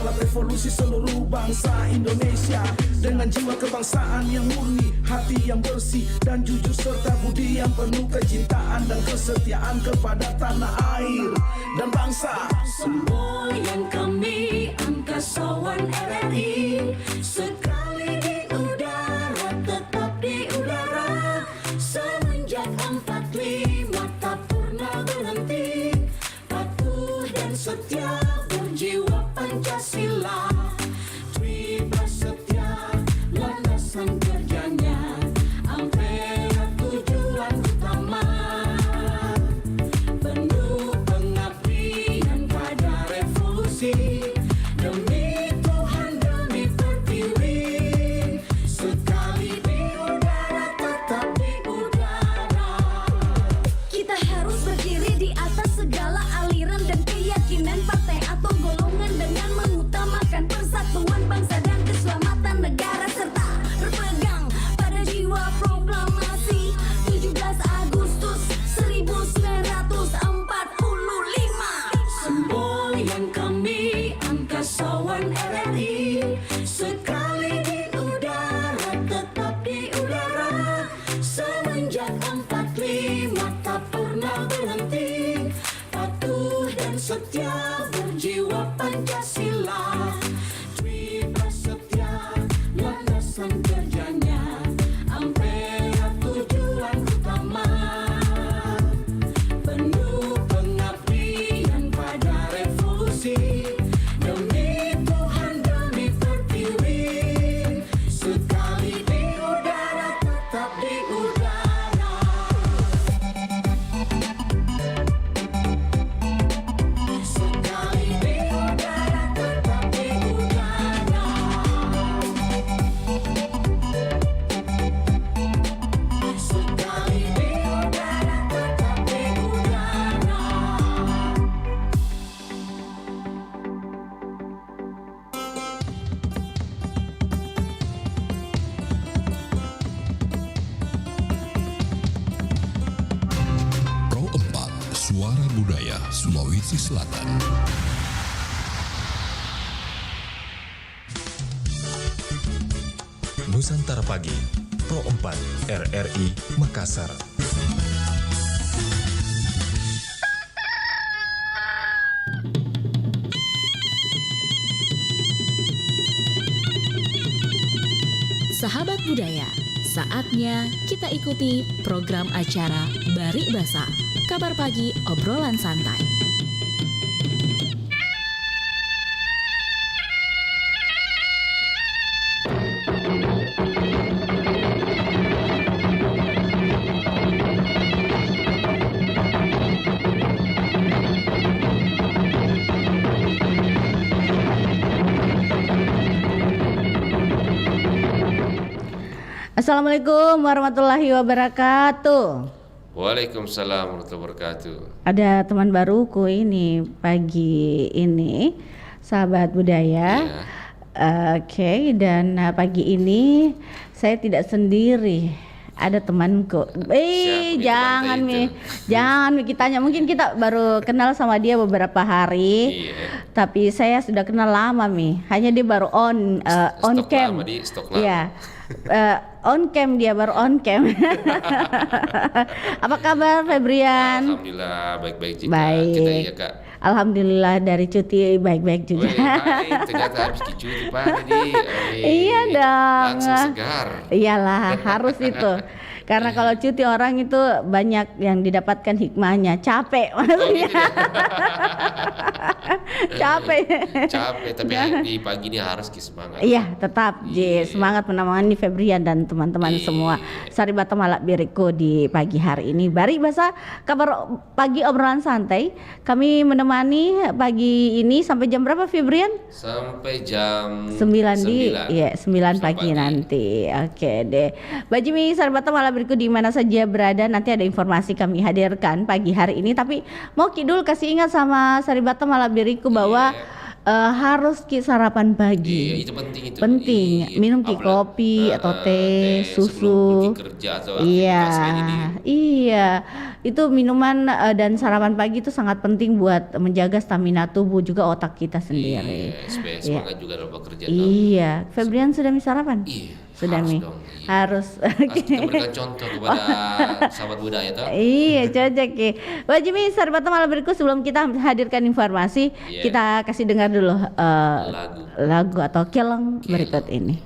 balap revolusi seluruh bangsa Indonesia. Dengan jiwa kebangsaan yang murni, hati yang bersih dan jujur, serta budi yang penuh kecintaan dan kesetiaan kepada tanah air dan bangsa. Semboyan kami angkasawan RRI, sekali di udara tetap di udara. Semenjak 45 tak pernah berhenti, patuh dan setia berjiwa Pancasila. Dwi Prasetya landasan kerjanya, Ampera tujuan utama. Penuh pengabdian pada revolusi, demi Tuhan demi pertiwi. Sekali di udara tetap di udara. Kita harus berdiri di atas segala aliran dan keyakinan partai atau golongan, dengan mengutamakan persatuan bangsa dan keselamatan negara, serta berpegang pada jiwa proklamasi 17 Agustus 1945. Semboyan kami angkasawan RRI, sekali di udara tetap di udara. Semenjak 45 tak pernah berhenti, patuh dan setia berjiwa Pancasila. Dwi Prasetya landasan kerjanya, Ampera tujuan utama. Penuh pengabdian pada revolusi, demi Tuhan demi pertiwi. Sekali di udara tetap di udara. Sekali di udara tetap di udara. Sekali di udara tetap di udara. Pro 4 Suara Budaya Sulawesi Selatan. Nusantara Pagi, Pro 4 RRI Makassar. Sahabat budaya, saatnya kita ikuti program acara Barik Basa, kabar pagi obrolan santai. Assalamualaikum warahmatullahi wabarakatuh. Waalaikumsalam warahmatullahi wabarakatuh. Ada teman baruku ini pagi ini, sahabat budaya. Iya. Oke, dan pagi ini saya tidak sendiri. Ada temanku. Siapa Jangan teman Mi, itu? jangan Mi kitanya. Mungkin kita baru kenal sama dia beberapa hari. Iya. Tapi saya sudah kenal lama Mi. Hanya dia baru on Stok cam. lama, stok lama. Iya. On cam, dia baru on cam. Apa kabar Febrian? Alhamdulillah baik-baik juga. Baik. Kita iya Kak. Alhamdulillah dari cuti baik-baik juga. Wih, baik. Ternyata habis cuti pagi. Iya dong. Langsung segar. Iyalah, harus itu. Karena kalau cuti orang itu banyak yang didapatkan hikmahnya. Capek maksudnya. gitu ya? Capek. Capek tapi di pagi ini harus semangat. Iya, tetap Iya. semangat menemani Febrian dan teman-teman Iya. semua. Saribata Malak Biriku di pagi hari ini. Bari bahasa kabar pagi obrolan santai. Kami menemani pagi ini sampai jam berapa Febrian? Sampai jam 9 di 9 pagi pagi. nanti. Oke deh. Bajimi Saribata Malak Biriku di mana saja berada, nanti ada informasi kami hadirkan pagi hari ini. Tapi mau Kidul kasih ingat sama Saribata Malak Biriku bahwa harus ki sarapan Iya, pagi. itu penting itu. Penting, Iya. minum ki Apalagi, kopi atau teh, sebelum susu. pergi kerja atau Iya, aktivitas kayak gini. iya. Itu minuman dan sarapan pagi itu sangat penting buat menjaga stamina tubuh juga otak kita sendiri. Iya, supaya Iya. semangat juga dalam bekerja. toh. Iya, Febrian sudah mi sarapan? Iya, Sudah harus mi. dong, iya. Harus. Harus kita berikan contoh kepada sahabat budaya toh. Iya, cocok ya. Wah Jimmy, sahabat malam berikut sebelum kita hadirkan informasi, Iya. kita kasih dengar dulu Lagu. lagu atau keleng berikut ini.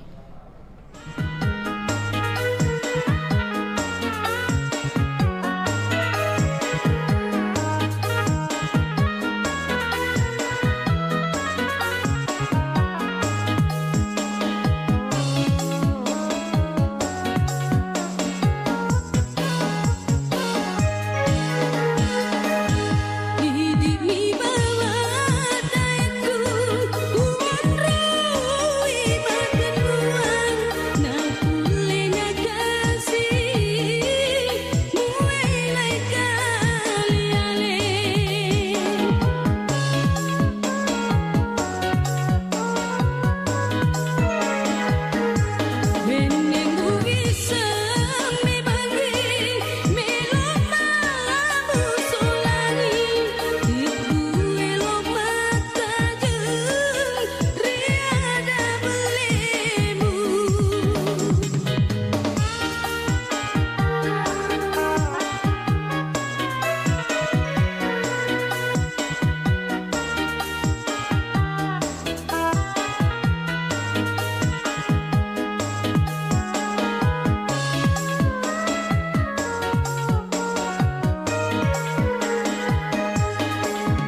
Di bawah daku kuman roi makan nang kulenya kasih mulai kali-kali Benengku bisa membagi meloma musolani Tebu elok mata jeng riada belemu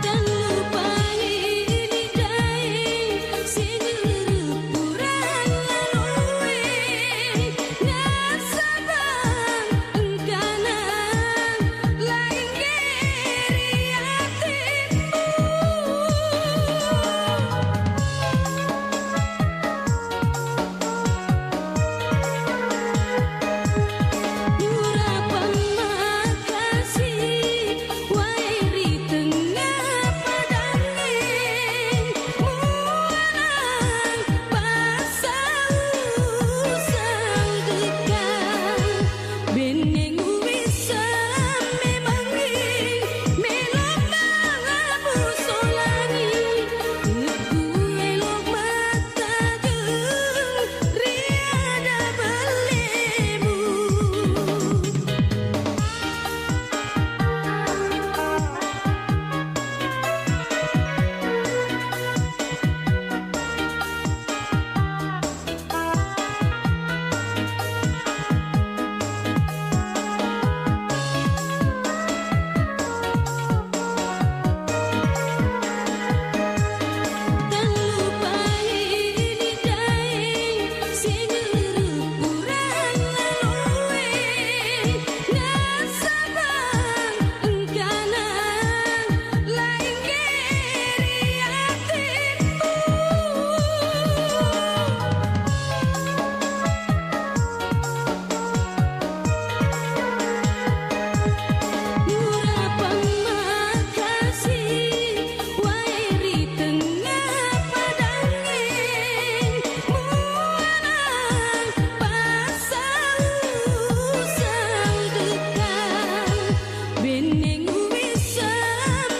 Dan lupa ini daing senyuruh kurang laluin Nasabang engkanan lain geri hatimu Nurapang makasih wairi tengah padangin Muanang pasang usang dekang Beneng bisa memangin melomang musolani Tebu elok mata jeng riada belemu Dan lupa ini daing senyuruh kurang laluin Nasabang engkanan lain geri hatimu Nurapang makasih wairi tengah padangin Muanang pasang usang dekang Beneng bisa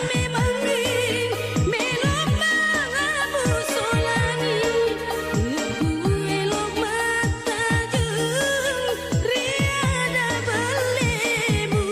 memangin melomang musolani Tebu elok mata jeng riada belemu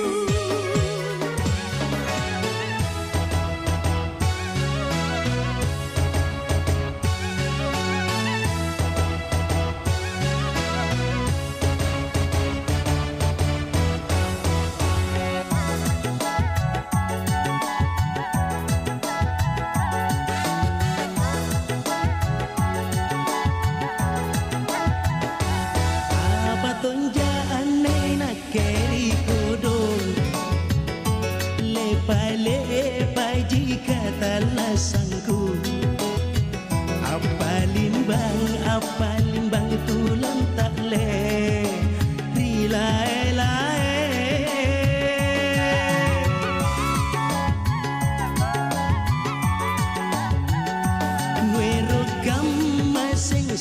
Apa tonja aneh nak keri kodong Lepai-lepai jika telah sanggup Apa limbang tulang tak le Rilai-lai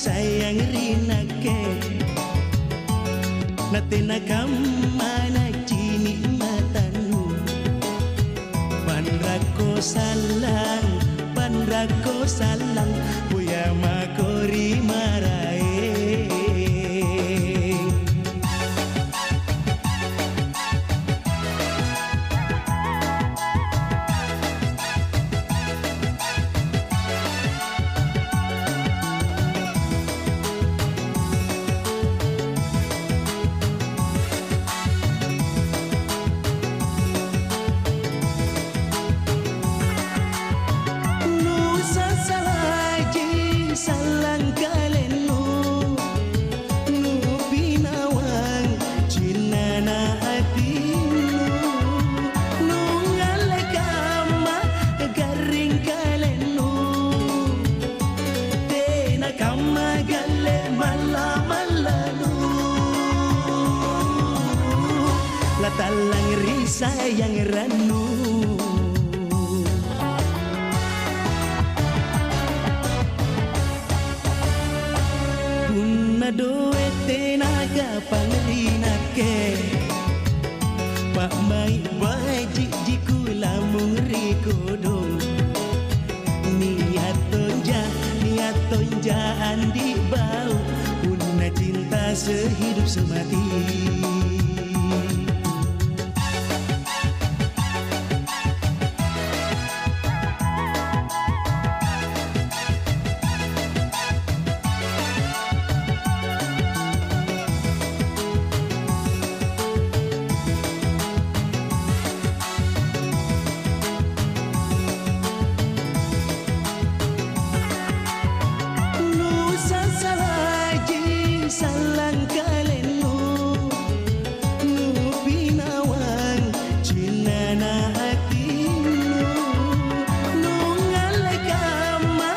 sayang rinake Natena kamana cini matanu Panrako salang Buya makori marae Talang risa yang ranu Punna doe tenaga pangrinake Pak mai baji jiku lamung rikodong Niat tonjaan di bau Punna cinta sehidup semati salang kalenu nu pinawang cinana hatinu nu ngalekama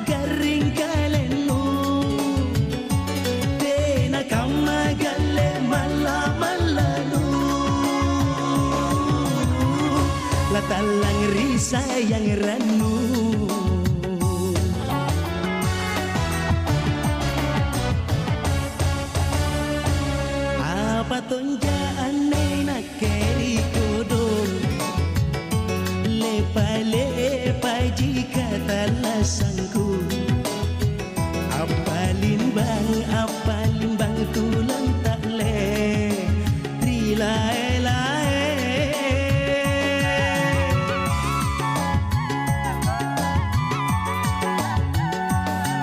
garing kalenu tena kama gale malamalanu latalang risa yang ranu patonjaan na keri kodong lepa jika talasangku apalin bang tulang tak le rilae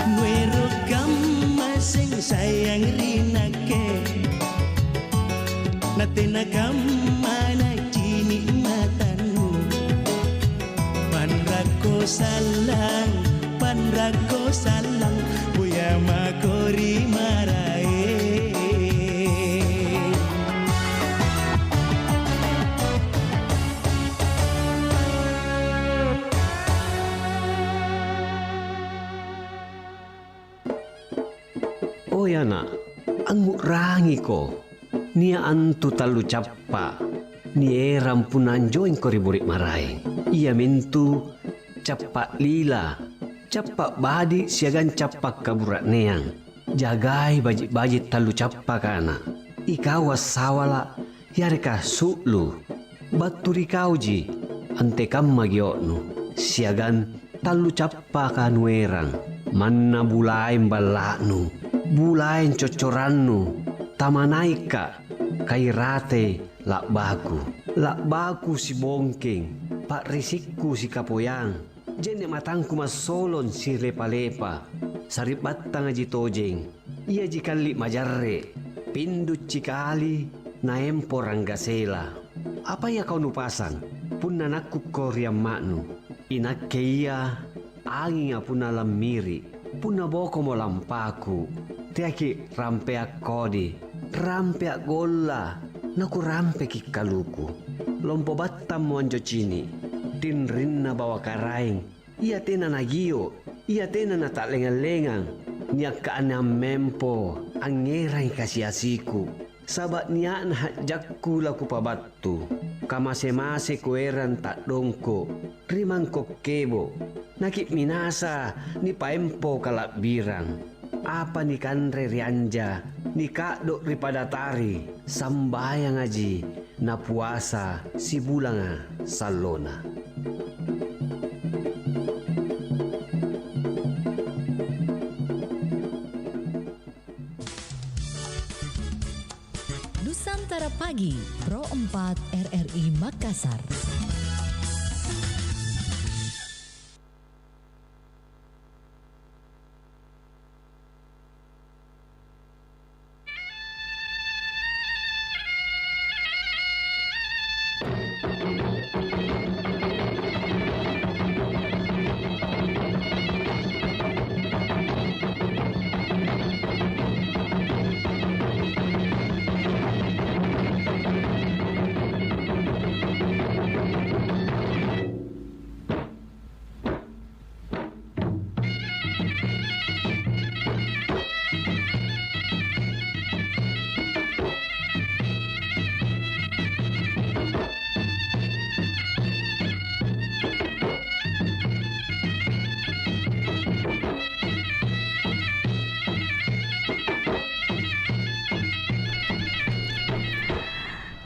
nuero kam masing sayang rinake Natena kamana cini matanu Panrako salang Buya makori marae Oh ya nak, anguk rangi ko Nia antu talu cappa Ni rampunan join koriburik marai Ia mentu cappa lila Cappa badi siagan cappa kaburat neang Jagai bajit talu cappa kana Ikawas sawala Yareka suklu Baturi kauji Ante kamma gioknu Siagan talu cappa kanuerang Manna bulain balaknu Bulain cocorannu Tamanaika kairate lak baku si bongking pak risikku si kapoyang jene matangku masolon si lepa-lepa sarip batang aji tojeng ia jikali majarre pindut cikali naempo ranggasela apa ya kau nupasan pun nanakku koryam maknu inakke ia angin apuna lamiri puna boko mo lampaku tiaki rampeak kodi rampeak golla naku rampe kikaluku lompo batam mo anjo cini tin rinna bawa karaing ia tena nagio ia tena na tak lengang-lengang niak kaanam mempo angerang kasiasiku sabat niak na jakku laku pabattu kamase-mase kueran tak dongko rimang kebo nakip minasa ni paempo kalak birang apa ni kan rianja ni kadok ripada tari sambayang aji na puasa si bulanga salona. Nusantara Pagi, Pro 4 RRI Makassar.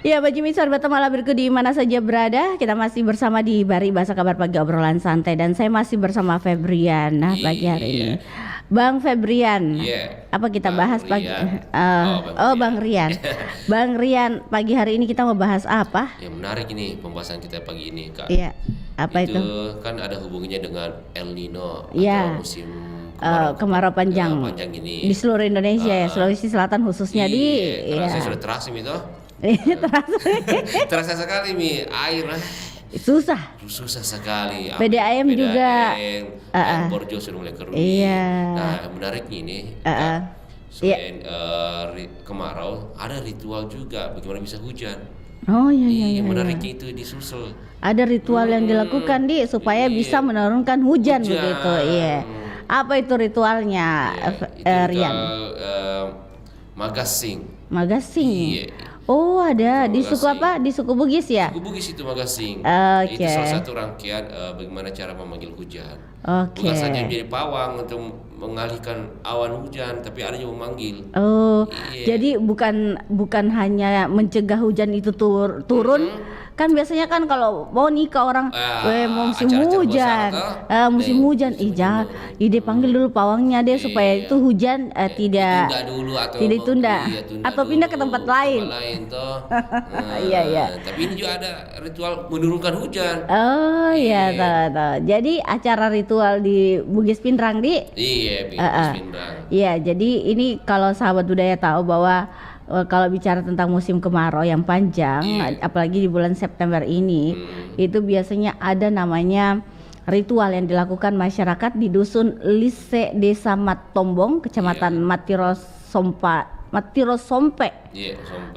Ya, bagi misal malam berikut di mana saja berada, kita masih bersama di Bari Bahasa Kabar Pagi Obrolan Santai dan saya masih bersama Febrian pagi hari ini. Bang Febrian, apa kita Bang bahas pagi? Rian. Bang Rian. Bang Rian, pagi hari ini kita mau bahas apa? Yang menarik ini pembahasan kita pagi ini, Kak. Iya, apa itu? Kan ada hubungannya dengan El Nino Iya. atau musim kemarau panjang ini. di seluruh Indonesia ya, Sulawesi Selatan khususnya Karena saya ya. sudah terasa itu. Terasa Terasa sekali mi air susah. susah sekali. PDAM juga. Air borjo sudah mulai keruh. Iya. Nah menariknya ini selain kemarau ada ritual juga bagaimana bisa hujan. Oh iya. Menariknya itu disusul. Ada ritual yang dilakukan supaya bisa menurunkan hujan begitu. Iya. Apa itu ritualnya, Rian? Magasing. Magasing. Iya. Oh ada di suku Magasing. apa? Di suku Bugis ya? Suku Bugis itu Magasing. Oke. Itu salah satu rangkaian bagaimana cara memanggil hujan. Oke. Bukan saja menjadi pawang untuk mengalihkan awan hujan, tapi ada yang memanggil. Oh, Iya. jadi bukan hanya mencegah hujan itu turun. Kan biasanya kan kalau mau nikah orang mau musim acara-acara hujan, besar, musim hujan, jangan ide panggil dulu pawangnya deh supaya itu hujan tidak Ditunda dulu atau ditunda tunda atau pindah ke dulu, tempat lain. toh. Iya. Tapi ini juga ada ritual menurunkan hujan. Oh iya, tahu. Jadi acara ritual di Bugis Pindrang Iya, Bugis Pindrang. Iya, jadi ini kalau sahabat budaya tahu bahwa kalau bicara tentang musim kemarau yang panjang, apalagi di bulan September ini, itu biasanya ada namanya ritual yang dilakukan masyarakat di dusun Lise Desa Matombong, Kecamatan Matirosompe.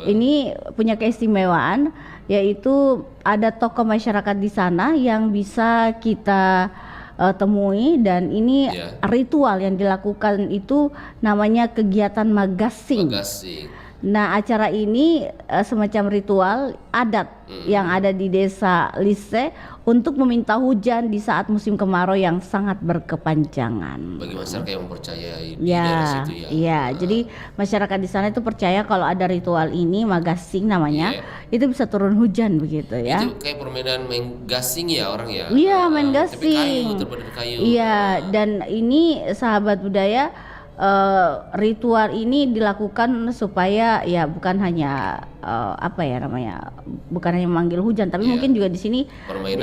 Ini punya keistimewaan, yaitu ada tokoh masyarakat di sana yang bisa kita temui, dan ini ritual yang dilakukan itu namanya kegiatan magasing. Nah, acara ini semacam ritual adat yang ada di desa Lise untuk meminta hujan di saat musim kemarau yang sangat berkepanjangan. Bagi masyarakat yang mempercayai di Ya, daerah situ ya. iya. Jadi masyarakat di sana itu percaya kalau ada ritual ini magasing namanya, itu bisa turun hujan begitu ya. Itu kayak permainan main gasing ya orang ya. Iya, main Tapi gasing. terbuat dari kayu. Iya, dan ini sahabat budaya, ritual ini dilakukan supaya ya bukan hanya bukan hanya memanggil hujan, tapi mungkin juga di sini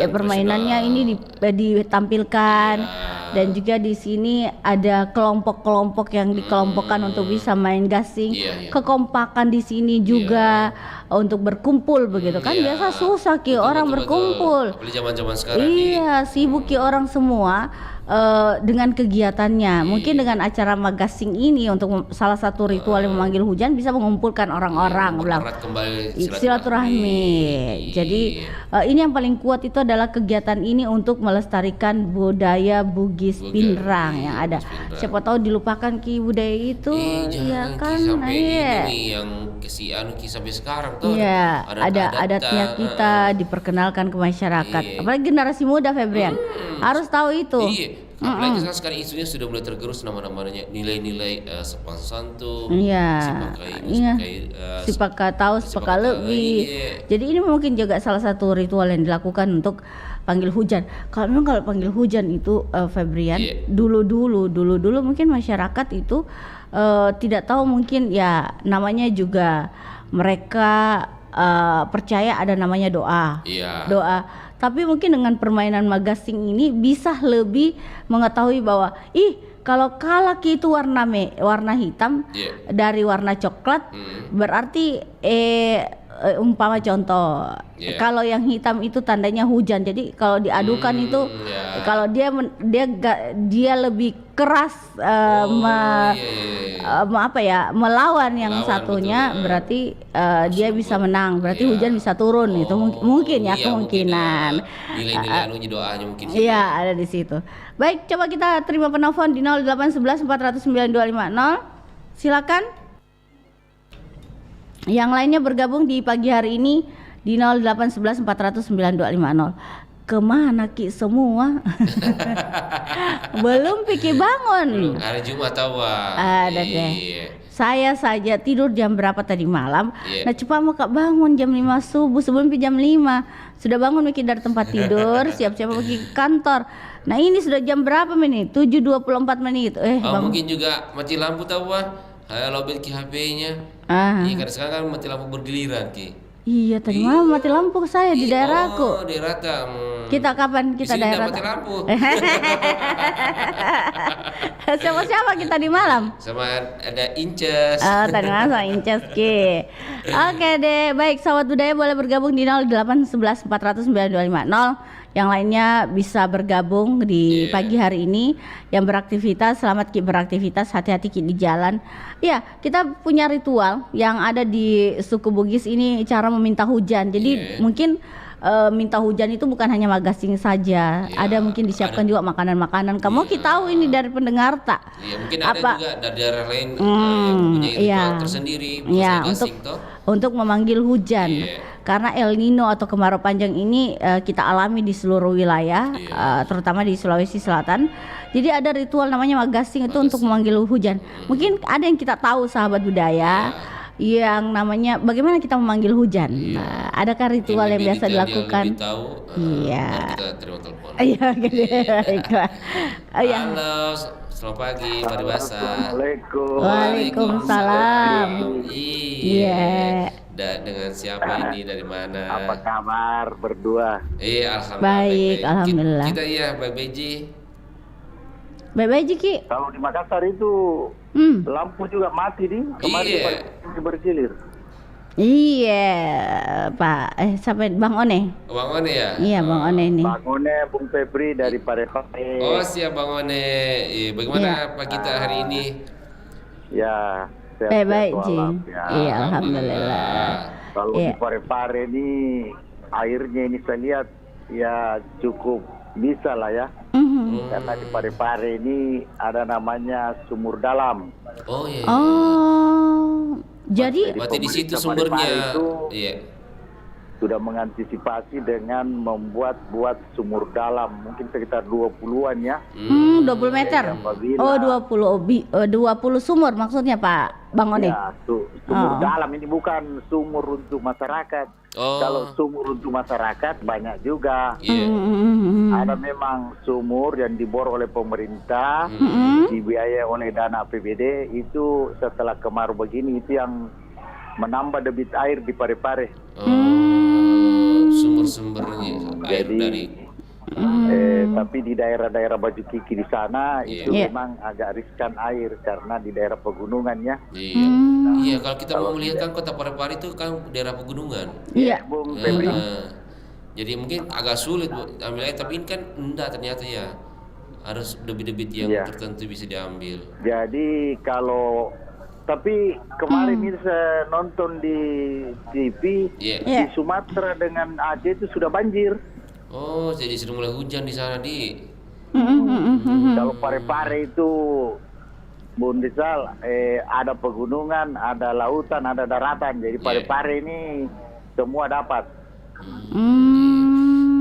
permainannya ini ditampilkan, dan juga di sini ada kelompok-kelompok yang dikelompokkan untuk bisa main gasing. Kekompakan di sini juga untuk berkumpul begitu kan, biasa susah orang berkumpul. Apalagi zaman-zaman sekarang Iya, sibuk orang semua dengan kegiatannya. Mungkin dengan acara magasing ini untuk salah satu ritual yang memanggil hujan bisa mengumpulkan orang-orang, silaturahmi. Jadi ini yang paling kuat itu adalah kegiatan ini untuk melestarikan budaya Bugis Pindrang yang ada. Siapa tahu dilupakan budaya itu, ya kan? Yang sampai sekarang tuh. Iya, ada adatnya kita diperkenalkan ke masyarakat. Apalagi generasi muda, Febrian, harus tahu itu. Apalagi sekarang isunya sudah mulai tergerus nama-namanya nilai-nilai sopan santun, sipaka tahu, sipaka lebih. Jadi ini mungkin juga salah satu ritual yang dilakukan untuk panggil hujan. Kalau panggil hujan itu Febrian, dulu mungkin masyarakat itu tidak tahu, mungkin ya namanya juga mereka percaya ada namanya doa. Doa. Tapi mungkin dengan permainan magasing ini bisa lebih mengetahui bahwa kalau kalaki itu warna hitam dari warna coklat, berarti umpama contoh, kalau yang hitam itu tandanya hujan. Jadi kalau diadukan itu kalau dia lebih keras melawan yang satunya, berarti dia bisa menang, berarti hujan bisa turun. Itu mungkin ya kemungkinan. Nilai-nilai doanya mungkin. Iya, ada di situ. Baik, coba kita terima penelpon di 0811 409 250. Silakan. Yang lainnya bergabung di pagi hari ini di 0811 409 250. Kemana Ki semua? Belum pikir bangun. Hari Jumat tahu. Ada deh. Saya saja tidur jam berapa tadi malam. Nah cepat mau Kak bangun jam 5 subuh, sebelum jam 5 sudah bangun mikir dari tempat tidur, siap-siap pergi ke kantor. Nah ini sudah jam berapa menit? 7.24 menit. Mungkin juga mati lampu tahu lobet Ki HP-nya. Iya kan sekarang kan mati lampu bergiliran Ki. Iya tadi malam mati lampu saya di daerahku. Di daerah Kita kapan kita daerah? Mati lampu. Siapa kita di malam? Sama ada Inces. Tadi malam sama Inces Ki. Oke deh, baik sahabat budaya boleh bergabung di 0811 409 250. Yang lainnya bisa bergabung di pagi hari ini. Yang beraktivitas, selamat Ki beraktivitas, hati-hati Ki di jalan. Ya, kita punya ritual yang ada di suku Bugis ini, cara meminta hujan. Jadi mungkin minta hujan itu bukan hanya magasing saja, ada mungkin disiapkan juga makanan-makanan. Kamu kita tahu ini dari pendengar tak? Iya, mungkin ada juga dari daerah lain yang punya ritual tersendiri. Untuk memanggil hujan. Karena El Nino atau kemarau panjang ini kita alami di seluruh wilayah, terutama di Sulawesi Selatan. Jadi ada ritual namanya magasing itu untuk memanggil hujan. Mungkin ada yang kita tahu sahabat budaya. Yang namanya bagaimana kita memanggil hujan. Nah, adakah ritual yang biasa dilakukan? Kita terima telepon. Baiklah. Halo, selamat pagi, Mari Basa. Waalaikumsalam. Iya. Dengan siapa ini, dari mana? Apa kabar berdua? Alhamdulillah. Baik, alhamdulillah. Kita baik Beji. Baik Ki. Kalau di Makassar itu lampu juga mati kemarin bergilir. Iya, Pak. Sampai Bang One. Bang One ya? Iya, Bang One ini. Bang One, Bung Febri dari Parepare. Oh, siap Bang One. Bagaimana Pak kita hari ini? Ya, baik, Ji. Iya, alhamdulillah. Kalau di Parepare ini airnya ini saya lihat ya cukup bisa lah ya. Karena di Parepare ini ada namanya sumur dalam. Oh iya. Jadi berarti di situ sumbernya sudah mengantisipasi dengan buat sumur dalam mungkin sekitar 20-an ya. 20 meter. 20 sumur maksudnya Pak Bang One. Ya, sumur dalam ini bukan sumur untuk masyarakat. Kalau sumur untuk masyarakat banyak juga. Ada memang sumur yang dibor oleh pemerintah, dibiayai oleh dana APBD, itu setelah kemarau begini itu yang menambah debit air di Parepare. Sumber-sumbernya air dari. Tapi di daerah-daerah Baju Kiki di sana itu memang agak riskan air karena di daerah pegunungan ya. Iya, kalau kita mau melihat kan kota Parepare itu kan daerah pegunungan. Iya, Bung Febri. Jadi mungkin agak sulit ambil air, tapi ini kan enggak ternyata ya. Harus debit-debit yang tertentu bisa diambil. Jadi tapi kemarin ini saya nonton di TV di Sumatera dengan Aceh itu sudah banjir. Oh, jadi sudah mulai hujan di sana Kalau Parepare itu Bun Rizal, ada pegunungan, ada lautan, ada daratan. Jadi Parepare ini semua dapat.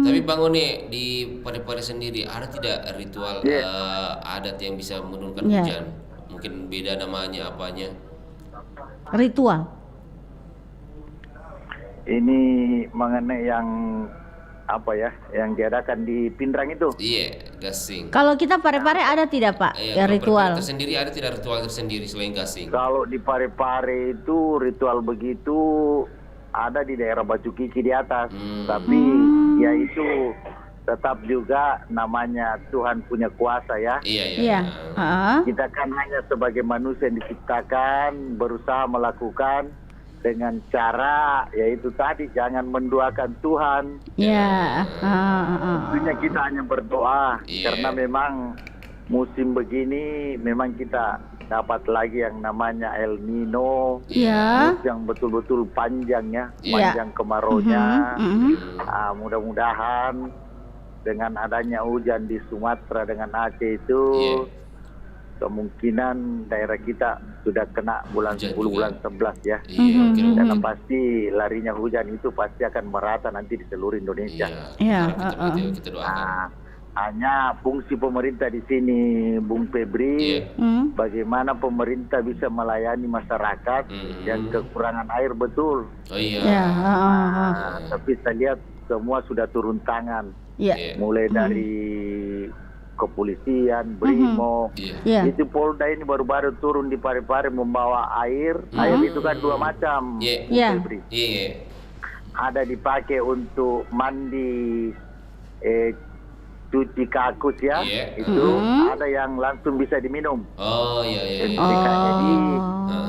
Tapi Tapi Bang One di Parepare sendiri ada tidak ritual adat yang bisa menurunkan hujan? Mungkin beda namanya apanya? Ritual. Ini mengenai yang apa ya, yang diadakan di Pindrang itu? Iya, gasing. Kalau kita Parepare ada tidak Pak? Ya ritual. Tersendiri ada tidak ritual tersendiri selain gasing? Kalau di Parepare itu ritual begitu ada di daerah Batu Kiki di atas, tapi ya itu tetap juga namanya Tuhan punya kuasa ya. Iya. Kita kan hanya sebagai manusia yang diciptakan berusaha melakukan dengan cara yaitu tadi jangan menduakan Tuhan. Tentunya kita hanya berdoa karena memang musim begini memang kita dapat lagi yang namanya El Nino, yang betul-betul panjang ya, panjang kemaraunya. Mudah-mudahan dengan adanya hujan di Sumatera dengan Aceh itu kemungkinan daerah kita sudah kena bulan 10 bulan 11 ya. Karena pasti larinya hujan itu pasti akan merata nanti di seluruh Indonesia. Kita doakan. Hanya fungsi pemerintah di sini, Bung Febri, bagaimana pemerintah bisa melayani masyarakat yang kekurangan air betul. Tapi saya lihat semua sudah turun tangan, mulai dari kepolisian, Brimo, itu Polda ini baru-baru turun di Parepare membawa air. Air itu kan dua macam, Febri. Ada dipakai untuk mandi, cuci kakus ya, itu ada yang langsung bisa diminum. Jadi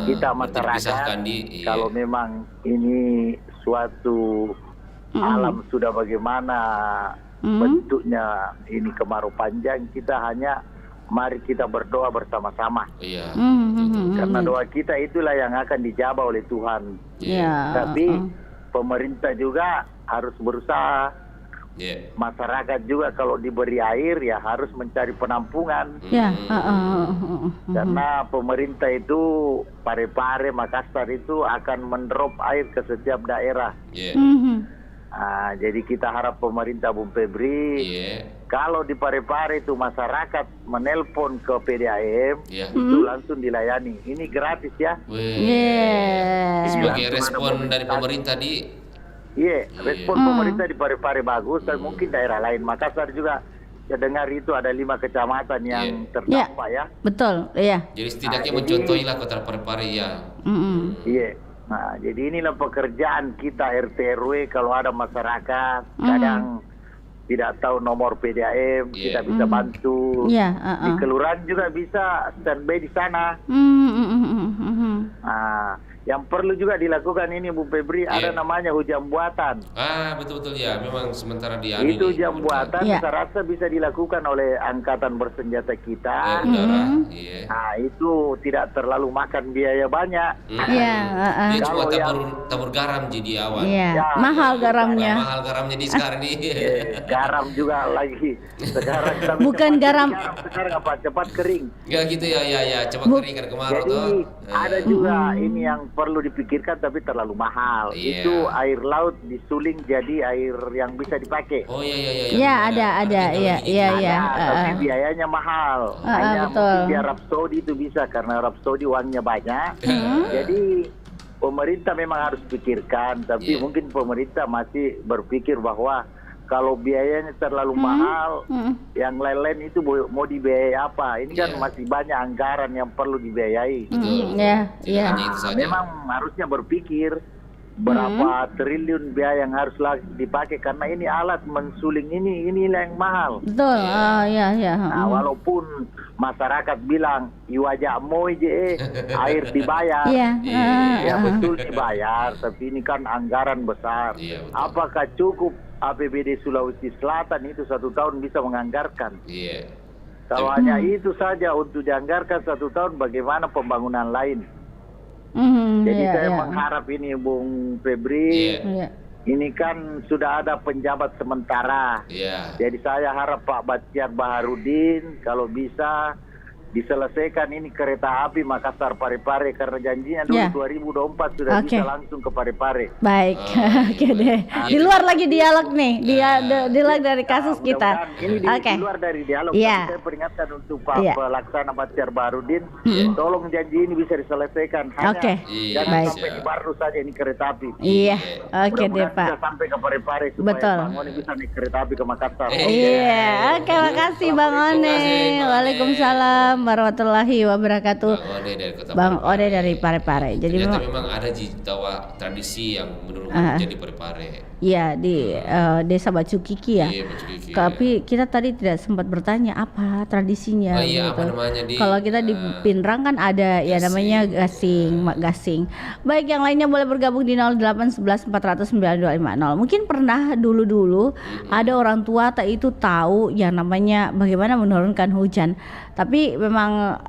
kita masyarakat kalau memang ini suatu alam sudah bagaimana bentuknya ini kemarau panjang, kita hanya mari kita berdoa bersama-sama. Karena doa kita itulah yang akan dijawab oleh Tuhan. Tapi pemerintah juga harus berusaha. Masyarakat juga kalau diberi air ya harus mencari penampungan. Karena pemerintah itu Parepare, Makassar itu akan mendrop air ke setiap daerah. Jadi kita harap pemerintah Bung Febri, kalau di Parepare itu masyarakat menelpon ke PDAM itu langsung dilayani. Ini gratis ya. Sebagai respon dari pemerintah di respon pemerintah di Parepare bagus, dan mungkin daerah lain. Makassar juga saya dengar itu ada 5 kecamatan yang terdampak ya. Betul, Jadi setidaknya mencontohilah kota Parepare Nah, jadi inilah pekerjaan kita RT RW kalau ada masyarakat kadang tidak tahu nomor PDAM, kita bisa bantu. Di kelurahan juga bisa standby di sana. Yang perlu juga dilakukan ini Bu Febri, ada namanya hujan buatan. Betul ya, memang sementara di itu hujan buatan saya rasa bisa dilakukan oleh angkatan bersenjata kita. Itu tidak terlalu makan biaya banyak. Dia cuma tabur garam jadi awal. Mahal garamnya. Mahal garamnya di sekarang nih. Garam juga lagi sekarang. Bukan garam. Sekarang apa? Cepat kering. Enggak gitu ya, cepat kering kan kemarau tuh. Ada juga ini yang perlu dipikirkan tapi terlalu mahal. Itu air laut disuling jadi air yang bisa dipakai. Ada. Tapi biayanya mahal. Hanya mungkin di Arab Saudi itu bisa karena Arab Saudi uangnya banyak. Jadi pemerintah memang harus pikirkan, tapi mungkin pemerintah masih berpikir bahwa kalau biayanya terlalu mahal, yang lain-lain itu mau dibiayai apa? Ini kan masih banyak anggaran yang perlu dibiayai. Memang harusnya berpikir berapa triliun biaya yang harus dipakai karena ini alat mensuling inilah yang mahal. Betul. Nah, walaupun masyarakat bilang iwajak moi je air dibayar. Ya betul dibayar, tapi ini kan anggaran besar. Apakah cukup APBD Sulawesi Selatan itu 1 tahun bisa menganggarkan? Kalau hanya itu saja untuk dianggarkan 1 tahun, bagaimana pembangunan lain? Jadi saya mengharap ini Bung Febri, ini kan sudah ada penjabat sementara. Jadi saya harap Pak Batiar Baharudin kalau bisa diselesaikan ini kereta api Makassar Parepare karena janjinya dulu 2024 sudah bisa langsung ke Parepare. Baik, oke deh. Di luar lagi dialog nih, dialog dari kasus kita. Ini di luar dari dialog. Saya peringatkan untuk Pak Pelaksana Bahtiar Baharudin, tolong janji ini bisa diselesaikan. Hanya jangan sampai di Baru saja ini kereta api. Iya, oke deh Pak. Bisa sampai ke Parepare supaya Bang Oni bisa naik kereta api ke Makassar. Iya, oke, makasih Bang Oni. Waalaikumsalam warahmatullahi wabarakatuh. Bang Ode dari Parepare. Jadi memang ada tradisi yang menurunkan jadi Parepare. Iya, di Desa Bacu Kiki ya. Iya, Bacu Kiki. Tapi kita tadi tidak sempat bertanya apa tradisinya. Apa namanya Kalau kita di Pinrang kan ada ya namanya gasing. Baik, yang lainnya boleh bergabung di 0811 400 9250. Mungkin pernah dulu ada orang tua itu tahu yang namanya bagaimana menurunkan hujan. Tapi memang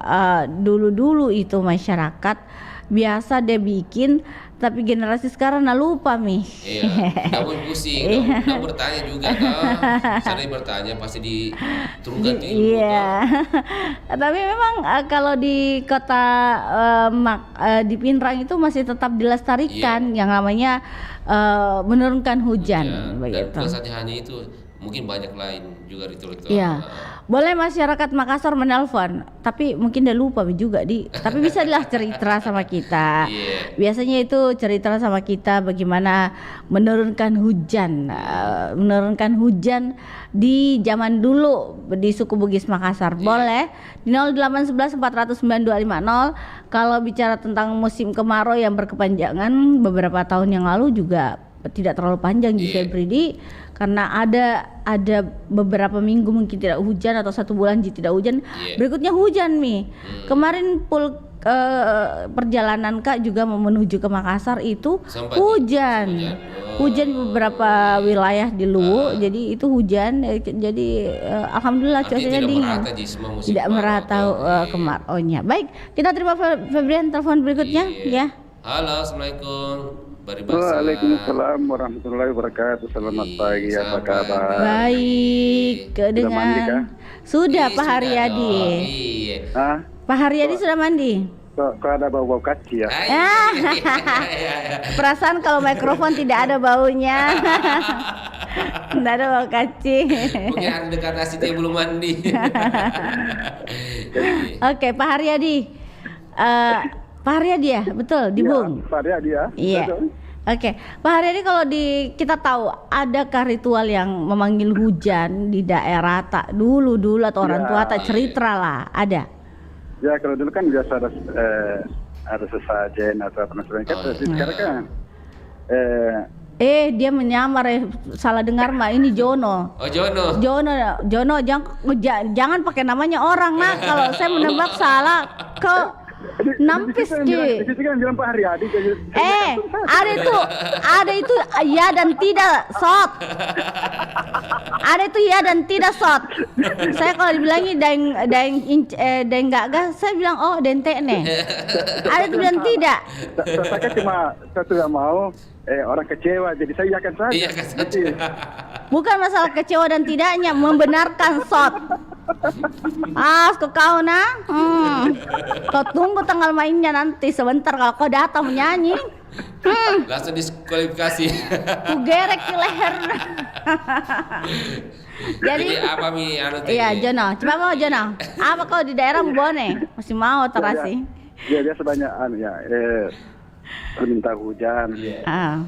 dulu itu masyarakat biasa dia bikin, tapi generasi sekarang lupa nggak mau pusing, nggak bertanya juga Saya bertanya pasti diturunkan di Tapi memang kalau di kota di Pinrang itu masih tetap dilestarikan yang namanya menurunkan hujan. Dan bukan saja hanya itu, mungkin banyak lain juga ritual-ritual. Boleh masyarakat Makassar menelpon, tapi mungkin dia lupa juga tapi bisa lah cerita sama kita. Biasanya itu cerita sama kita bagaimana menurunkan hujan di zaman dulu di suku Bugis Makassar. Boleh di 0811 400 9250. Kalau bicara tentang musim kemarau yang berkepanjangan beberapa tahun yang lalu juga tidak terlalu panjang juga Bridi, karena ada beberapa minggu mungkin tidak hujan atau 1 bulan tidak hujan, berikutnya hujan kemarin perjalanan Kak juga mau menuju ke Makassar itu hujan beberapa wilayah di Luwu, jadi itu hujan, jadi alhamdulillah cuacanya dingin, tidak merata kemaraunya. Baik, kita terima Febrian telepon berikutnya ya. Halo, assalamualaikum. Waalaikumsalam warahmatullahi wabarakatuh. Selamat pagi, apa kabar? Baik, sudah Pak Haryadi. Pak Haryadi sudah mandi? Kok ada bau-bau kaci ya? Perasaan kalau mikrofon tidak ada baunya. Tidak ada bau kaci. Mungkin ada dekat nasi dia belum mandi. Oke, Pak Haryadi. Pak Haryadi ya, betul, di Bung. Pak Haryadi ya. Iya. Oke, Pak Haryadi, kalau kita tahu adakah ritual yang memanggil hujan di daerah dulu atau orang tua cerita lah, ada? Ya, kalau dulu kan biasa ada sesajen atau apa namanya. Sekarang kan dia menyamar salah dengar ini Jono. Oh, Jono. Jono jangan pakai namanya orang kalau saya menebak salah nampis di situ kan bilang Pak Haryadi. Ada itu ya dan tidak shot. Ada itu ya dan tidak shot. Saya kalau dibilangi deng gagah, saya bilang dente nih. Ada itu bilang tidak. Saya cuma satu yang mau orang kecewa, jadi saya yakan saja. Bukan masalah kecewa dan tidaknya, membenarkan shot. Kau kau tunggu tanggal mainnya nanti sebentar, kalau kau datang menyanyi langsung diskualifikasi. Ku gerek di leher. Jadi apa iya Jono, coba mau Jono, apa kau di daerah Bone masih mau terasi? Ya dia sebanyak perminta hujan.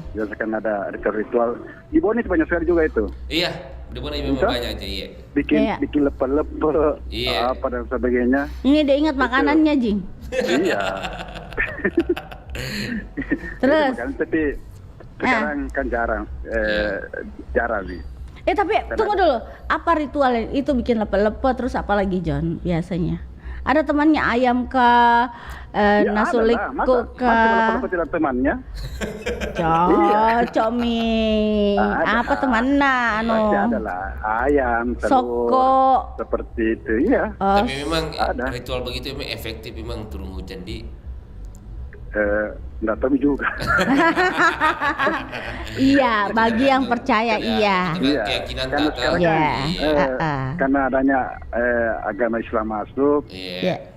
Biasa kan ada ritual di Bone banyak sekali juga itu. Iya, di Bone memang banyak aja. Bikin lepe-lepe apa dan sebagainya. Ini dia ingat makanannya Jing. Iya. Terus tapi sekarang kan jarang sih. Tapi tunggu dulu, apa ritual itu bikin lepe-lepe terus apa lagi John biasanya? Ada temannya ayam nasulik lepe-lepe tidak temannya? Cocok apa temannya Pasti ada lah, ayam, telur, soko seperti itu ya. Tapi memang ada ritual begitu memang efektif, memang turun hujan nggak tahu juga. Iya, bagi yang percaya iya. Keyakinan Karena sekarang karena adanya agama Islam masuk,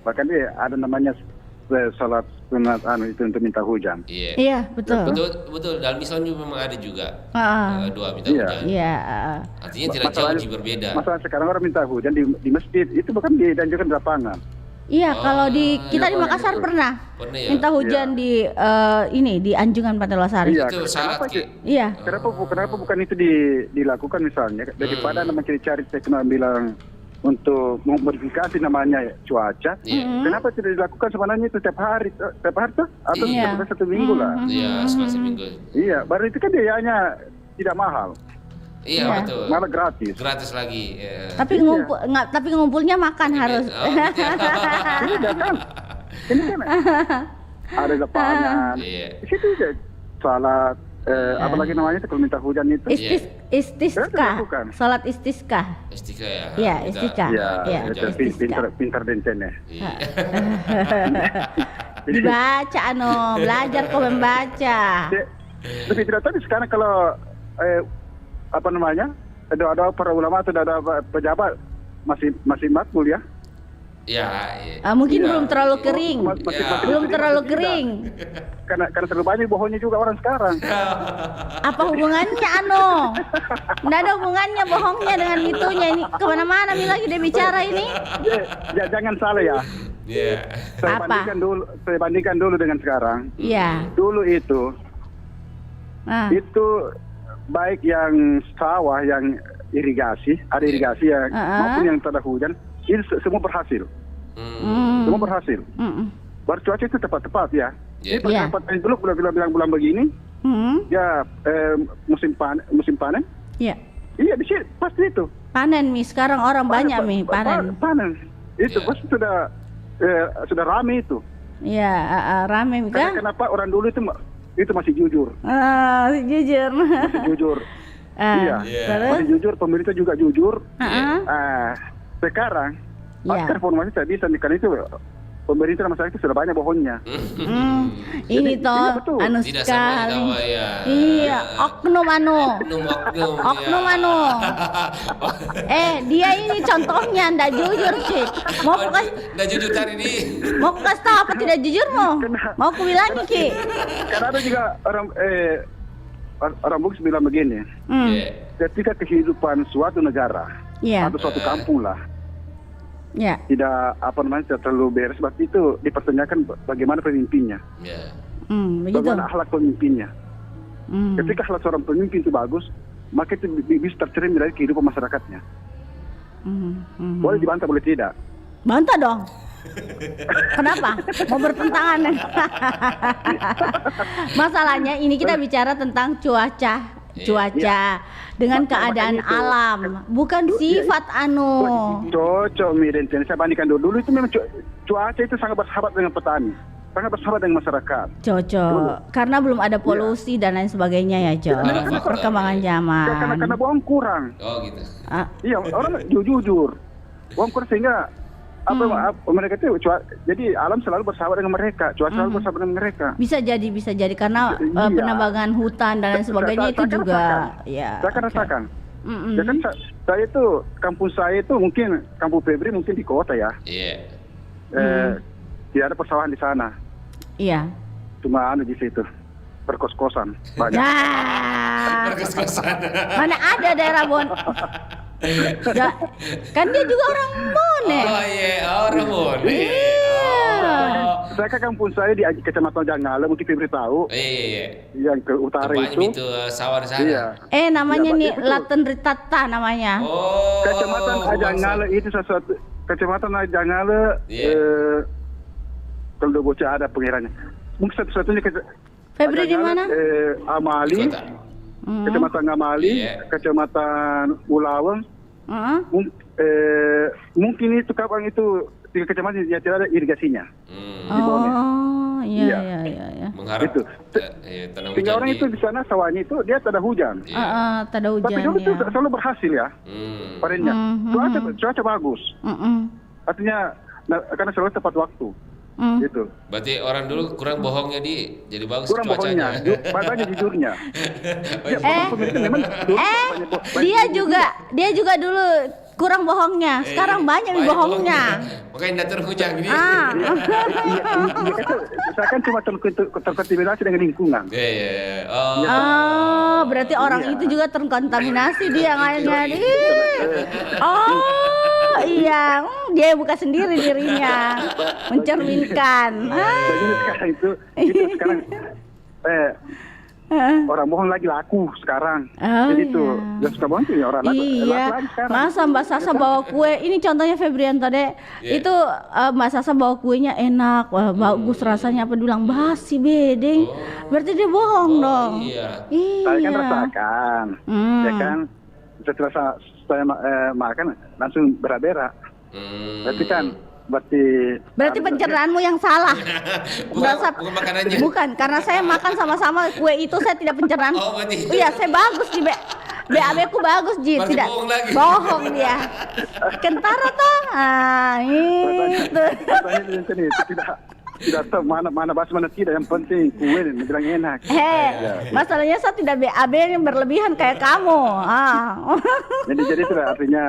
bahkan dia ada namanya salat sunat itu untuk minta hujan. Iya, betul. Betul. Dalam Islam juga memang ada juga doa minta hujan. Iya. Artinya tidak jauh berbeda. Masalah sekarang orang minta hujan di masjid itu bahkan dianjurkan di lapangan. Iya, kalau kita di Makassar pernah minta hujan di di Anjungan Pantai Losari. Iya, itu syarat. Iya. Kenapa bukan itu dilakukan misalnya daripada namanya cari teknologi bilang untuk memodifikasi namanya cuaca, kenapa tidak dilakukan sebenarnya itu setiap hari tuh atau satu minggu lah? Iya, selama seminggu. Iya, baru itu kan biayanya tidak mahal. Iya, betul. Malah gratis. Gratis lagi. Tapi tapi ngumpulnya makan harus. Ini kan ada lapangan. Di situ salat apalagi namanya kalau minta hujan itu istisqa. Salat istisqa. Istisqa ya. Iya, istisqa. Iya, pintar dencennya. Dibaca belajar kok membaca. Tapi tidak tahu sekarang kalau ada para ulama atau ada pejabat masih makmul ya? Ya. Mungkin belum terlalu kering. Belum terlalu kering. Karena terlalu banyak bohongnya juga orang sekarang. Apa hubungannya Nggak ada hubungannya bohongnya dengan itunya ini. Kemana-mana nih lagi dia bicara ini. Jangan salah ya. Saya bandingkan dulu dengan sekarang. Iya. Dulu itu baik yang sawah, yang ada irigasi ya, maupun yang tak ada hujan, ini semua berhasil. Semua berhasil. Baru cuaca itu tepat-tepat ya. Ini tepat dulu bulan begini, ya musim panen. Iya. Iya di sini pasti itu. Panen sekarang orang banyak panen. Panen. Itu pasti sudah rame itu. Iya, rame kan? Kenapa orang dulu itu masih jujur. Jujur. Masih jujur. Iya. Masih jujur, pemerintah juga jujur. Sekarang reformasi tak bisa, karena itu pemerintah dan masyarakat sudah banyak bohongnya. Ini toh sekali. Iya, oknum. Dia ini contohnya ndak jujur sih. Ndak jujur tadi ini. Mau kasih tahu apa tidak jujur mau aku bilang Ki. Karena ada juga orang Bugis bilang begini. Ketika kehidupan suatu negara atau suatu kampung lah, tidak terlalu beres, berarti itu dipertanyakan bagaimana pemimpinnya. Bagaimana akhlak pemimpinnya. Ketika akhlak seorang pemimpin itu bagus, maka itu bisa tercermin dari kehidupan masyarakatnya. Boleh dibantah, boleh tidak. Bantah dong. Kenapa? Mau bertentangan? Masalahnya ini kita bicara tentang cuaca dengan keadaan alam, bukan sifat Cocok Miren, saya bandingkan dulu itu memang cuaca itu sangat bersahabat dengan petani, sangat bersahabat dengan masyarakat. Cocok, karena belum ada polusi dan lain sebagainya ya perkembangan zaman. Karena bohong kurang. Oh gitu. Iya, orang jujur, bohong kurang sehingga mereka itu jadi alam selalu bersahabat dengan mereka, cuaca selalu bersahabat dengan mereka. Bisa jadi karena penambangan hutan dan lain sebagainya itu juga. Ya. Saya kan rasakan. Ya kan saya itu kampung saya itu mungkin kampung Febri mungkin di kota ya. Iya. Tidak ada persawahan di sana. Iya. Cuma di situ perkos-kosan banyak. Perkos-kosan. Mana ada daerah kan dia juga orang Bone. Oh iya, orang Bone. Saya ke kampung saya di Kecamatan Jangala, mungkin Febri tahu. Iya. Yang ke utara itu sawah di sana. Iya. Namanya nih Laten Ritata namanya. Oh. Kecamatan Jangala itu sesuatu. Kecamatan Jangala. Kalau bocah ada pengirannya. Mungkin satu-satunya Febri di mana? Amali. Kecamatan Ngamali, Kecamatan Ulaweng. Mungkin itu kapan itu 3 kecamatan yang tidak ada irigasinya. Iya. Mengharap itu. Sehingga orang itu di sana sawahnya itu dia tak ada hujan. Tak ada hujan. Tapi dulu itu selalu berhasil ya. Panennya. Cuaca bagus. Artinya karena selalu tepat waktu. Gitu. Berarti orang dulu kurang bohongnya jadi bagus kurang cuacanya. bohongnya, banyak jujurnya. Dia juga dulu kurang bohongnya. Sekarang banyak bohongnya. Makanya tidak terhujang gini. Saya kan cuma terkontaminasi dengan lingkungan. Oh, berarti orang itu juga terkontaminasi dia kayaknya. Oh, iya. Dia buka sendiri dirinya. Mencerminkan. Sekarang itu sekarang orang bohong lagi laku sekarang. Jadi itu yang suka bohong ya orang laku lagi sekarang. Masa Mbak Sasa bawa kue, ini contohnya Febrianto deh. Itu Mbak Sasa bawa kuenya enak, bagus rasanya, apa bilang basi bedeng. Berarti dia bohong dong. Saya kan rasakan, ya kan. Setelah saya makan langsung berak-berak. Berarti kan Berarti pencernaanmu yang salah. bukan makanannya. Bukan, karena saya makan sama-sama kue itu saya tidak pencernaan. Iya, saya bagus di BAB ku bagus Ji, tidak bohong dia. Kentara toh. Itu. Tidak tahu mana bahas mana tidak, yang penting kue bilang enak. Masalahnya saya tidak BAB yang berlebihan kayak kamu. Jadi itu artinya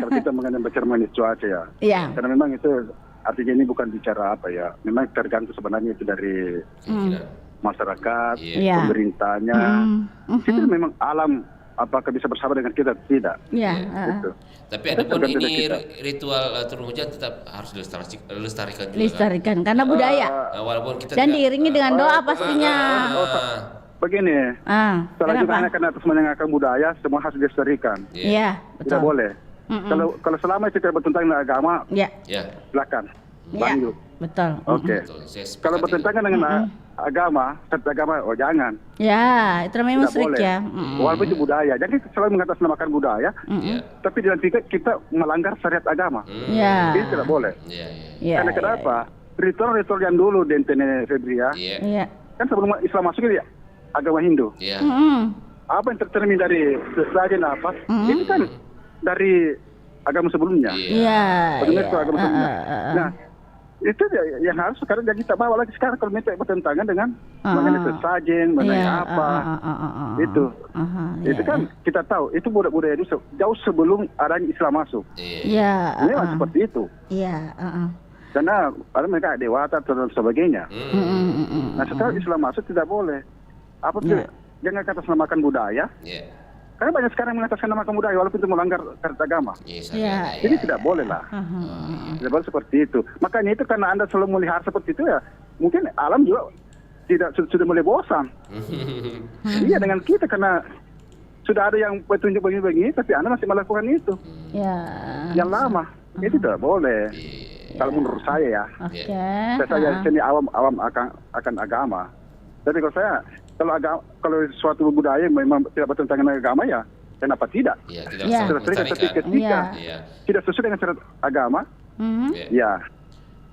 kalau kita mengenai mencermati cuaca ya. Karena memang itu artinya ini bukan bicara apa ya. Memang tergantung sebenarnya itu dari masyarakat, pemerintahnya. Itu memang alam apakah bisa bersama dengan kita atau tidak. Gitu. Tapi ada pun ini ritual turun hujan tetap harus dilestarikan juga. Dilestarikan karena budaya. Walaupun kita dan diiringi dengan doa pastinya. Begini. Selanjutnya anak atas menyenangkan budaya semua harus dilestarikan. Iya, betul. Tidak boleh. Kalau selama itu tidak bertentangan dengan agama, silakan. Lanjut. Betul. Oke. Kalau bertentangan dengan agama, satu agama, jangan. Ya, itu memang strict ya. Walaupun itu budaya, jangan selalu mengatasnamakan budaya, tapi dalam kita melanggar syariat agama. Ini tidak boleh. Karena kenapa? Ritual yang dulu di Febria, kan sebelum Islam masuk ini agama Hindu. Apa yang tercermin dari sesajen apa? Itu kan dari agama sebelumnya. Agama sebelumnya. Nah, itu yang harus sekarang kita bawa lagi sekarang kalau minta bertentangan dengan mengenai sesajen, mengenai apa itu. Itu kan kita tahu itu budaya itu jauh sebelum adanya Islam masuk. Memang seperti itu. Karena mereka dewata dan sebagainya. Nah setelah Islam masuk tidak boleh. Jangan atasnamakan budaya. Karena banyak sekarang mengatasnamakan budaya walaupun itu melanggar syariat agama. Jadi tidak boleh lah. Tidak boleh seperti itu. Makanya itu karena Anda selalu melihat seperti itu ya, mungkin alam juga sudah mulai bosan. Iya dengan kita karena sudah ada yang petunjuk begini-begini, tapi Anda masih melakukan itu. Yang lama itu tidak boleh. Kalau menurut saya ya. Saya seni awam akan agama. Tapi kalau saya kalau suatu budaya memang tidak bertentangan dengan agama ya, kenapa tidak? Tapi ketika tidak sesuai dengan syariat agama, ya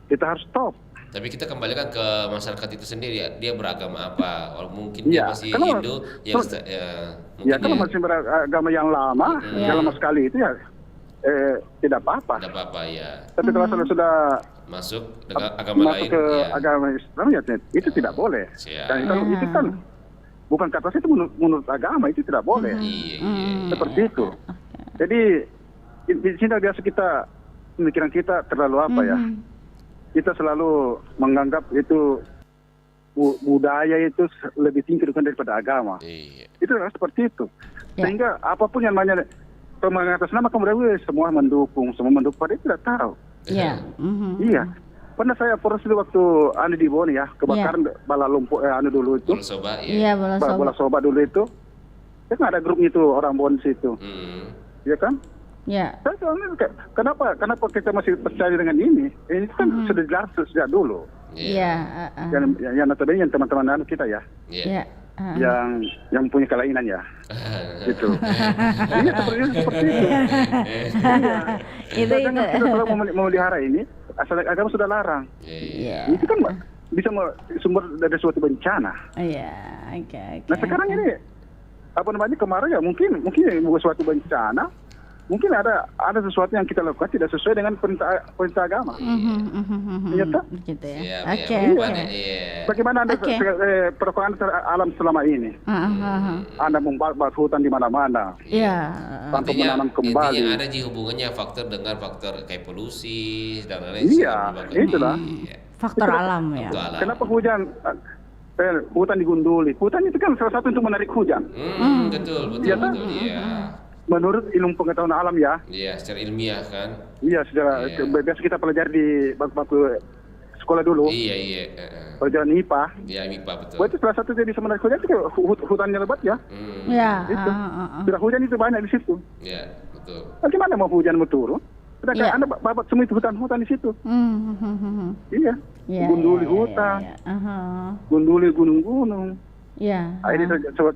kita harus stop. Tapi kita kembalikan ke masyarakat itu sendiri ya, dia beragama apa? Mungkin dia masih Hindu, kalau masih beragama yang lama, yang lama sekali itu ya tidak apa-apa. Tidak apa-apa ya. Tapi kalau sudah masuk agama lain, ke agama Islam ya itu tidak boleh. Dan itu kan bukan kata itu menurut agama itu tidak boleh. Seperti itu. Jadi di sini biasa pemikiran kita terlalu apa ya? Kita selalu menganggap itu budaya itu lebih tinggi daripada agama. Itu seperti itu. Sehingga apapun yang namanya mengatasnamakan budaya semua mendukung, padahal tidak tahu. Iya. Pernah saya waktu di Boni ya, kebakaran bala lumpur dulu itu. Bola soba dulu itu. Kan ada grupnya itu orang Boni situ. Iya kan? Saya kenapa kita masih percaya dengan ini? Ini kan sudah jelas sejak dulu. Yang notabene yang teman-teman kita ya. Yang punya kelainan ya. Gitu. Iya seperti itu. Kita selalu memelihara ini. Asal agama sudah larang. Itu kan bisa sumber dari suatu bencana. Nah sekarang ini kemarin ya mungkin suatu bencana mungkin ada sesuatu yang kita lakukan tidak sesuai dengan perintah agama. Iya toh? Gitu ya. Iya, Oke. Bagaimana Anda perlakuan alam selama ini? Anda membakar hutan di mana-mana. Iya. Tanpa menanam kembali. Intinya ada hubungannya faktor dengan faktor kayak polusi dan lain-lain. Iya, itulah. Faktor alam ya. Kenapa hujan hutan digunduli? Hutan itu kan salah satu untuk menarik hujan. Betul. Iya. Menurut ilmu pengetahuan alam ya. Iya, secara ilmiah kan. Iya, biasa kita pelajari di bangku sekolah dulu. Iya. Pelajaran IPA. Iya, IPA betul. Itu salah satu yang bisa menarik hujan itu hutannya lebat ya. Iya. Itu. Sudah hujan itu banyak di situ. Iya, betul. Bagaimana mau hujan mau turun? Sedangkan Anda babat semua itu hutan-hutan di situ. Iya. Gunduli hutan. Gunduli gunung-gunung. Iya. Ini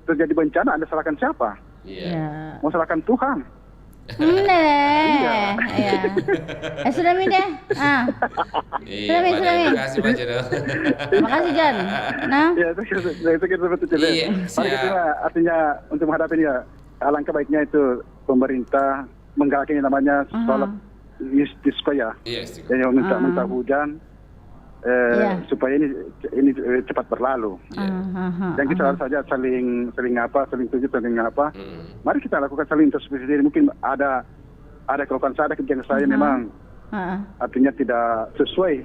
terjadi bencana, Anda salahkan siapa? Iya. Mau salahkan Tuhan. Iya. Sudah Mi deh. Sudah Mi. Terima kasih Pak Jono. Makasih Jan. Nah. Ya, itu kita betul. Artinya untuk menghadapi ini ya, alangkah baiknya itu pemerintah menggalakkan yang namanya sholat istisqa ya. Yang minta hujan. Supaya ini cepat berlalu. Dan kita harus saja saling tuju, saling apa. Mari kita lakukan saling introspeksi diri. Mungkin ada keluhan saya, kebijakan saya memang artinya tidak sesuai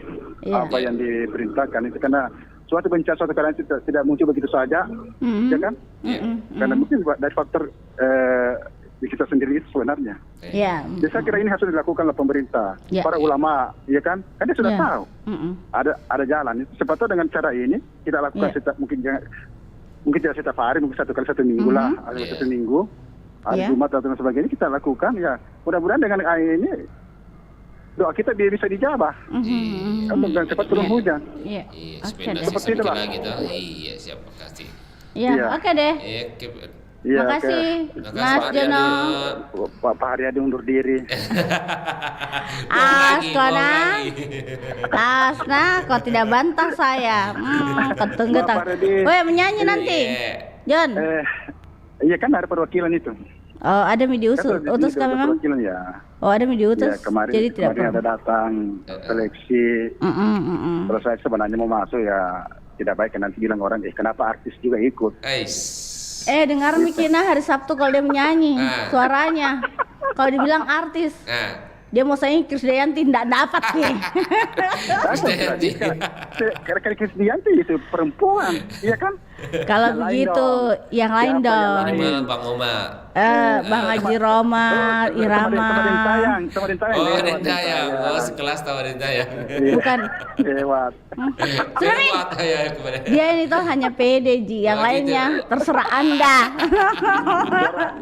apa yang diperintahkan. Itu karena suatu bencana, suatu keadaan tidak muncul begitu saja, ya kan? Karena mungkin dari faktor kita sendiri itu sebenarnya. Jadi saya kira ini harus dilakukan oleh pemerintah, para ulama, ya kan? Kan dia sudah tahu ada jalan. Sepatutnya dengan cara ini kita lakukan mungkin tidak setiap hari, mungkin 1 kali 1 minggu lah, atau 1 minggu, hari Jumat atau sebagainya kita lakukan. Ya mudah-mudahan dengan ini doa kita bisa dijabah, dan cepat turun hujan. Seperti itu lah. Iya, siap kasih. Iya, oke deh. Ya, makasih Mas Jono. Pak Haryadi undur diri. Kau tidak bantah saya. Ketunggu tak. Weh, menyanyi nanti. Jon. Iya kan ada perwakilan itu. Oh, ada utus kami memang. Ya. Oh, ada diutus. Ya, kemarin, jadi tidak kemarin ada datang seleksi. Terus saya sebenarnya mau masuk ya tidak baik nanti bilang orang kenapa artis juga ikut. Dengar Mikina hari Sabtu kalau dia menyanyi suaranya. Kalau dibilang artis. Dia mau saya Krisdayanti tidak dapat nih. Karena Krisdayanti itu perempuan, iya kan? Kalau begitu yang lain dong. Bang Oma. Bang Haji Roma, Irama. Sama Dintayang. Oh, Dintayang. Oh, sekelas tahu Dintayang. Bukan. Lewat. Dia ini tuh hanya pede Ji, yang lainnya terserah Anda.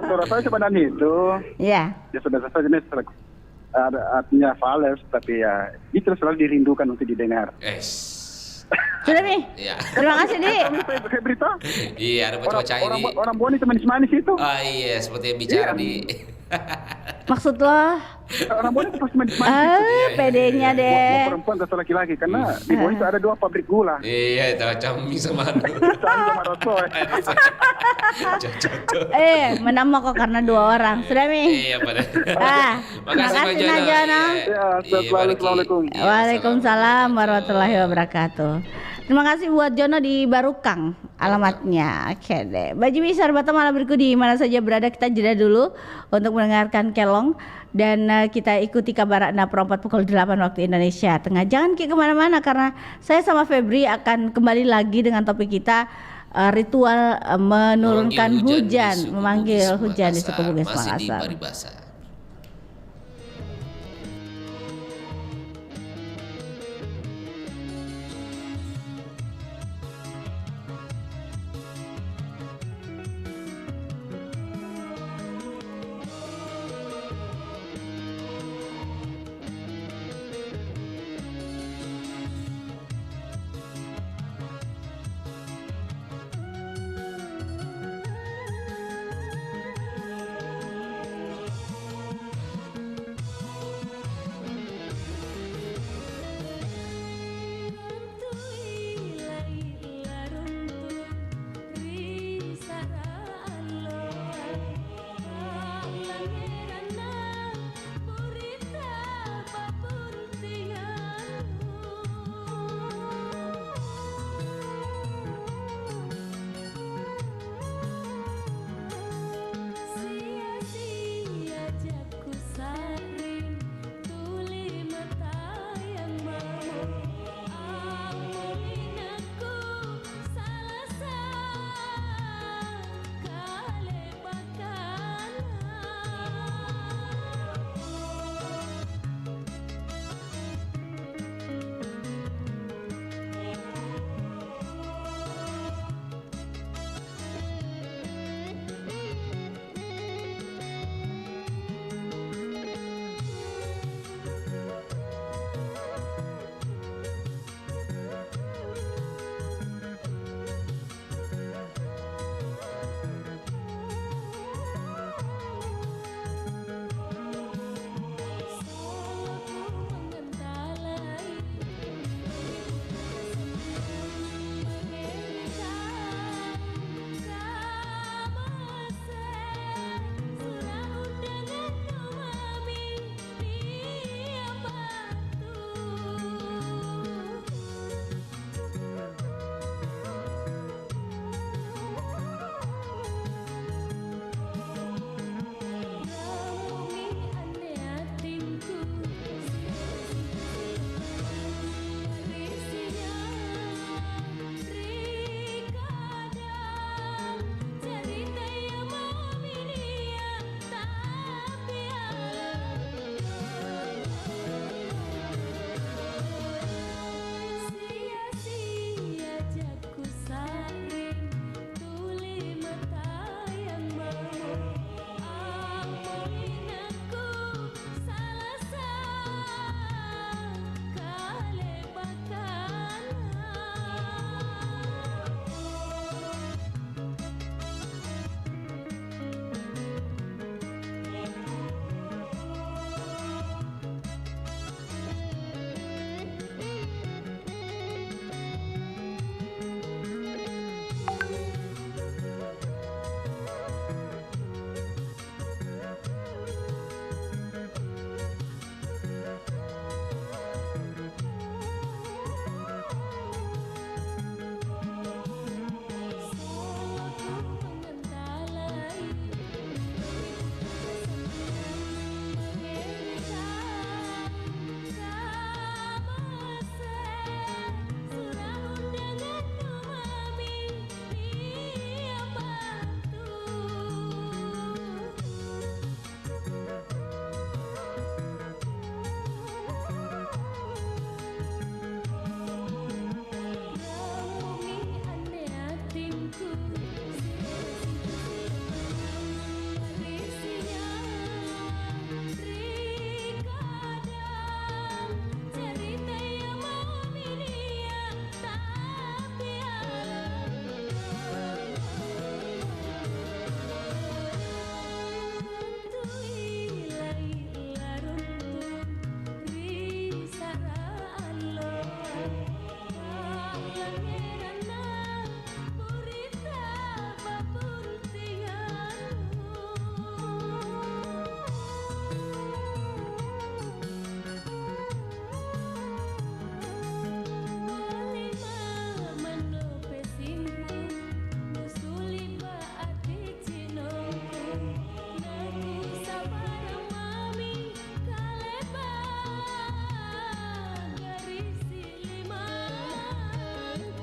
Suara saya sebenarnya itu. Iya. Ya sudah saja nih. Ada artinya fals, tapi ya itu selalu dirindukan untuk didengar. Sudah nih. Terima kasih Di. Saya berita. Iya, ada baca-baca ini. Orang Boni itu manis-manis itu. Iya, seperti yang bicara di. Maksud lo? Orang Boni itu pasti manis-manis. PD-nya deh. Mau perempuan atau laki-laki karena di Boni itu ada 2 pabrik gula. Iya, itu Cami sama sama Rotoy. Menambah kok karena 2 orang. Sudah Mi. Iya, pada. Makasih Najono. Assalamualaikum. Waalaikumsalam warahmatullahi wabarakatuh. Terima kasih buat Jono di Barukang alamatnya. Oke deh. Baju Misar Batam malam berikut di mana saja berada, kita jeda dulu untuk mendengarkan Kelong dan kita ikuti kabar Anda perempat pukul 8 waktu Indonesia Tengah. Jangan kemana-mana karena saya sama Febri akan kembali lagi dengan topik kita ritual menurunkan hujan, memanggil hujan di suku Bugis Makassar. Masih di Paribasa.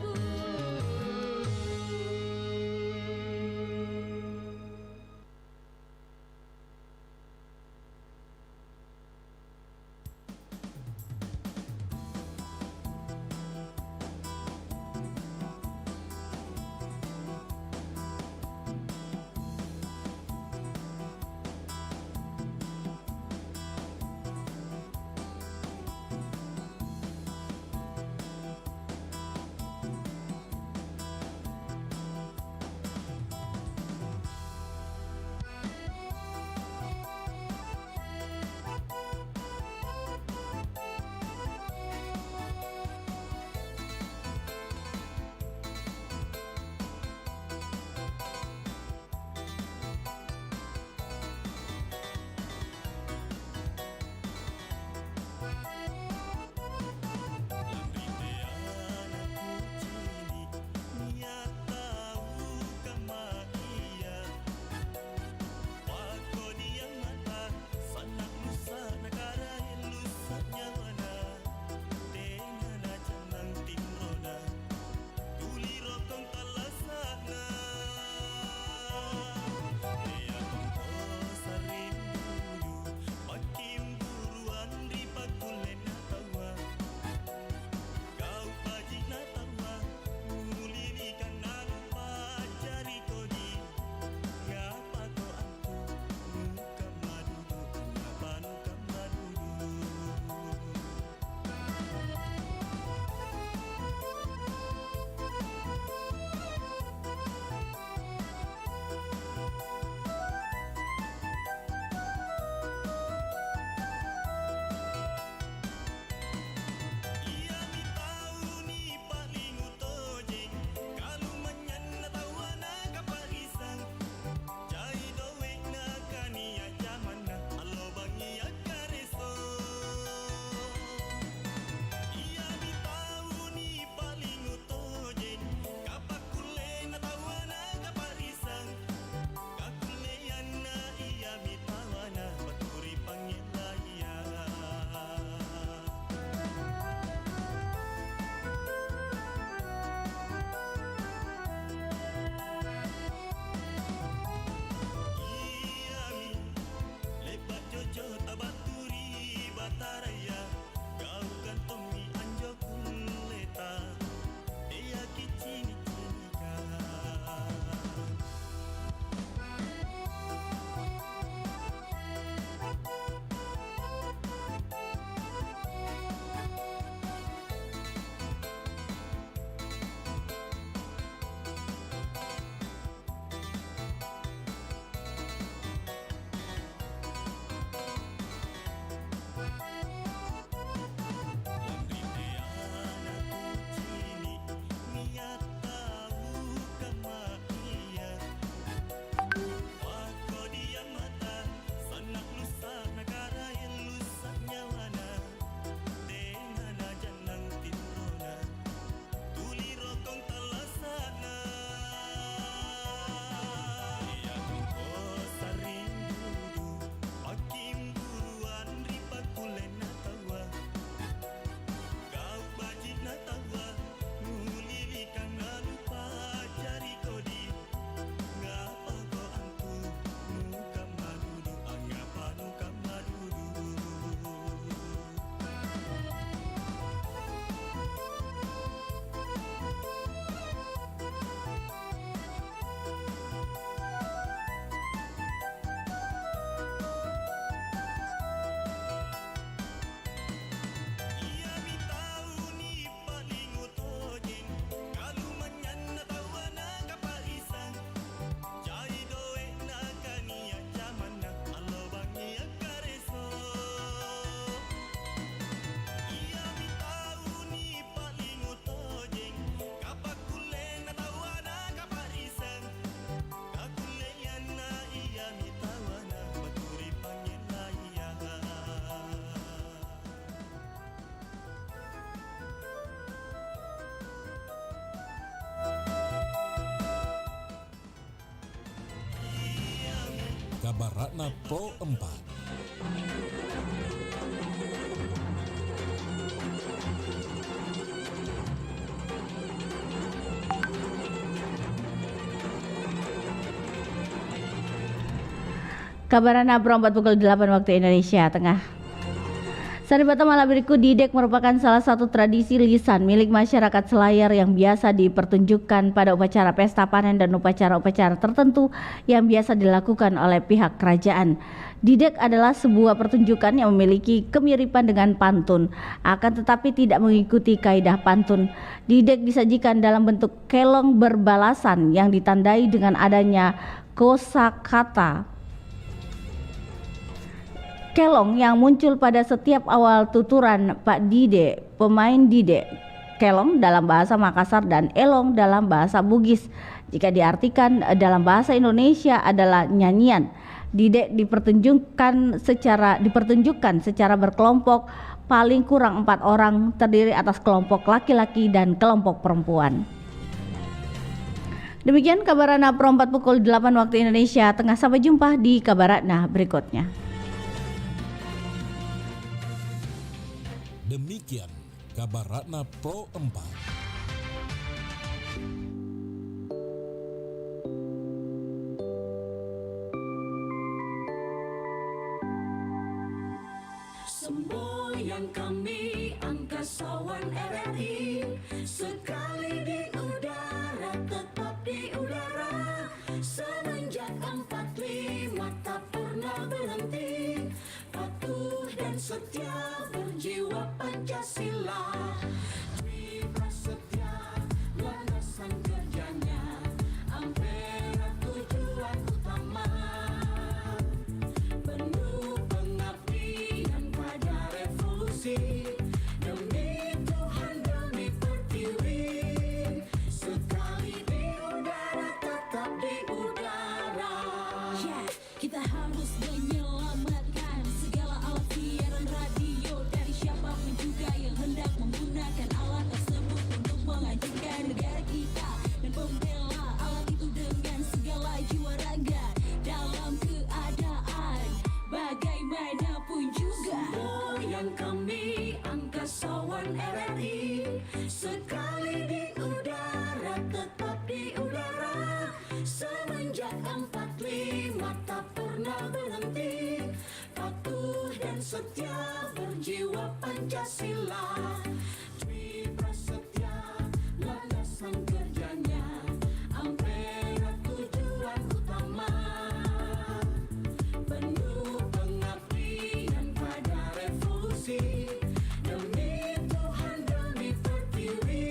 Ku Kabaratna Pro 4. Kabaran Pro 4 pukul 8 waktu Indonesia Tengah. Saripata malam berikut Didek merupakan salah satu tradisi lisan milik masyarakat Selayar yang biasa dipertunjukkan pada upacara pesta panen dan upacara-upacara tertentu yang biasa dilakukan oleh pihak kerajaan. Didek adalah sebuah pertunjukan yang memiliki kemiripan dengan pantun, akan tetapi tidak mengikuti kaidah pantun. Didek disajikan dalam bentuk kelong berbalasan yang ditandai dengan adanya kosakata kelong yang muncul pada setiap awal tuturan Pak Dide, pemain Dide. Kelong dalam bahasa Makassar dan elong dalam bahasa Bugis. Jika diartikan dalam bahasa Indonesia adalah nyanyian. Dide dipertunjukkan secara berkelompok, paling kurang 4 orang, terdiri atas kelompok laki-laki dan kelompok perempuan. Demikian Kabaratna Pro 4 pukul 8 waktu Indonesia Tengah. Sampai jumpa di Kabaratna berikutnya. Demikian Kabaratna Pro 4. Semboyan kami angkasawan RRI, sekali di udara tetap di udara. Semenjak 45 tak pernah berhenti, patuh dan setia berjiwa Pancasila. Dwi Prasetya landasan kerjanya, Ampera tujuan utama. Penuh pengabdian pada revolusi, demi Tuhan demi pertiwi. Sekali di udara tetap di udara. Yeah, kita harus menyelamatkan segala alat siaran radio dari siapapun juga yang hendak menggunakan alat tersebut untuk menghancurkan negara kita dan membela alat itu dengan segala jiwa raga dalam keadaan bagaimanapun juga. Semboyan kami angkasawan RRI, sekali di udara tetap di udara. Semenjak 45 tak pernah berhenti, patuh dan setia berjiwa Pancasila. Dwi Prasetya landasan kerjanya, Ampera tujuan utama. Penuh pengabdian pada revolusi, demi Tuhan demi pertiwi.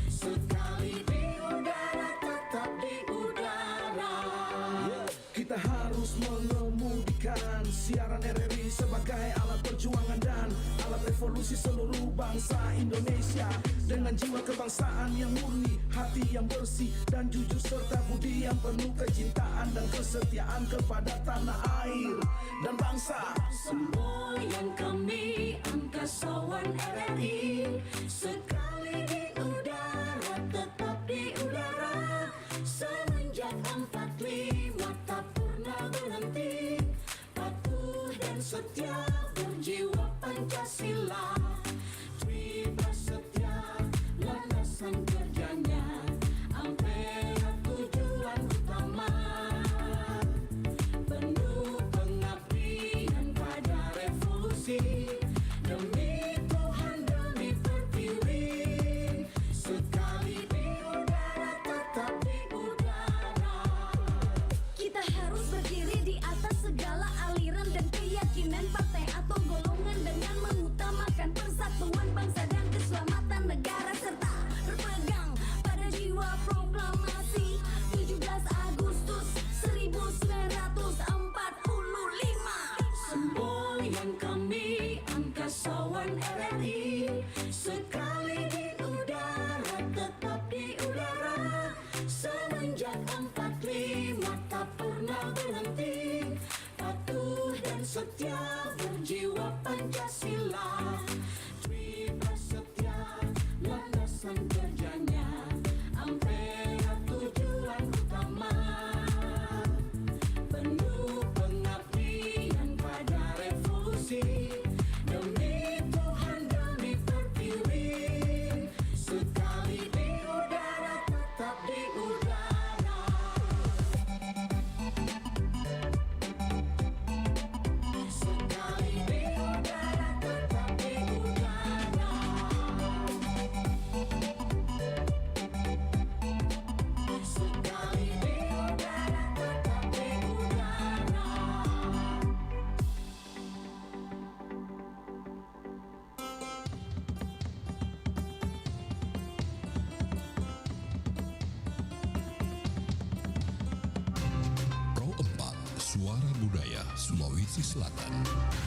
Sekali di udara tetap di udara. Kita harus mengemudikan siaran RRI sebagai alat perjuangan dan alat revolusi seluruh bangsa Indonesia, dengan jiwa kebangsaan yang murni, hati yang bersih dan jujur serta budi yang penuh kecintaan dan kesetiaan kepada tanah air dan bangsa. Semboyan kami angkasawan RRI, sekali di udara tetap di udara. Semenjak 45 tak pernah berhenti, patuh dan setia berjiwa Pancasila. Dwi Prasetya landasan kerjanya, Ampera tujuan utama. Penuh pengabdian pada revolusi, demi Tuhan demi pertiwi. Sekali di udara tetap di udara. Kita harus berdiri di atas segala aliran dan keyakinan partai Sulawesi Selatan.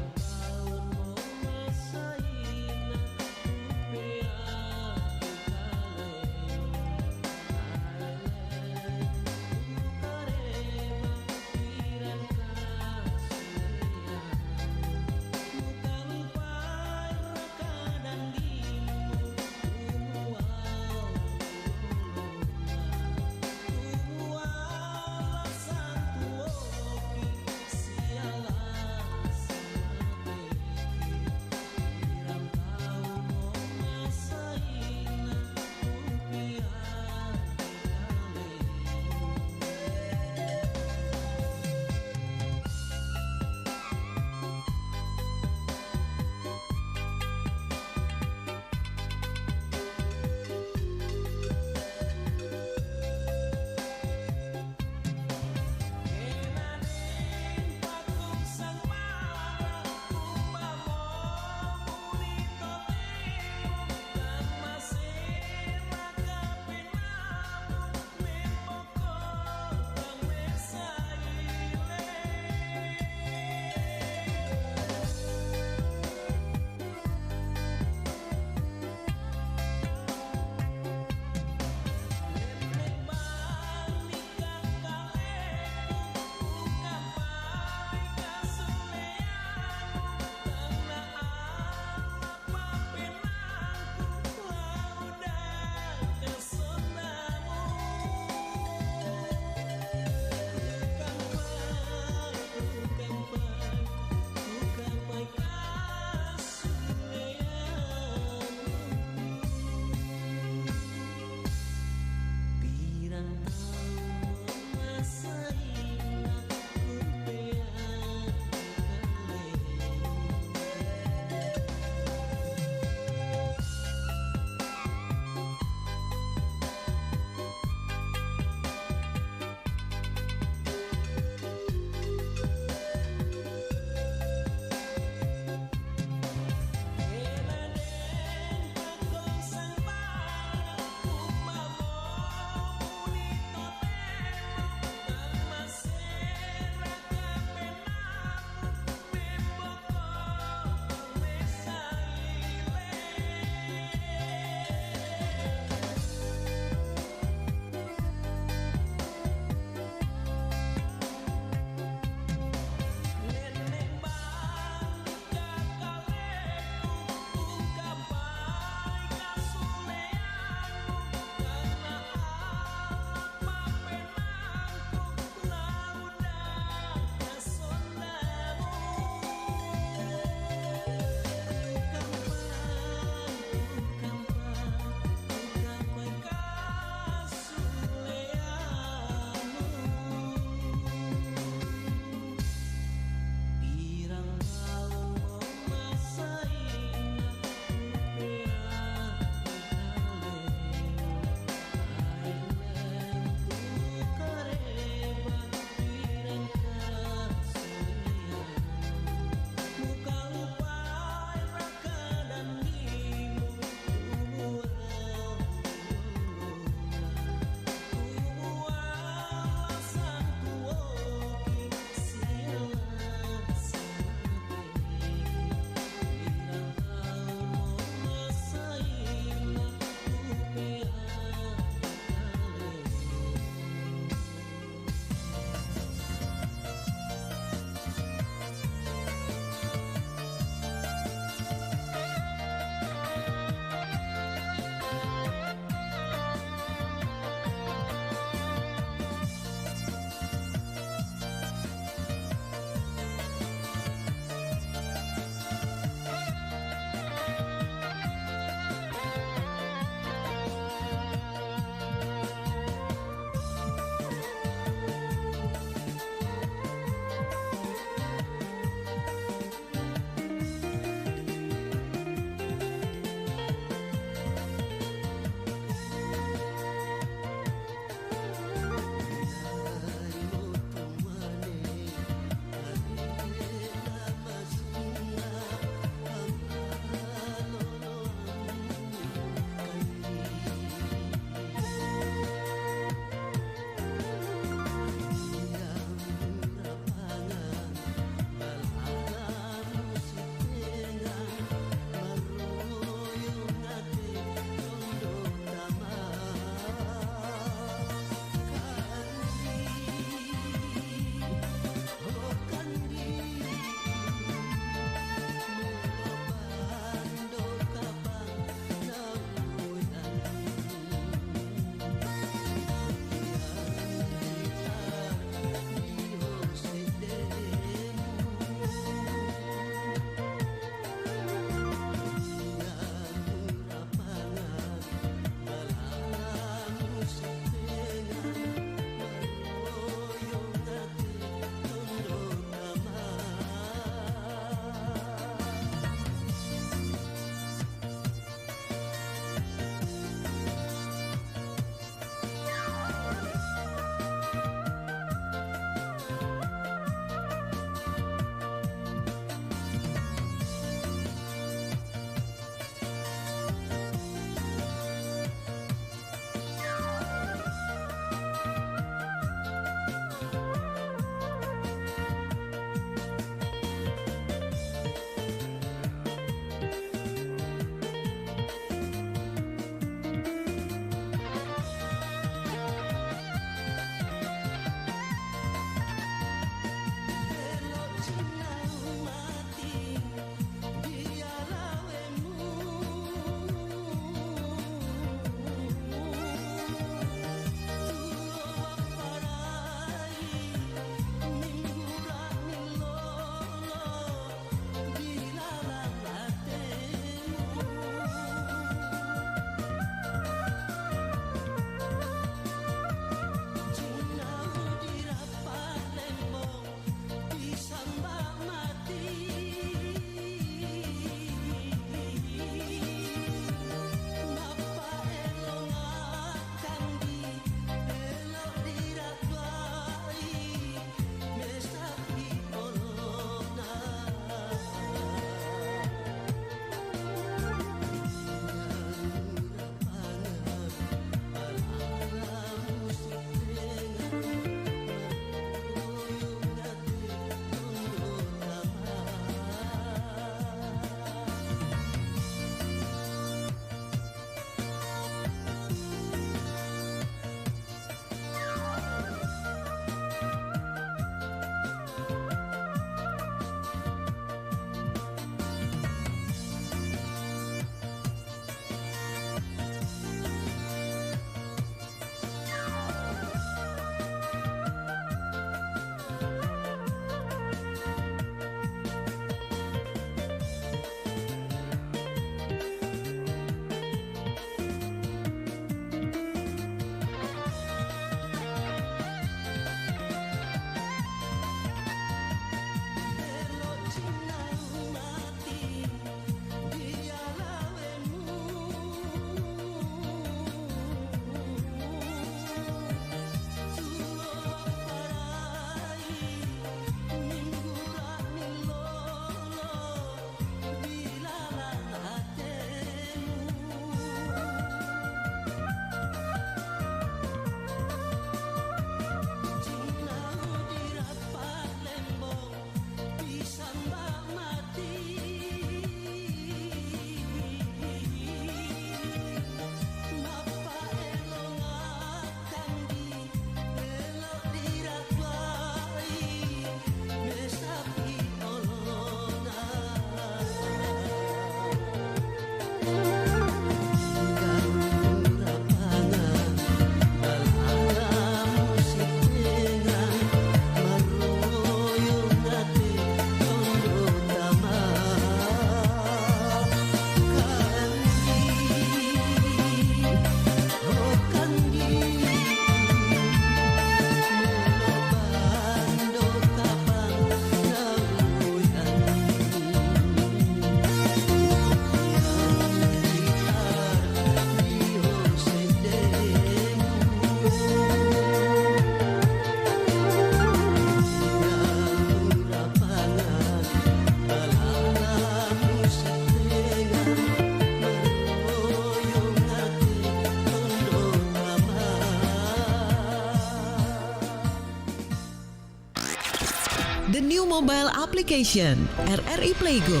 new mobile application RRI Playgo.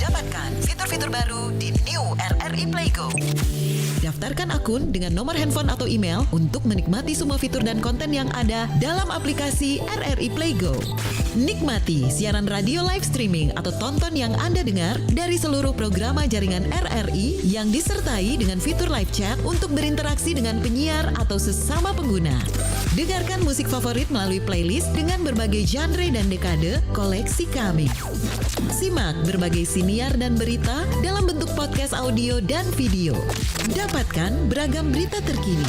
Dapatkan fitur-fitur baru di New RRI Playgo. Daftarkan akun dengan nomor handphone atau email untuk menikmati semua fitur dan konten yang ada dalam aplikasi RRI Playgo. Nikmati siaran radio live streaming atau tonton yang Anda dengar dari seluruh program jaringan RRI yang disertai dengan fitur live chat untuk berinteraksi dengan penyiar atau sesama pengguna. Dengarkan musik favorit melalui playlist dengan berbagai genre dan dekade koleksi kami. Simak berbagai siniar dan berita dalam bentuk podcast audio dan video. Dapatkan beragam berita terkini.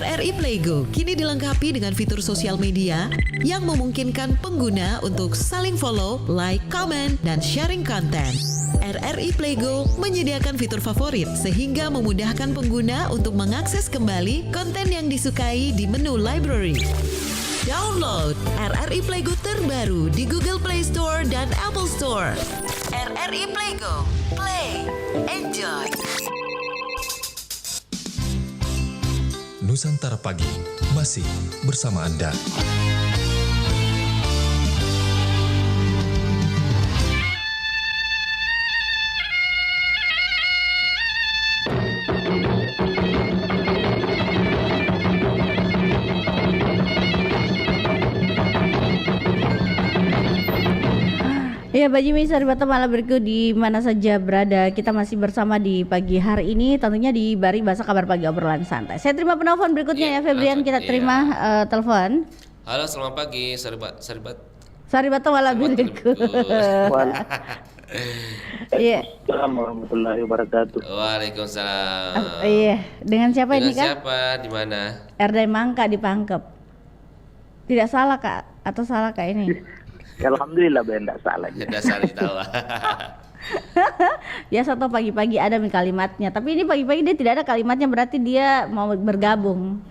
RRI Playgo kini dilengkapi dengan fitur sosial media yang memungkinkan pengguna untuk saling follow, like, comment, dan sharing konten. RRI Playgo menyediakan fitur favorit sehingga memudahkan pengguna untuk mengakses kembali konten yang disukai di menu library. Download RRI Playgo terbaru di Google Play Store dan Apple Store. RRI Playgo, play, enjoy. Nusantara Pagi masih bersama Anda. Ya, Pak Jimmy, sahabat malam berikut di mana saja berada, kita masih bersama di pagi hari ini, tentunya di Bari Bahasa Kabar Pagi Obrolan Santai. Saya terima penelpon berikutnya ya, Febrian, kita terima telepon. Halo, selamat pagi, Saribat malam berikut. Iya. Assalamualaikum warahmatullahi wabarakatuh. Waalaikumsalam. Iya, dengan siapa ini, Kak? Dengan siapa? Di mana? Erdai Mangka di Pangkep. Tidak salah, Kak? Atau salah, Kak, ini? Alhamdulillah, tidak salah. Tidak salah tahu. Biasa tuh pagi-pagi ada kalimatnya, tapi ini pagi-pagi dia tidak ada kalimatnya, berarti dia mau bergabung.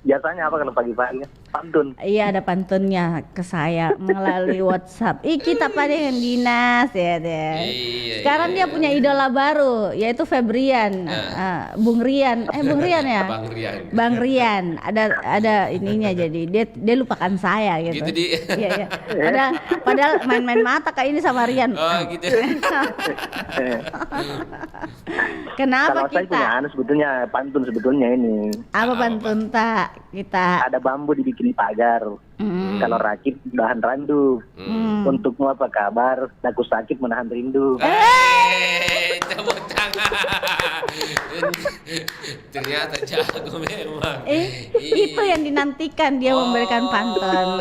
Biasanya apa kalau pagi-pagi? Pantun. Iya, ada pantunnya ke saya melalui WhatsApp. Kita pada yang dinas ya deh. Sekarang dia punya idola baru, yaitu Febrian, Bung Rian ya. Bang Rian. Ada ininya, jadi dia lupakan saya gitu. Iya. Padahal main-main mata kayak ini sama Rian. Oh gitu. Kenapa kalau kita? Saya punya sebetulnya pantun sebetulnya ini. Apa pantun tak kita? Ada bambu dibikin pagar. Kalau rakit menahan randu. Untukmu apa kabar? Aku sakit menahan rindu. Tepuk tangan. Ternyata jago memang. Itu yang dinantikan dia memberikan pantun.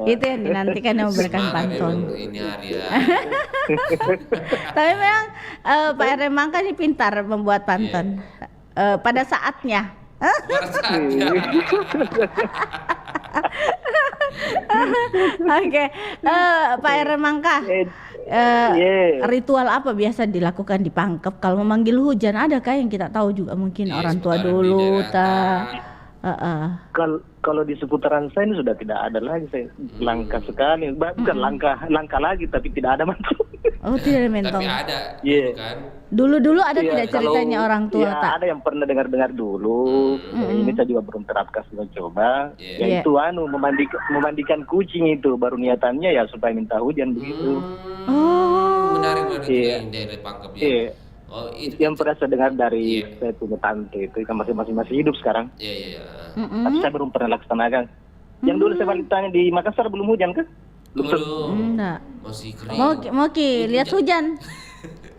Itu yang dinantikan dia memberikan pantun. Ini hari ya. Tapi memang Pak Erdai Mangka ini pintar membuat pantun. Pada saatnya. Oke, Pak Erdai Mangka, ritual apa biasa dilakukan di Pangkep kalau memanggil hujan? Adakah yang kita tahu juga mungkin orang tua dulu Kalau di seputaran saya ini sudah tidak ada lagi, saya langka sekali. Bukan langka lagi, tapi tidak ada mentong. Oh, tidak ada mentong. Tapi ada, kan? Dulu ada tidak ceritanya orang tua? Ya, ada yang pernah dengar dulu. Ini saya juga belum terapkan, sudah coba. Yaitu memandikan kucing itu, baru niatannya ya supaya minta hujan begitu. Menarik dari Pangkep ya. Oh, itu yang pernah saya dengar dari saya punya tante itu kan masih hidup sekarang. Iya. Tapi saya belum pernah laksanakan. Yang dulu saya tanya di Makassar belum hujan kan? Belum. Enggak. Masih kering. Mau lihat hujan.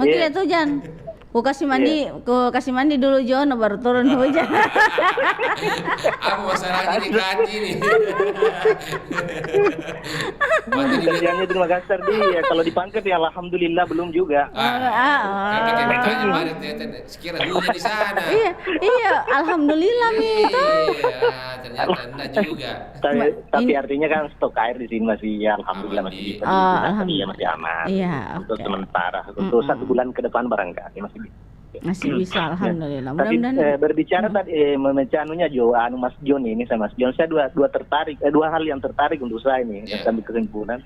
Lihat hujan. Ku kasih mandi dulu Jono baru turun hujan. Apa masalahnya di kaji nih? Kerjanya di Makassar dia. Kalau di Pangkep ya alhamdulillah belum juga. Kami tanya kemarin sekira hujan di sana. Iya, alhamdulillah Mi. Iya, ternyata enggak juga. Tapi artinya kan stok air di sini masih ya alhamdulillah masih alhamdulillah masih aman. Iya, untuk sementara. Untuk 1 bulan ke depan barangkali masih bisa. Masih bisa, alhamdulillah. Tapi Mudah-mudahan. berbicara tadi memecanunya Mas John ini sama Mas John, saya dua hal yang tertarik untuk saya nih yang kami kesimpulan.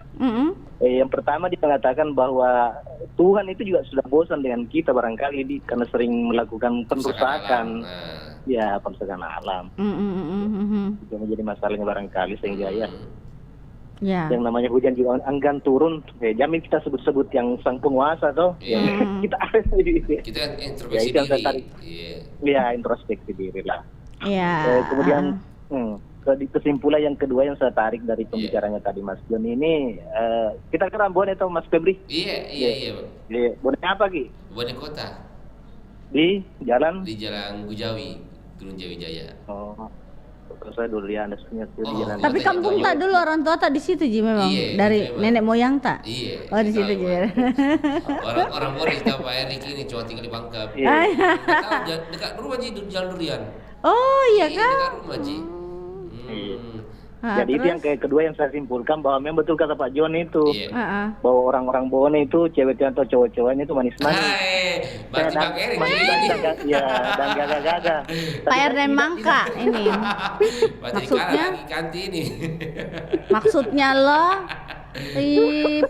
Yang pertama dia mengatakan bahwa Tuhan itu juga sudah bosan dengan kita barangkali karena sering melakukan perusakan, perusakan alam. Itu menjadi masalahnya barangkali sehingga yang namanya hujan juga enggan turun, jamin kita sebut-sebut yang sang penguasa toh, kita introspeksi diri. Introspeksi diri lah. Kemudian kesimpulan yang kedua yang saya tarik dari pembicaranya tadi Mas John ini, kita ke Rambone atau Mas Febri? Iya. Bone apa Ki? Bone kota. Di jalan Gujawi, Gunung Jawijaya. Saya dulu ya ada jalan. Tapi kampung tak dulu orang tua tak di situ Ji memang dari nenek moyang tak. Iya. Oh di situ Ji. Orang Boris tahu Pak Erik ini cuma tinggal di Bangka. Dekat rumah Ji, Jalan Durian. Oh iya kan? Dekat rumah Ji. Jadi itu yang kedua yang saya simpulkan bahwa memang betul kata Pak John itu bahwa orang-orang Bone itu ceweknya atau cowok-cowoknya itu manis-manis. Berarti Pak Erik dan gagah-gagah. Pak Erden Mangka ini. Maksudnya ini. Maksudnya lo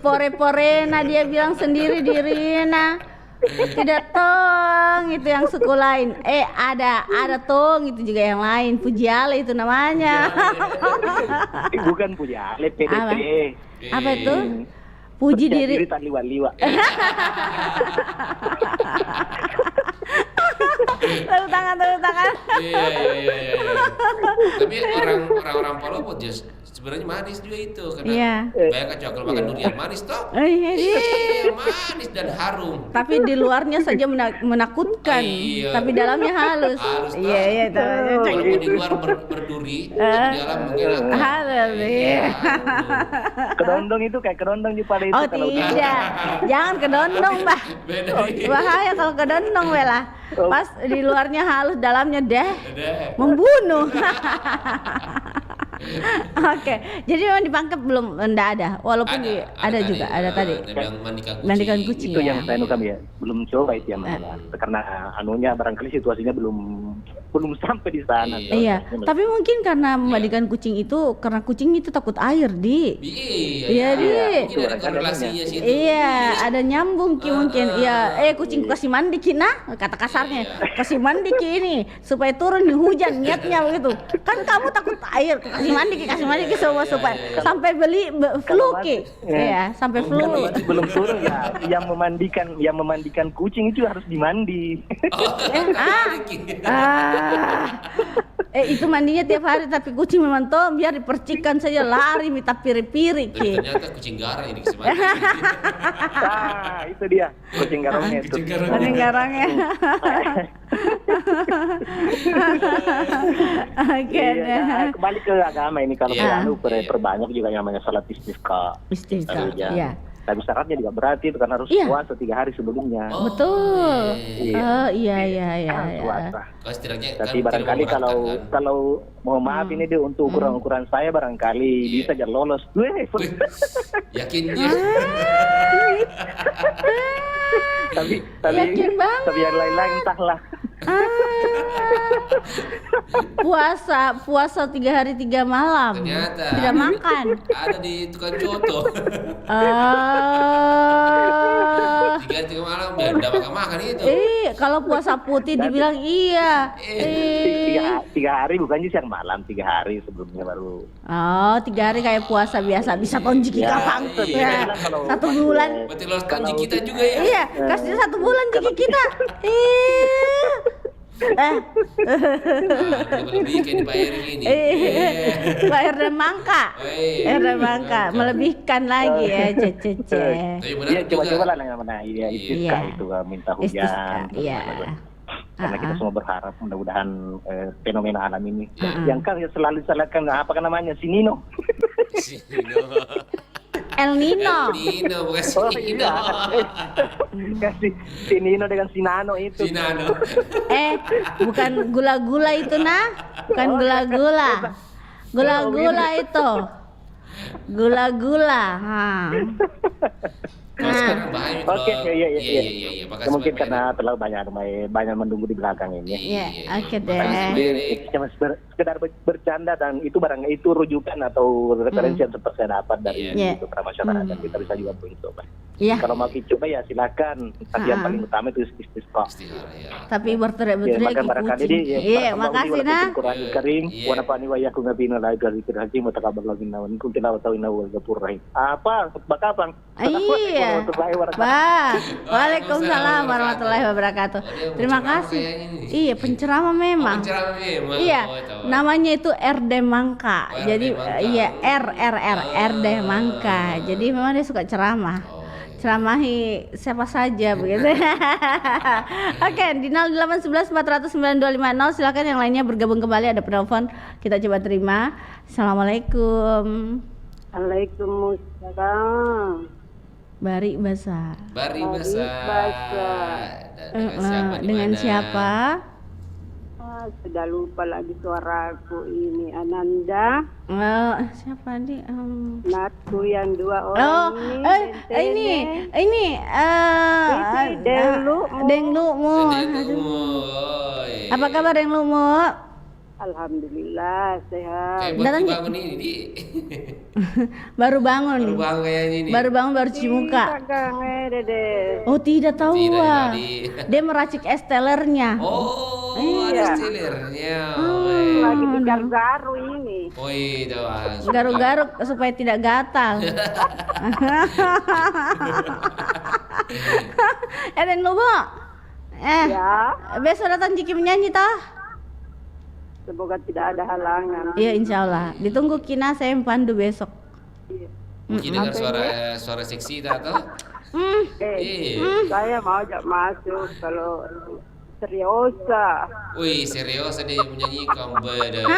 pore-porena dia bilang sendiri dirina. Tidak tong itu yang suku lain. Ada tong itu juga yang lain. Pujiale itu namanya. Bukan Pujiale, PDP. Apa itu? Puji diri tak liwat-liwat. Tepuk tangan. Iya. Tapi orang Palopo sebenarnya manis juga itu karena banyak kan kalau makan durian manis toh. Iya, manis dan harum. Tapi di luarnya saja menakutkan, tapi dalamnya halus. Iya. Walaupun di luar berduri, tapi di dalam mengenakan. Halus. Kedondong itu kayak kedondong di pada itu. Oh tidak, jangan kedondong Mbah. Bahaya kalau kedondong Bella. Pas di luarnya halus, dalamnya membunuh. Oke, jadi memang di Pangkep belum enggak ada, walaupun ada juga ada tadi. Mandikan kucing. Itu yang saya kami belum coba itu yang karena anunya barangkali situasinya belum sampai di sana. Iya, tapi mungkin karena memandikan kucing itu karena kucing itu takut air Iya. Mungkin ada korelasinya sih. Iya, ada nyambung Ki mungkin. Iya, kucingku kasih mandi Ki kata kasarnya. Kasih mandi Ki ini supaya turun hujan niatnya begitu. Kan kamu takut air, kasih mandi Ki semua supaya sampai beli flu Ki. Iya, sampai flu. Belum turun ya. Yang memandikan kucing itu harus dimandi. Itu mandinya tiap hari tapi kucing memang toh biar dipercikan saja lari minta piri-piri Ki. Ternyata kucing garang ini kesempatan. Itu dia kucing garangnya itu. Kucing garangnya. Oke deh. Kembali ke agama ini kalau perbanyak juga yang namanya salat istisqa. Iya. Tapi syaratnya juga berarti itu karena harus puasa 3 hari sebelumnya. Betul. Iya. Tapi barangkali kalau mohon maaf ini deh untuk ukuran saya barangkali bisa jadi lolos. Yakin dia. tapi yakin banget. Tapi yang lain-lain entahlah. Puasa 3 hari 3 malam. Ternyata tidak makan. Ada di tukang coto. 3 hari 3 malam udah makan itu. Kalau puasa putih dibilang iya. 3 hari bukannya siang malam, 3 hari sebelumnya baru. 3 hari kayak puasa biasa bisa tonjiki kapan ya. 1 bulan. Berarti lolos tonjik kita juga ya. Iya, kasih 1 bulan jiki kita. Lebih kayak di Pak Erik ini. Pak Erden Mangka melebihkan lagi ya cece. Iya coba-coba lah namanya istisqa itu minta hujan. Karena kita semua berharap mudah-mudahan fenomena alam ini yang kan selalu disalahkan apa namanya Sinino. El Nino bukan Sinino. Kasih Sinino dengan Sinano itu. Bukan gula-gula itu bukan gula-gula. Gula-gula itu. Gula-gula. Kalau sekarang bahaya itu. Oke, iya. Makasih mungkin karena terlalu banyak menunggu di belakang ini. Iya, oke deh. Jadi cuma sekedar bercanda dan itu barangnya itu rujukan atau referensi yang sempat saya dapat dari beberapa masyarakat. Kita bisa juga mencoba. Iya. Kalau mau coba ya silakan. Tapi yang paling utama itu istisqa. Tapi berteriak-teriak kucing. Iya, makasih nah. Quran Karim, wa nafa'ani wa iyyakum bima la ilaha illa huwa taqabbalallahu minna wa minkum tilawatan innahu ghafurur rahim. Apa? Bakapang. Iya. Waalaikumsalam warahmatullahi wabarakatuh. Terima kasih. Iya, penceramah memang. Iya, namanya itu RD Mangka. Jadi iya RD Mangka. Jadi memang dia suka ceramah. Ceramahi siapa saja begitu. Oke, di 0811 409 250 silakan yang lainnya bergabung kembali, ada penelpon kita coba terima. Assalamualaikum. Waalaikumsalam. Bari Basa. Dengan siapa? Sudah lupa lagi suaraku ini. Ananda. Siapa nih? Natku yang 2 orang ini. Denglumu. Apa kabar Denglumu? Alhamdulillah sehat. Baru bangun ini. Baru bangun kayaknya ini. Baru cuci muka. Oh, tidak tahu. Dia meracik es tellernya. Oh, ada es tellernya. Lagi di garu-garu ini. Oh iya, garu-garu supaya tidak gatal. Dan lu besok datang Ciki menyanyi tah. Semoga tidak ada halangan. Iya, insya Allah. Ditunggu Kina, saya pandu besok. Mungkin dengan suara seksi atau? Saya mau ajak masuk kalau seriosa. Wih, seriosa dia menyanyikan beda.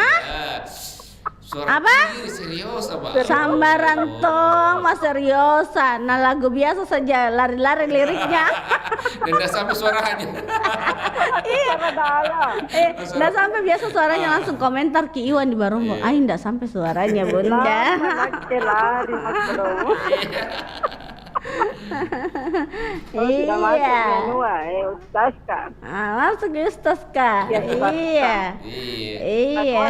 Suara apa? Seriosa, Pak. Sambaran tong, mas seriosa. Nah, lagu biasa saja, lari-lari liriknya. Dan tidak sampai suaranya. Iya. Tidak sampai, biasa suaranya langsung komentar Ki Iwan di Baronggo. Tidak sampai suaranya, Bunda. Lari mas Baronggo. Iya. Ustaz kan? Masuk Ustaz kan? Iya.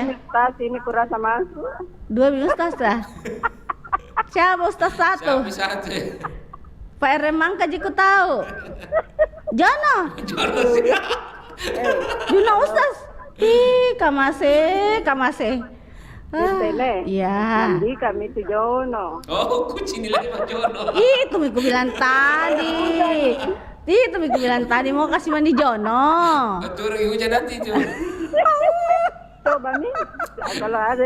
Ustaz ini kurasa masuk. 2 Ustaz lah. Siapa Ustaz 1? Pak R. Mangka jiku tahu. Jono Ustaz. Kamase. Iya. Nanti kami itu Jono. Oh, kucing lagi Pak Jono. Itu Miku bilang tadi. Mau kasih mandi Jono. Turun hujan nanti tuh. Coba nih, kalau ada.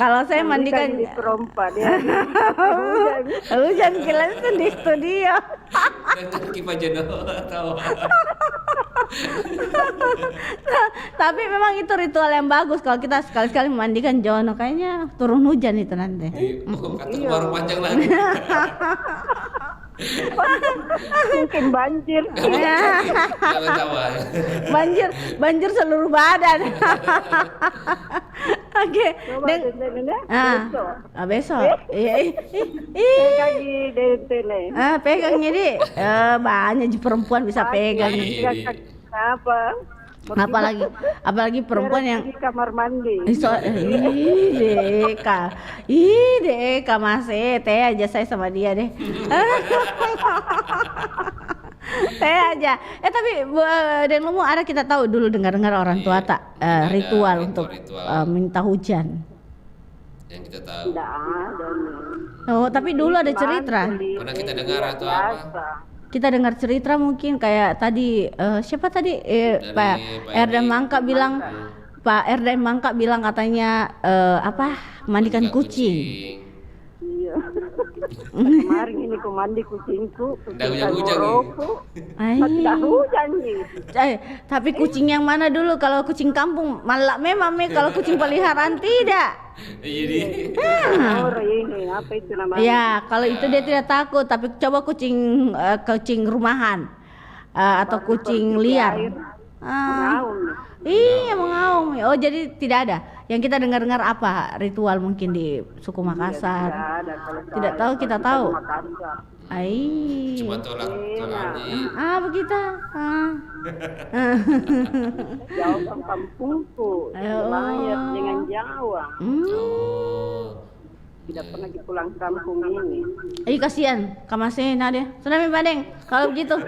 Kalau saya mandikan di perompak dia. Hujan kilas di studio. Dan Pak Jono tahu. Tapi memang itu ritual yang bagus kalau kita sekali-sekali memandikan Jono, kayaknya turun hujan itu nanti. Kata baru panjang lagi. Mungkin banjir. Banjir seluruh badan. Oke. Besok. Pegang ini. Banyak perempuan bisa pegang. Apalagi perempuan yang di kamar mandi. Deka masih teh aja saya sama dia deh. Teh aja. Tapi dan lu ada kita tahu dulu dengar orang tua tak ritual untuk minta hujan. Yang kita tahu. Tidak ada. Oh, tapi dulu ada cerita. Pernah kita dengar atau apa? Kita dengar cerita mungkin kayak tadi siapa tadi Pak RD Mangka bilang katanya mandikan kucing. Iya. Kemarin ini ku mandi kucingku. Tidak hujan nih. Tapi kucing yang mana dulu? Kalau kucing kampung malah memang kalau kucing peliharaan tidak. Ini apa itu namanya? Ya, kalau itu dia tidak takut, tapi coba kucing rumahan atau kucing liar. Iya, mengaum. Oh, jadi tidak ada. Yang kita dengar-dengar apa ritual mungkin di suku Makassar? Tidak ada. Tidak tahu, kita tahu. Coba tolak ini. Begitu. Jauh kampungku, lahir dengan Jawa. Tidak pernah pulang kampung ini. Kasihan, Kamasena deh. Sudah Badeng, kalau begitu.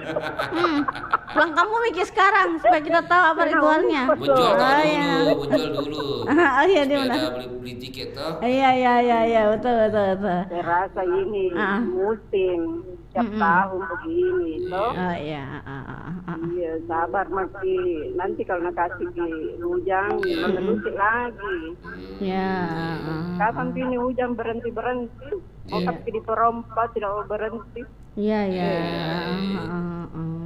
Pulang kampung mikir sekarang supaya kita tahu apa ritualnya. Menjual dulu. Iya dia benar. Beli tiket toh. Iya, betul. Saya rasa ini musim tiap tahun begini toh. Iya, sabar masih. Nanti kalau nak kasih di hujan, menelusik lagi. Ya. Kapan ini hujan berhenti? Mau kasih di perompak tidak mau berhenti. Iya.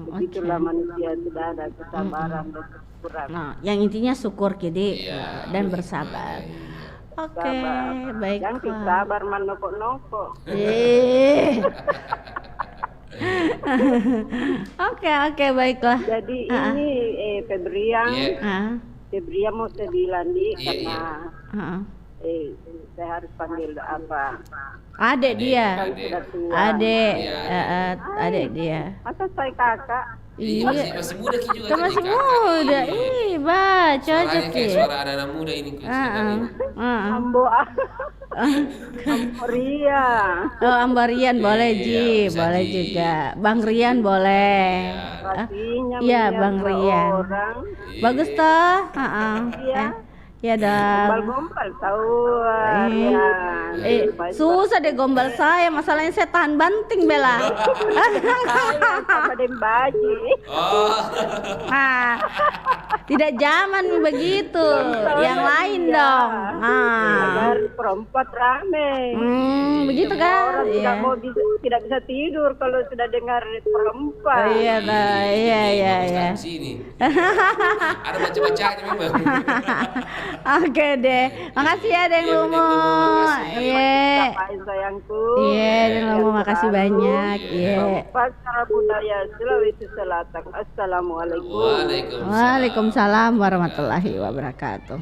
Begitulah manusia, sudah ada kesabaran dan kesyukuran. Yang intinya syukur Kidi dan bersabar. Oke, baik. Jangan sabar menokok-nokok. Oke, baiklah. Jadi ini Febrian mau saya bilang karena saya harus panggil apa? Adik dia. Adik dia. Masa saya kakak? Iya. Masih muda juga. Kan masih muda. Cocok kayak suara anak muda ini. Ambarian boleh boleh juga. Bang Rian boleh. Iya, Bang Rian. Bagus toh? Ya dah. Gombal tahu. Susah deh gombal saya, masalahnya saya tahan banting Bella. Sama Dembaji. Tidak zaman begitu. Yang lain dong. Perempat rame. Begitu kan? Orang tidak bisa tidur kalau sudah dengar perempat. Iya. Ada baca-bacanya memang. Oke deh, makasih ya Deng Lumo. Iya, Deng Lumo, makasih banyak. Pasar Budaya Sulawesi Selatan. Assalamualaikum. Waalaikumsalam warahmatullahi wabarakatuh.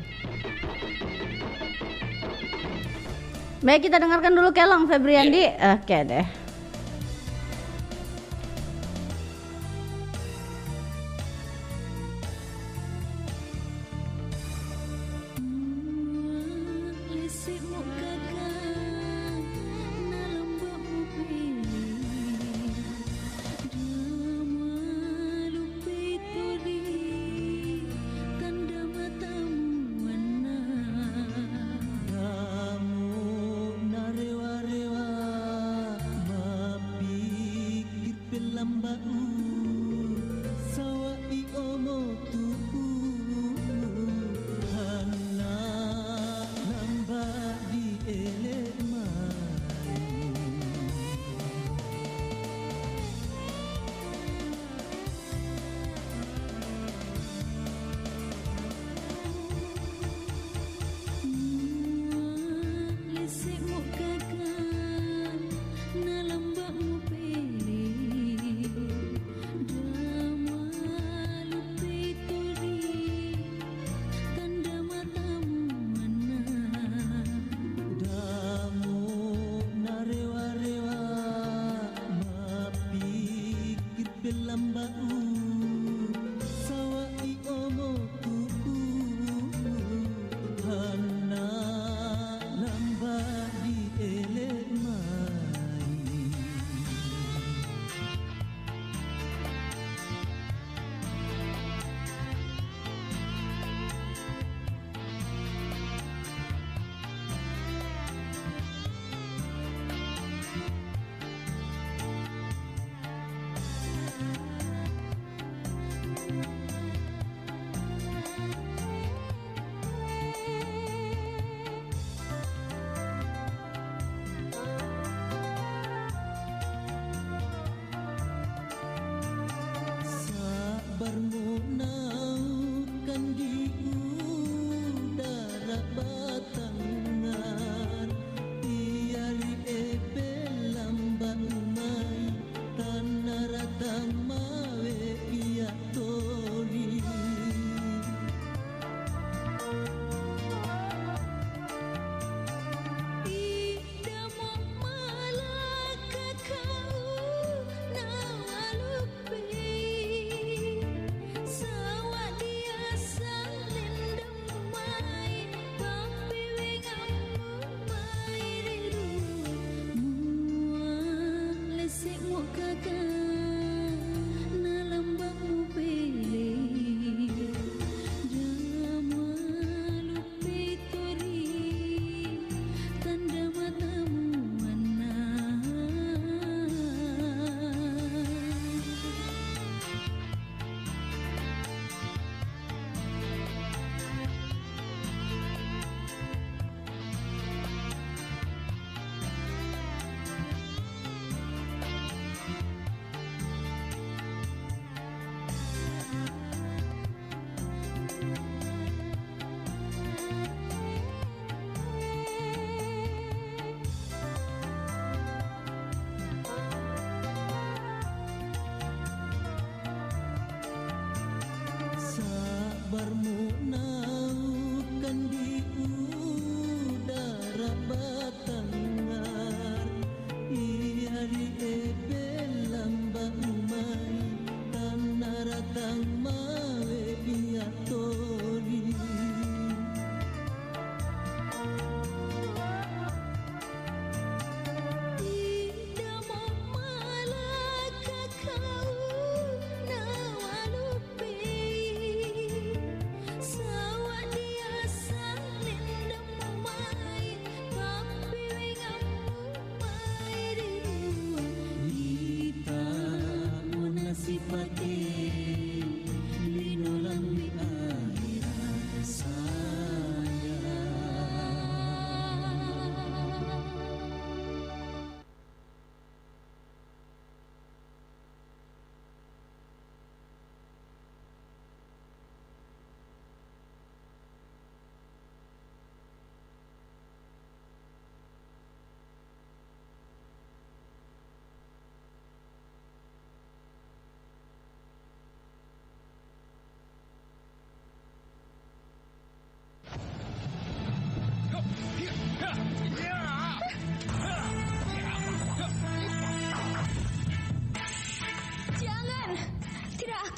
Baik, kita dengarkan dulu Kelong Febriandi. Oke deh.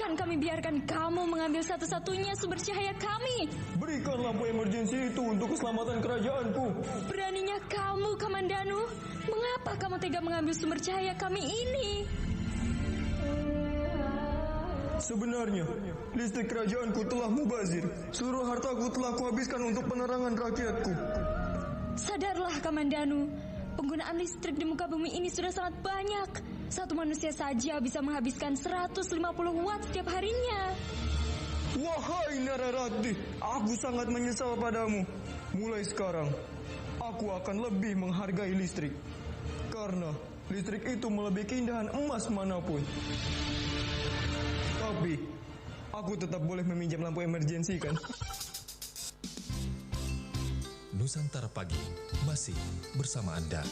Kami biarkan kamu mengambil satu-satunya sumber cahaya kami. Berikan lampu emergensi itu untuk keselamatan kerajaanku. Beraninya kamu, Kamandanu. Mengapa kamu tega mengambil sumber cahaya kami ini? Sebenarnya, listrik kerajaanku telah mubazir. Seluruh hartaku telah kuhabiskan untuk penerangan rakyatku. Sadarlah, Kamandanu. Penggunaan listrik di muka bumi ini sudah sangat banyak. Satu manusia saja bisa menghabiskan 150 watt setiap harinya. Wahai Nararati, aku sangat menyesal padamu. Mulai sekarang, aku akan lebih menghargai listrik. Karena listrik itu melebihi keindahan emas manapun. Tapi, aku tetap boleh meminjam lampu emergensi kan? Nusantara Pagi masih bersama Anda.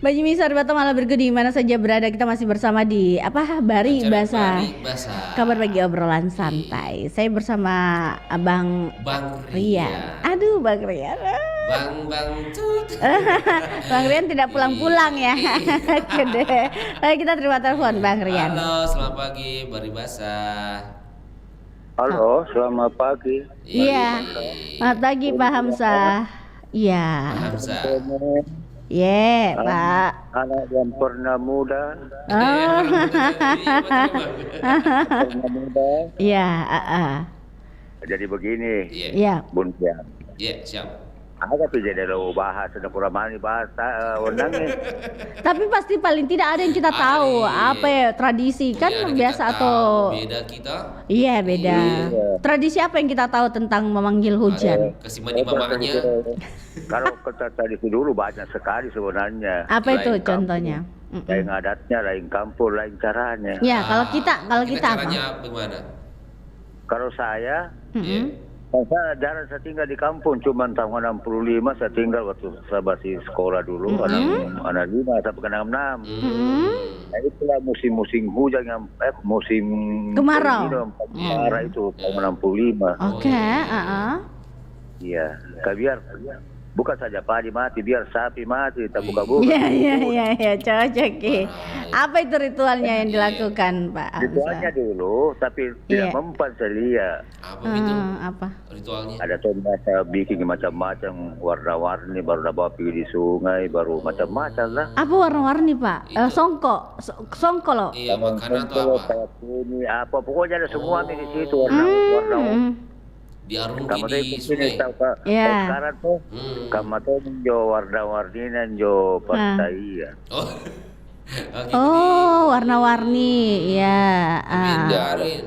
Baju Misar Batam ala bergedi mana saja berada, kita masih bersama di Bari Basah. Kabar pagi obrolan santai. Saya bersama Bang Rian. Aduh Bang Rian. Bang Tut. Bang Rian tidak pulang-pulang ya. Baik, kita terima telepon Bang Rian. Halo, selamat pagi Bari Basah. Halo, selamat pagi. Iya. Selamat pagi Pak Hamzah. Iya. Ye, Pak. Anak yang pernah muda. Pernah muda. Iya, Jadi begini. Iya. Bun Pian. Iya, siap. Ada tuh jadi lo bahas, ada kuramani bahasa wenangnya. Tapi pasti paling tidak ada yang kita tahu apa ya tradisi kan biasa atau beda kita. Iya beda. Tradisi apa yang kita tahu tentang memanggil hujan? Kasih mandi mamanya. Kalau kita tradisi dulu banyak sekali sebenarnya. Apa itu contohnya? Lain adatnya, lain kampung, lain caranya. Ya kalau kita caranya bagaimana? Kalau saya. Saya jarang saya tinggal di kampung, cuma tahun 65 saya tinggal waktu saya masih sekolah dulu, anak 5 sampai ke 66. Nah itulah musim-musim hujan yang musim kemarau. Kemarau itu tahun 65. Oke, Iya, biar Bukan saja padi mati, biar sapi mati, tak buka-buka. Iya, cocok. Apa itu ritualnya yang dilakukan, Pak Hamzah? Ritualnya dulu, tapi tidak mempan selia. Apa itu? Apa? Ritualnya? Ada tuh masa bikin macam-macam warna-warni, baru bawa pergi di sungai, baru macam-macam lah. Apa warna-warni, Pak? Songko loh. Iya, makanan atau apa? Ini apa? Pokoknya ada semua di situ warna-warna. Diarungi di sungai. Sekarang tuh kamu tuh jo warna-warninan jo partai ya. Warna-warni ya. Dari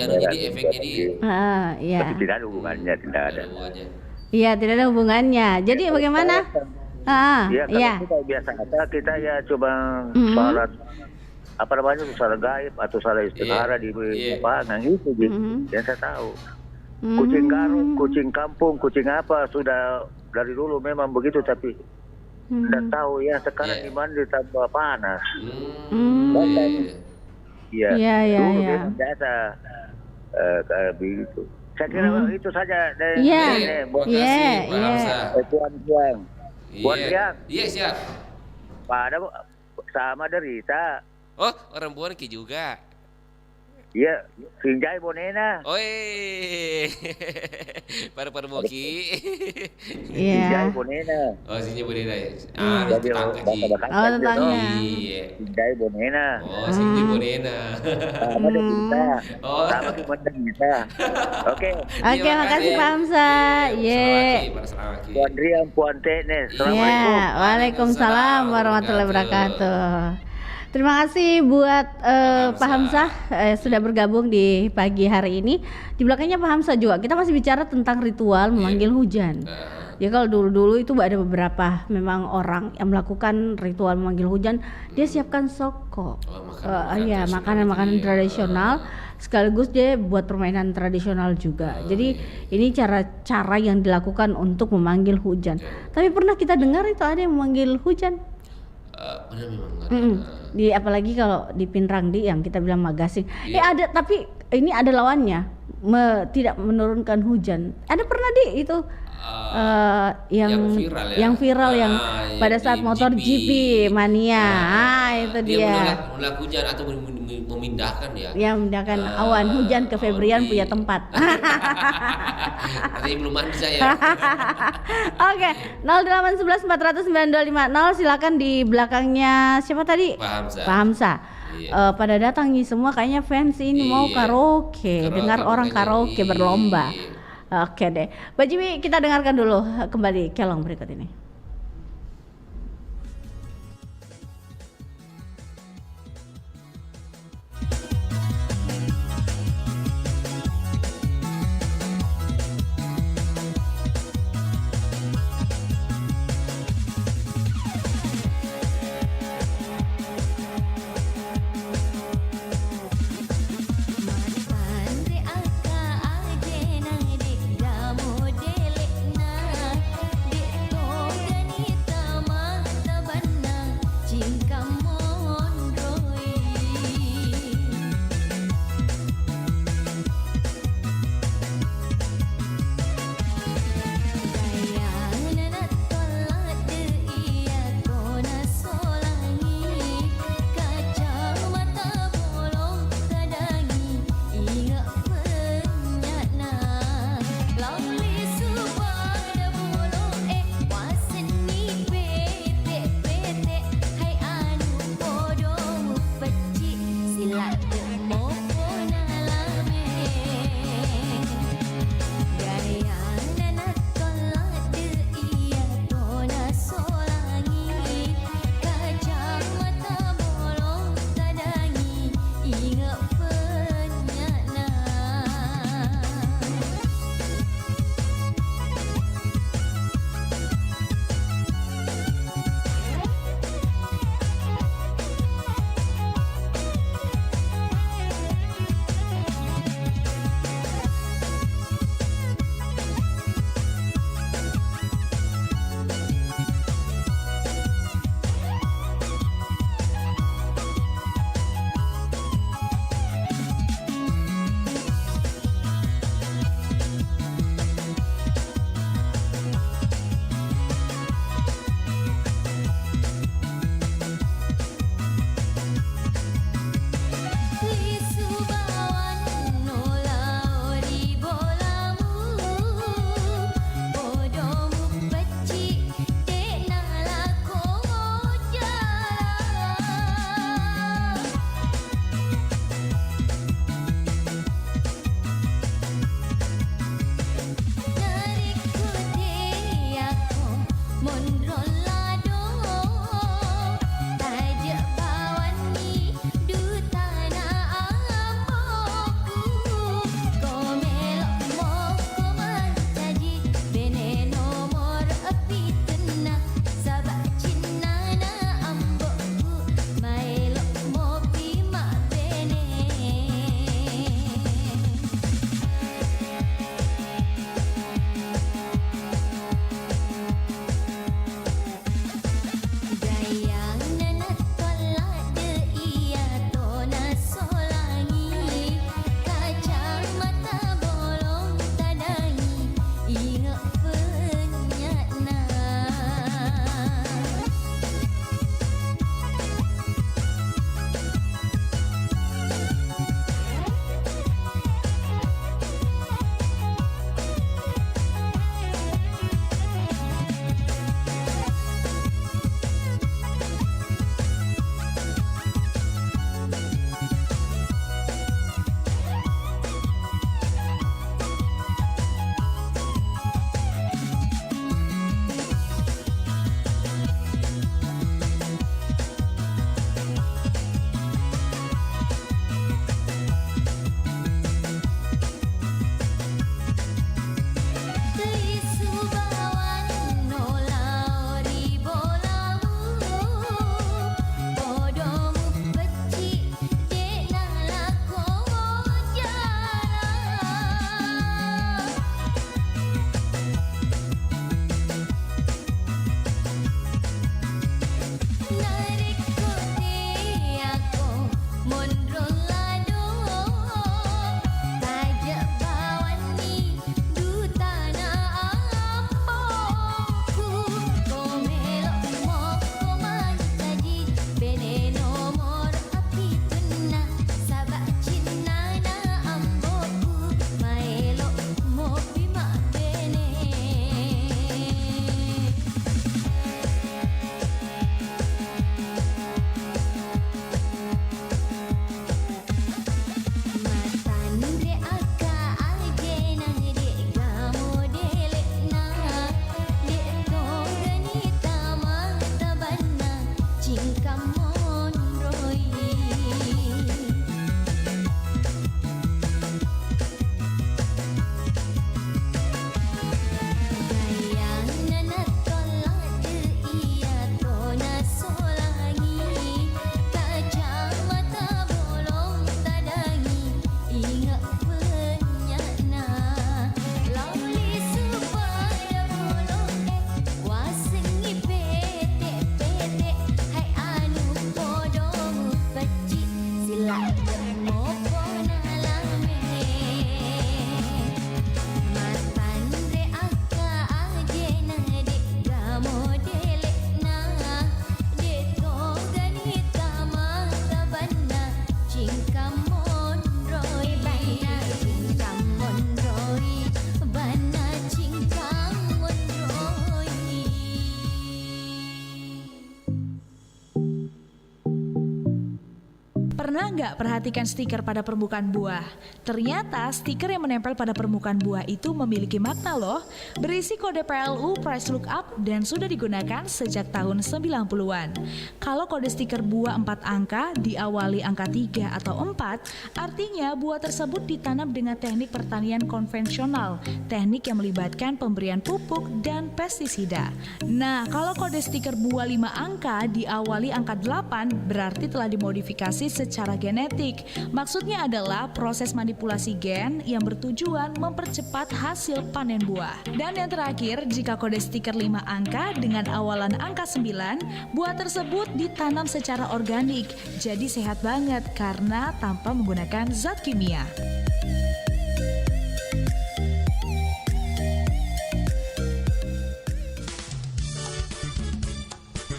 jadi efek jadi. Tapi tidak ada hubungannya, tidak ada. Iya, tidak ada hubungannya. Jadi bagaimana? Iya. Kita biasa kita ya coba sholat apa namanya sholat gaib atau sholat istihara di lapangan itu yang saya tahu. Kucing garuk, kucing kampung, kucing apa sudah dari dulu memang begitu, tapi tidak tahu ya sekarang di mana ditambah panas. Iya. Dulu memang biasa kayak begitu. Saya kira itu saja dari Puan Riang. Iya, siap. Pada sama derita. Oh, orang Puan Ki juga. Iya, Sinjai Bonena. Pada Moki. Sinjai Bonena. Oh, Sinjai Bonena ya. Tetangga. Sinjai Bonena. Oh, Sinjai Bonena. Sama kita. Sama kita. Oke, makasih Pak Hamzah. Puan Riang, Puan Tenes. Assalamualaikum. Waalaikumsalam warahmatullahi wabarakatuh. Terima kasih buat Pak Hamzah sudah bergabung di pagi hari ini. Di belakangnya Pak Hamzah juga. Kita masih bicara tentang ritual memanggil hujan. Ya kalau dulu itu ada beberapa memang orang yang melakukan ritual memanggil hujan. Dia siapkan soko. Makanan-makanan tradisional. Sekaligus dia buat permainan tradisional juga. Jadi ini cara-cara yang dilakukan untuk memanggil hujan. Tapi pernah kita dengar itu ada yang memanggil hujan? Benar memang. Di apalagi kalau di Pinrangdi yang kita bilang Magasin. Ada, tapi ini ada lawannya. Tidak menurunkan hujan. Ada pernah itu yang viral yang pada saat motor GP mania. Itu dia. Menolak hujan atau memindahkan ya. Ya, memindahkan awan hujan ke Febrian punya tempat. Tapi belum mandi saya. Oke, 0811 400 9250 silakan di belakangnya siapa tadi? Pak Hamzah. Pada datang nih semua kayaknya fans ini mau karaoke, dengar orang karaoke berlomba. Oke deh, Mbak Jimmy kita dengarkan dulu kembali kelong berikut ini. Dek Pernah nggak perhatikan stiker pada permukaan buah? Ternyata stiker yang menempel pada permukaan buah itu memiliki makna loh. Berisi kode PLU Price Lookup dan sudah digunakan sejak tahun 90-an. Kalau kode stiker buah 4 angka diawali angka 3 atau 4, artinya buah tersebut ditanam dengan teknik pertanian konvensional, teknik yang melibatkan pemberian pupuk dan pestisida. Nah, kalau kode stiker buah 5 angka diawali angka 8, berarti telah dimodifikasi secara genetik. Maksudnya adalah proses manipulasi gen yang bertujuan mempercepat hasil panen buah. Dan yang terakhir, jika kode stiker 5 angka dengan awalan angka 9, buah tersebut ditanam secara organik. Jadi sehat banget karena tanpa menggunakan zat kimia.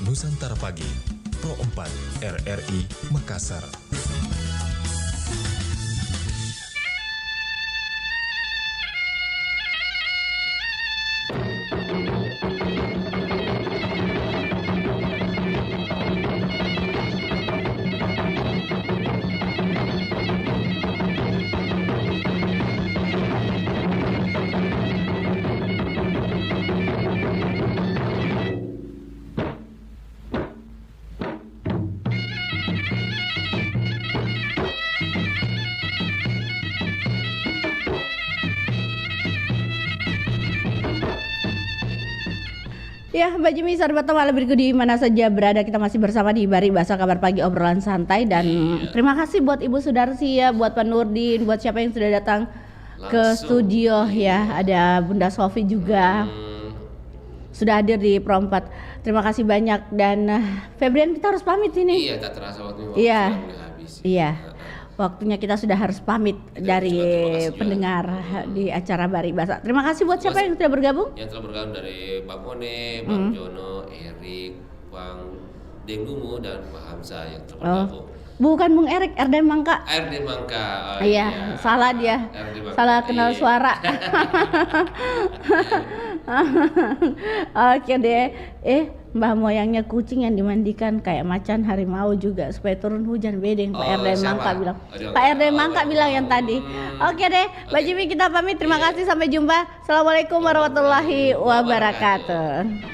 Nusantara Pagi, Pro 4 RRI Makassar. Ya, Mbak Jimmy, sahabat malam berikut di mana saja berada, kita masih bersama di Bari Bahasa Kabar Pagi Obrolan Santai. Dan terima kasih buat Ibu Sudarsi ya, buat Pak Nurdin, buat siapa yang sudah datang ke studio ya. Ada Bunda Sofi juga sudah hadir di Pro 4. Terima kasih banyak. Dan Febrian, kita harus pamit ini. Iya, tak terasa waktu iya. Sudah habis. Iya. Waktunya kita sudah harus pamit dari pendengar di acara Bari Bahasa. Terima kasih buat siapa yang sudah bergabung? Yang telah bergabung dari Bang Mone, Bang Jono, Erik, Bang Dengdumu dan Pak Hamzah yang telah bergabung. Bukan Bung Erik, RD Mangka. RD Mangka. Oh, iya, salah dia. Salah kenal suara. Oke deh. Mbah moyangnya kucing yang dimandikan kayak macan harimau juga supaya turun hujan, bedeng. Pak RD Mangka bilang. Pak RD Mangka bilang yang tadi. Oke deh, Mbak Jimmy, kita pamit. Terima kasih, sampai jumpa. Assalamualaikum warahmatullahi wabarakatuh.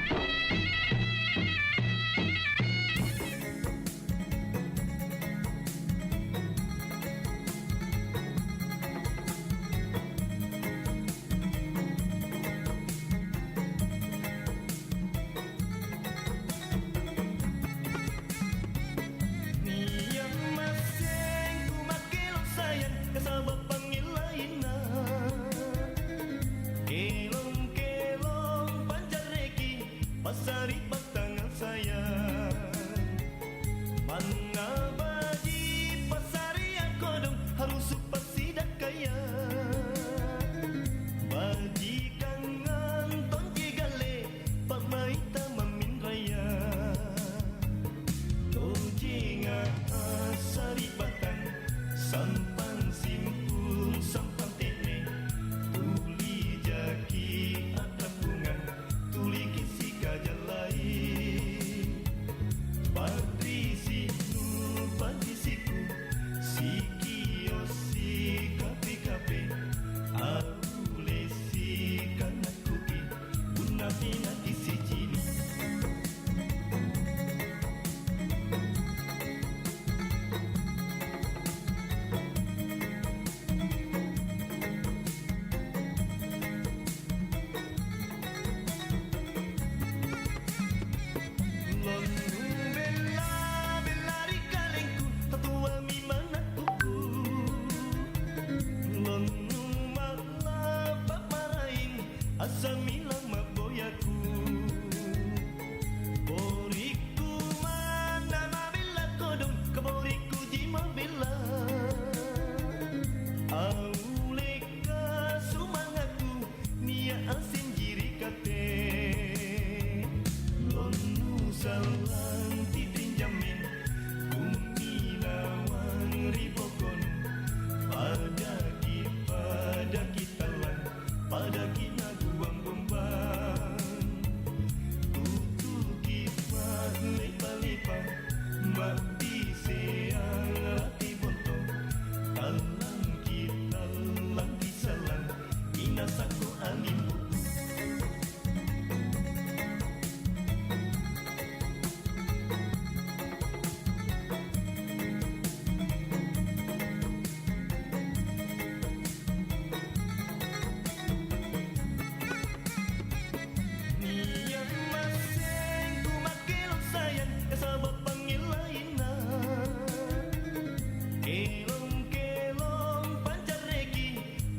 Inasaku alimbu.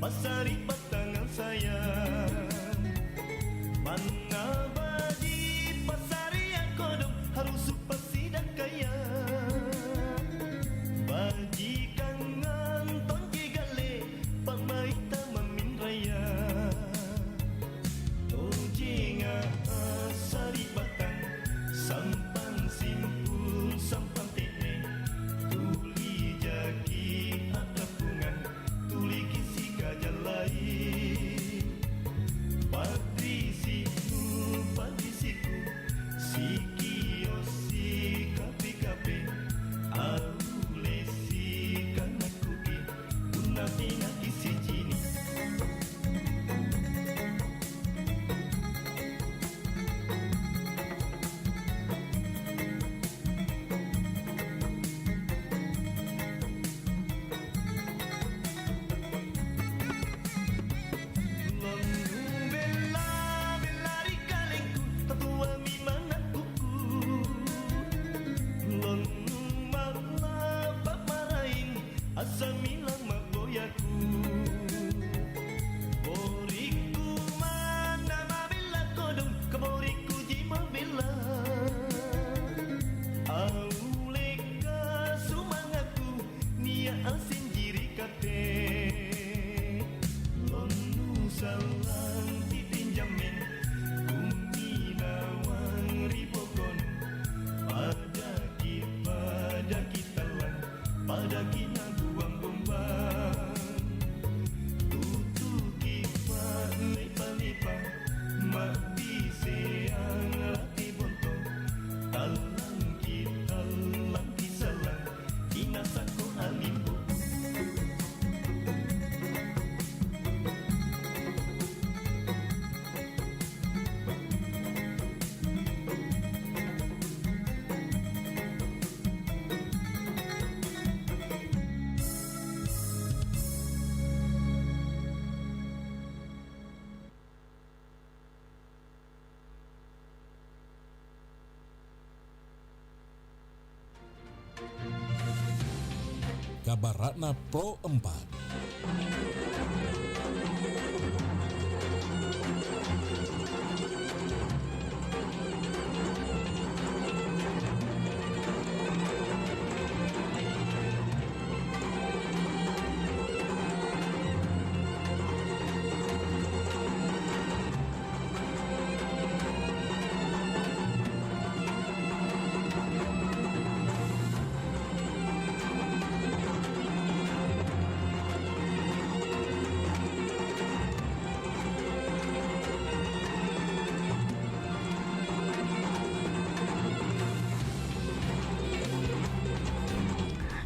Pasari patangan sayang Mangabadi pasari yang kodong harus supasi dan kaya Baji kangen tonji gale pamaita mamin raya Tojinga asari batang sampang simpul sampang tene Tuli jaki atapungan tuli kisi Patrisiku, Sikio, Kape, Aulesi, Kanakuki, Unapina kisi jini. Asamilang maboyaku Boriku mana mabila kodong Keboriku jima bela Auleka sumangaku Nia alsin jiri kate Lonu salang titinjamin Kumi nawang ribokon Pada kita lang Pada kita Kabar Ratna Pro 4.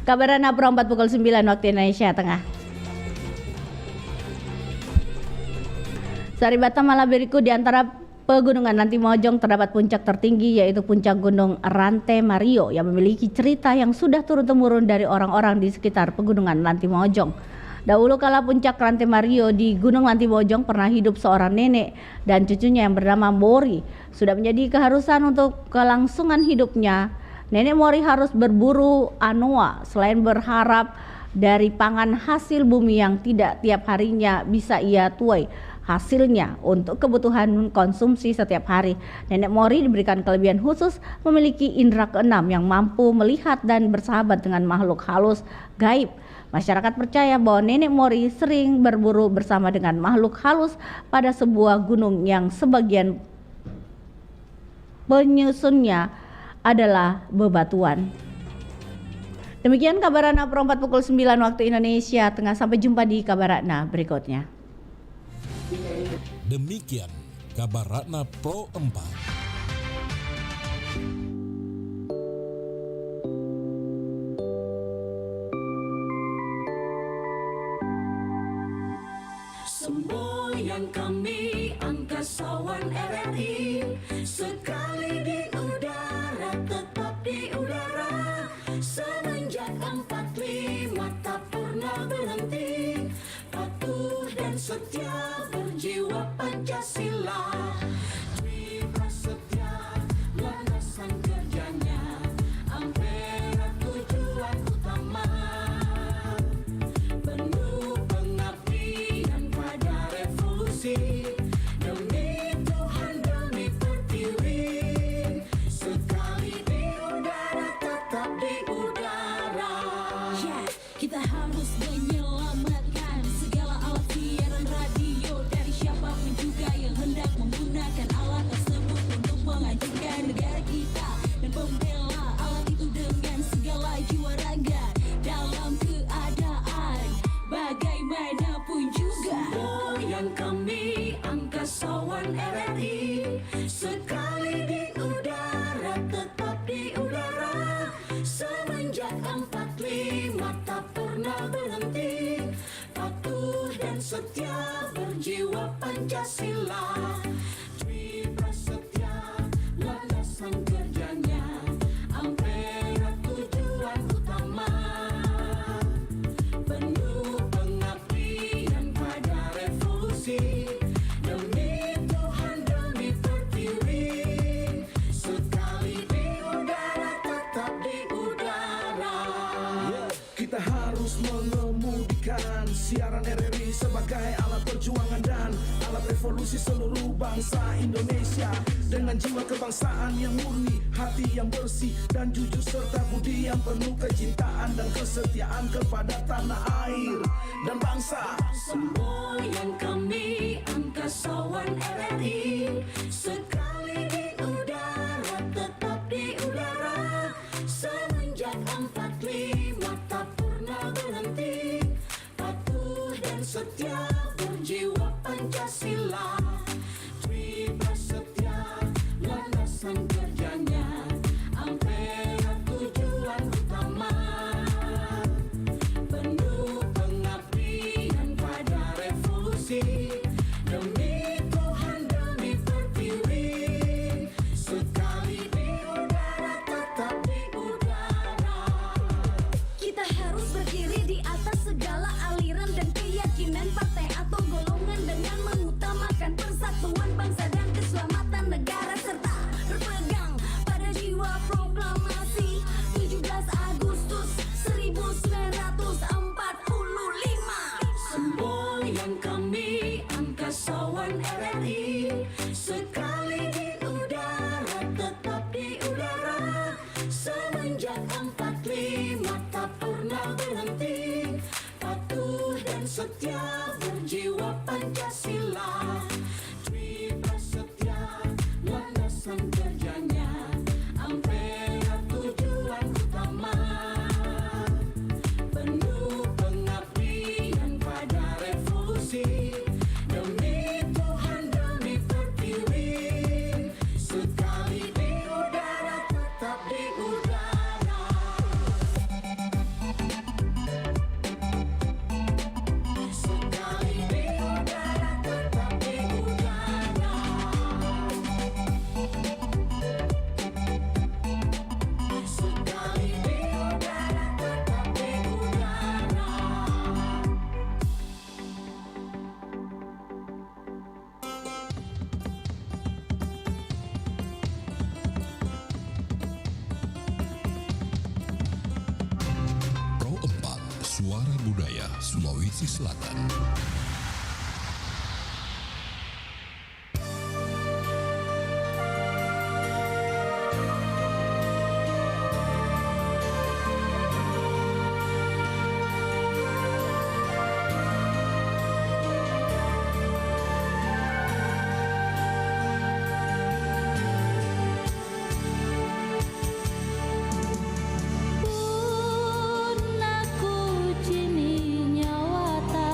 Kabar Ratna Pro 4 pukul 9 waktu Indonesia Tengah. Saribata Malaberiku di antara pegunungan Lantimojong terdapat puncak tertinggi yaitu puncak Gunung Rante Mario yang memiliki cerita yang sudah turun-temurun dari orang-orang di sekitar pegunungan Lantimojong. Dahulu kala puncak Rante Mario di Gunung Lantimojong pernah hidup seorang nenek dan cucunya yang bernama Mori. Sudah menjadi keharusan untuk kelangsungan hidupnya. Nenek Mori harus berburu anoa selain berharap dari pangan hasil bumi yang tidak tiap harinya bisa ia tuai hasilnya untuk kebutuhan konsumsi setiap hari. Nenek Mori diberikan kelebihan khusus memiliki indera keenam yang mampu melihat dan bersahabat dengan makhluk halus gaib. Masyarakat percaya bahwa Nenek Mori sering berburu bersama dengan makhluk halus pada sebuah gunung yang sebagian penyusunnya adalah bebatuan. Demikian Kabar Ratna Pro 4 pukul 9 waktu Indonesia Tengah. Sampai jumpa di Kabar Ratna berikutnya. Demikian Kabar Ratna Pro 4. Semua Semboyan kami angkasawan RRI, sekali di udara tetap di udara. Semenjak 45 tak pernah berhenti, patuh dan setia berjiwa Pancasila. Dwi Prasetya landasan kerjanya, Ampera tujuan utama. Penuh pengabdian pada revolusi, demi Tuhan demi pertiwi. Sekali di udara tetap di udara. Kita harus menyelamatkan segala alat siaran radio dari siapapun juga yang hendak menggunakan alat tersebut untuk menghancurkan negara kita, dan membela alat itu dengan segala jiwa raga dalam keadaan bagaimanapun juga. Semboyan kami angkasawan RRI, sekali di udara tetap di udara. Semenjak 45 tak pernah berhenti, patuh dan setia berjiwa Pancasila. Dwi Prasetya landasan kerjanya, Ampera tujuan utama. Penuh pengabdian pada revolusi, demi Tuhan demi pertiwi. Sekali di udara tetap di udara. Kita harus mengemudikan siaran RRI sebagai alat perjuangan dan alat revolusi seluruh bangsa Indonesia, dengan jiwa kebangsaan yang murni, hati yang bersih dan jujur, serta budi yang penuh kecintaan dan kesetiaan kepada tanah air dan bangsa. Semboyan kami angkasawan RRI, sekali di udara tetap di udara. Semenjak 45 tak pernah berhenti, patuh dan setia berjiwa Pancasila. Dwi Prasetya landasan kerjanya, Ampera tujuan utama. Penuh pengabdian pada revolusi, demi Tuhan demi pertiwi. Sekali di udara tetap di udara. Kita harus berdiri di atas segala aliran dan keyakinan partai atau golongan, dengan mengutamakan persatuan bangsa dan keselamatan negara, serta berpegang pada jiwa proklamasi 17 Agustus 1945. Semboyan kami angkasawan RRI, sekali di udara tetap di udara. Semenjak 45 tak pernah berhenti, patuh dan setia berjiwa Pancasila. Dwi Prasetya landasan kerjanya, Ampera tujuan utama. Penuh pengabdian pada revolusi, demi Tuhan demi pertiwi. Sekali di udara tetap di udara. Sekali di udara tetap di udara. Sekali di udara tetap di udara. Pro 4 Suara Budaya Sulawesi Selatan. Pun aku cini nyawata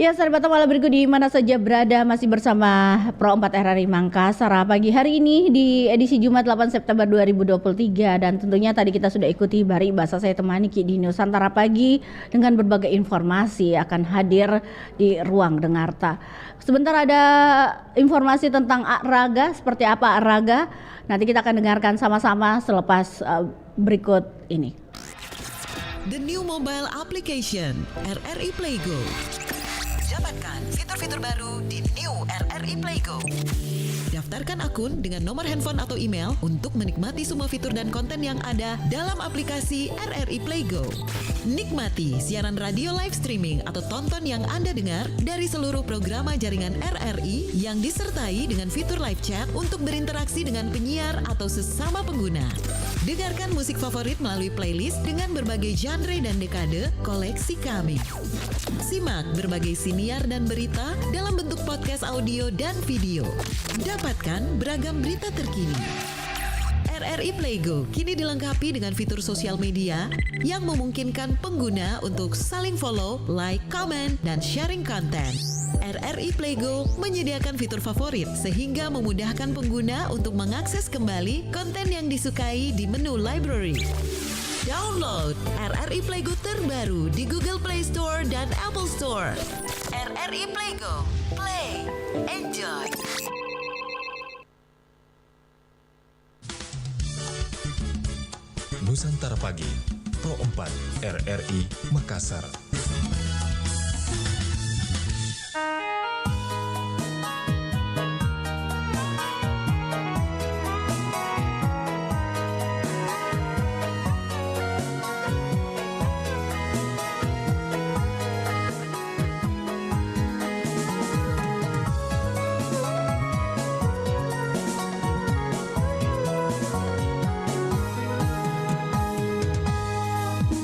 Ya, sahabat malam berikut di mana saja berada masih bersama Pro 4 RRI Makassar pagi hari ini di edisi Jumat 8 September 2023 dan tentunya tadi kita sudah ikuti Bari Bahasa saya temani Ki di Nusantara Pagi dengan berbagai informasi akan hadir di ruang Dengarta. Sebentar ada informasi tentang Raga, seperti apa Raga? Nanti kita akan dengarkan sama-sama selepas berikut ini. The new mobile application RRI Playgo. Dapatkan fitur-fitur baru di New RRI Playgo. Daftarkan akun dengan nomor handphone atau email untuk menikmati semua fitur dan konten yang ada dalam aplikasi RRI Playgo. Nikmati siaran radio live streaming atau tonton yang Anda dengar dari seluruh program jaringan RRI yang disertai dengan fitur live chat untuk berinteraksi dengan penyiar atau sesama pengguna. Dengarkan musik favorit melalui playlist dengan berbagai genre dan dekade koleksi kami. Simak berbagai siniar dan berita dalam bentuk podcast audio dan video. Dapatkan beragam berita terkini. RRI Playgo kini dilengkapi dengan fitur sosial media yang memungkinkan pengguna untuk saling follow, like, comment, dan sharing konten. RRI Playgo menyediakan fitur favorit sehingga memudahkan pengguna untuk mengakses kembali konten yang disukai di menu library. Download RRI Playgo terbaru di Google Play Store dan Apple Store. RRI Playgo, play, enjoy. Nusantara Pagi, Pro 4 RRI Makassar.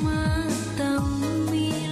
Mata umi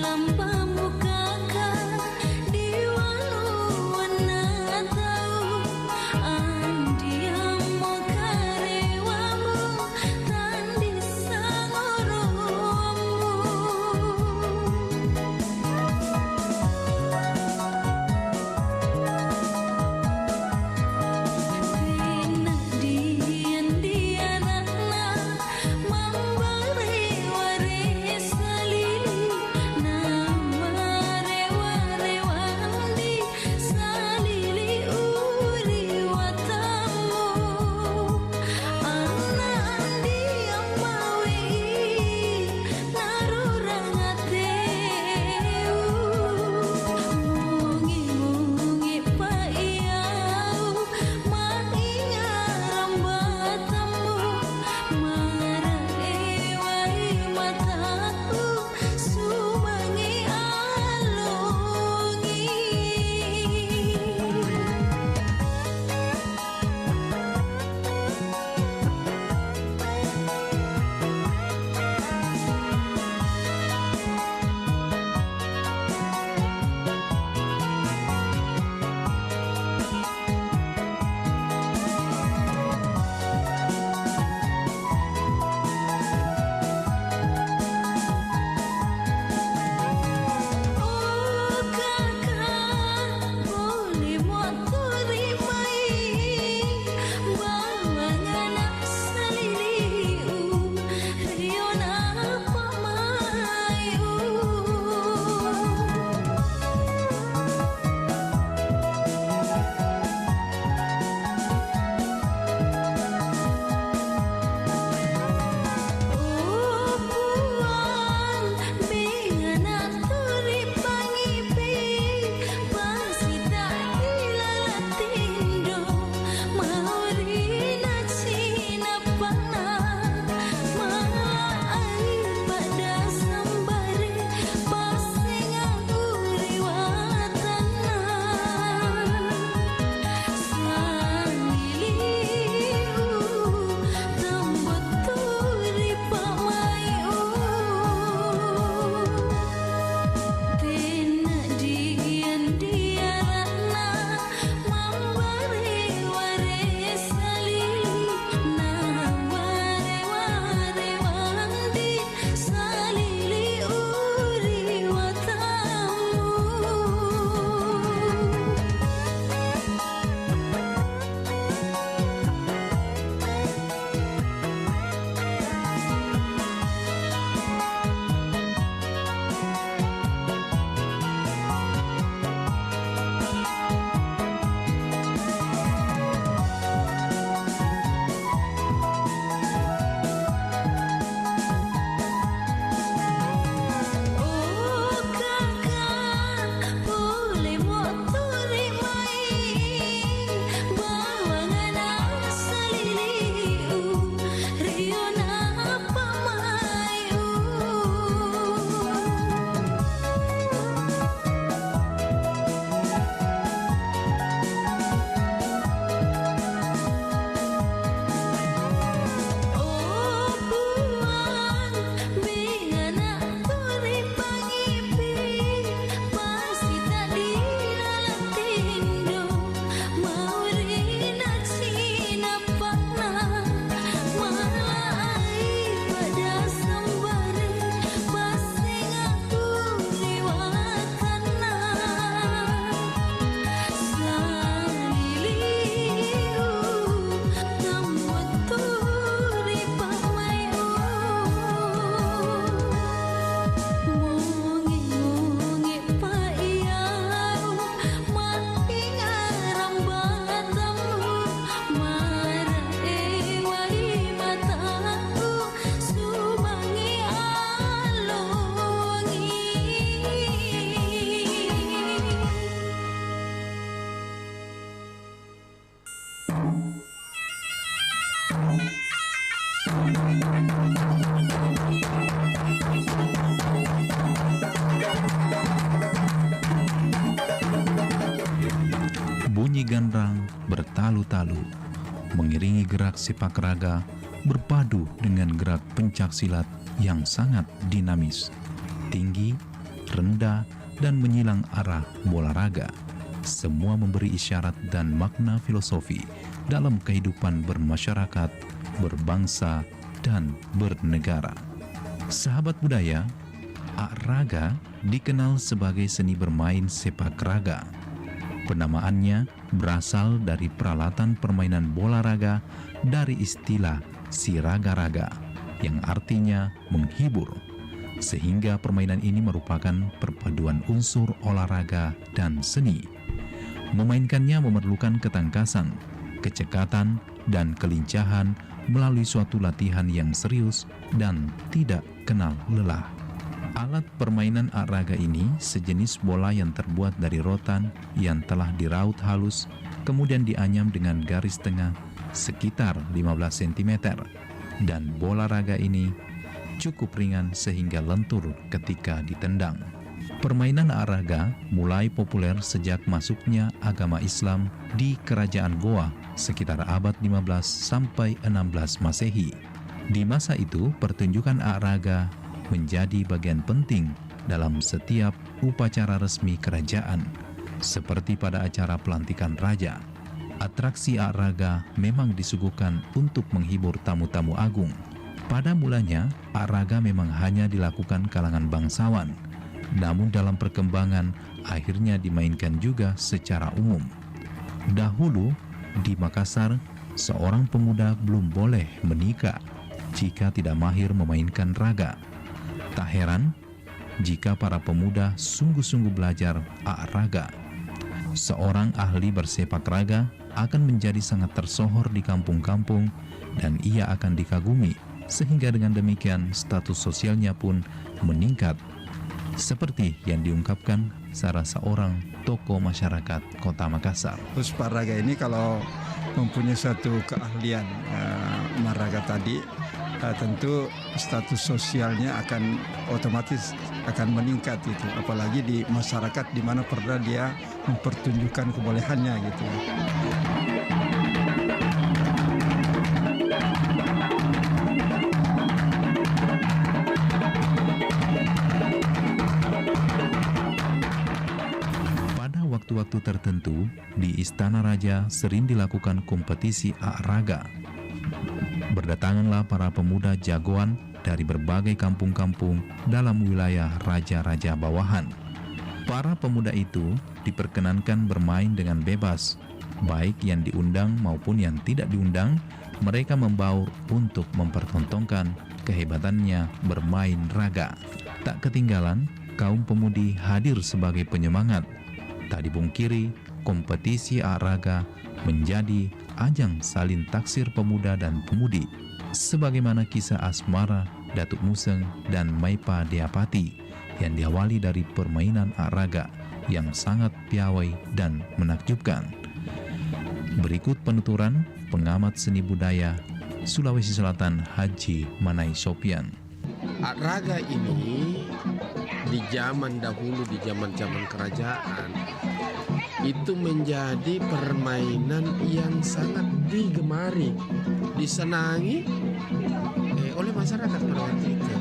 bunyi gandrang bertalu-talu, mengiringi gerak sepak raga berpadu dengan gerak pencak silat yang sangat dinamis, tinggi, rendah, dan menyilang arah bola raga. Semua memberi isyarat dan makna filosofi dalam kehidupan bermasyarakat, berbangsa, dan bernegara. Sahabat budaya, raga dikenal sebagai seni bermain sepak raga. Penamaannya berasal dari peralatan permainan bola raga dari istilah siraga-raga yang artinya menghibur, sehingga permainan ini merupakan perpaduan unsur olahraga dan seni. Memainkannya memerlukan ketangkasan, kecekatan, dan kelincahan melalui suatu latihan yang serius dan tidak kenal lelah. Alat permainan raga ini sejenis bola yang terbuat dari rotan yang telah diraut halus, kemudian dianyam dengan garis tengah sekitar 15 cm. Dan bola raga ini cukup ringan sehingga lentur ketika ditendang. Permainan raga mulai populer sejak masuknya agama Islam di Kerajaan Goa sekitar abad 15 sampai 16 Masehi. Di masa itu, pertunjukan raga menjadi bagian penting dalam setiap upacara resmi kerajaan, seperti pada acara pelantikan raja. Atraksi raga memang disuguhkan untuk menghibur tamu-tamu agung. Pada mulanya, raga memang hanya dilakukan kalangan bangsawan, namun dalam perkembangan akhirnya dimainkan juga secara umum. Dahulu, di Makassar, seorang pemuda belum boleh menikah jika tidak mahir memainkan raga. Tak heran jika para pemuda sungguh-sungguh belajar raga. Seorang ahli bersepak raga akan menjadi sangat tersohor di kampung-kampung dan ia akan dikagumi, sehingga dengan demikian status sosialnya pun meningkat. Seperti yang diungkapkan salah seorang tokoh masyarakat Kota Makassar. Puspa raga ini kalau mempunyai satu keahlian maraga tadi, tentu status sosialnya akan otomatis akan meningkat itu, apalagi di masyarakat di mana pernah dia mempertunjukkan kebolehannya gitu. Pada waktu-waktu tertentu di Istana Raja sering dilakukan kompetisi raga. Berdatanganlah para pemuda jagoan dari berbagai kampung-kampung dalam wilayah raja-raja bawahan. Para pemuda itu diperkenankan bermain dengan bebas, baik yang diundang maupun yang tidak diundang. Mereka membaur untuk mempertontonkan kehebatannya bermain raga. Tak ketinggalan, kaum pemudi hadir sebagai penyemangat. Tak dipungkiri, kompetisi raga menjadi ajang salin taksir pemuda dan pemudi, sebagaimana kisah asmara Datuk Museng dan Maipa Deapati yang diawali dari permainan raga yang sangat piawai dan menakjubkan. Berikut penuturan pengamat seni budaya Sulawesi Selatan Haji Manai Sopian. Raga ini di zaman dahulu, di zaman-zaman kerajaan, itu menjadi permainan yang sangat digemari, disenangi oleh masyarakat pada waktu itu.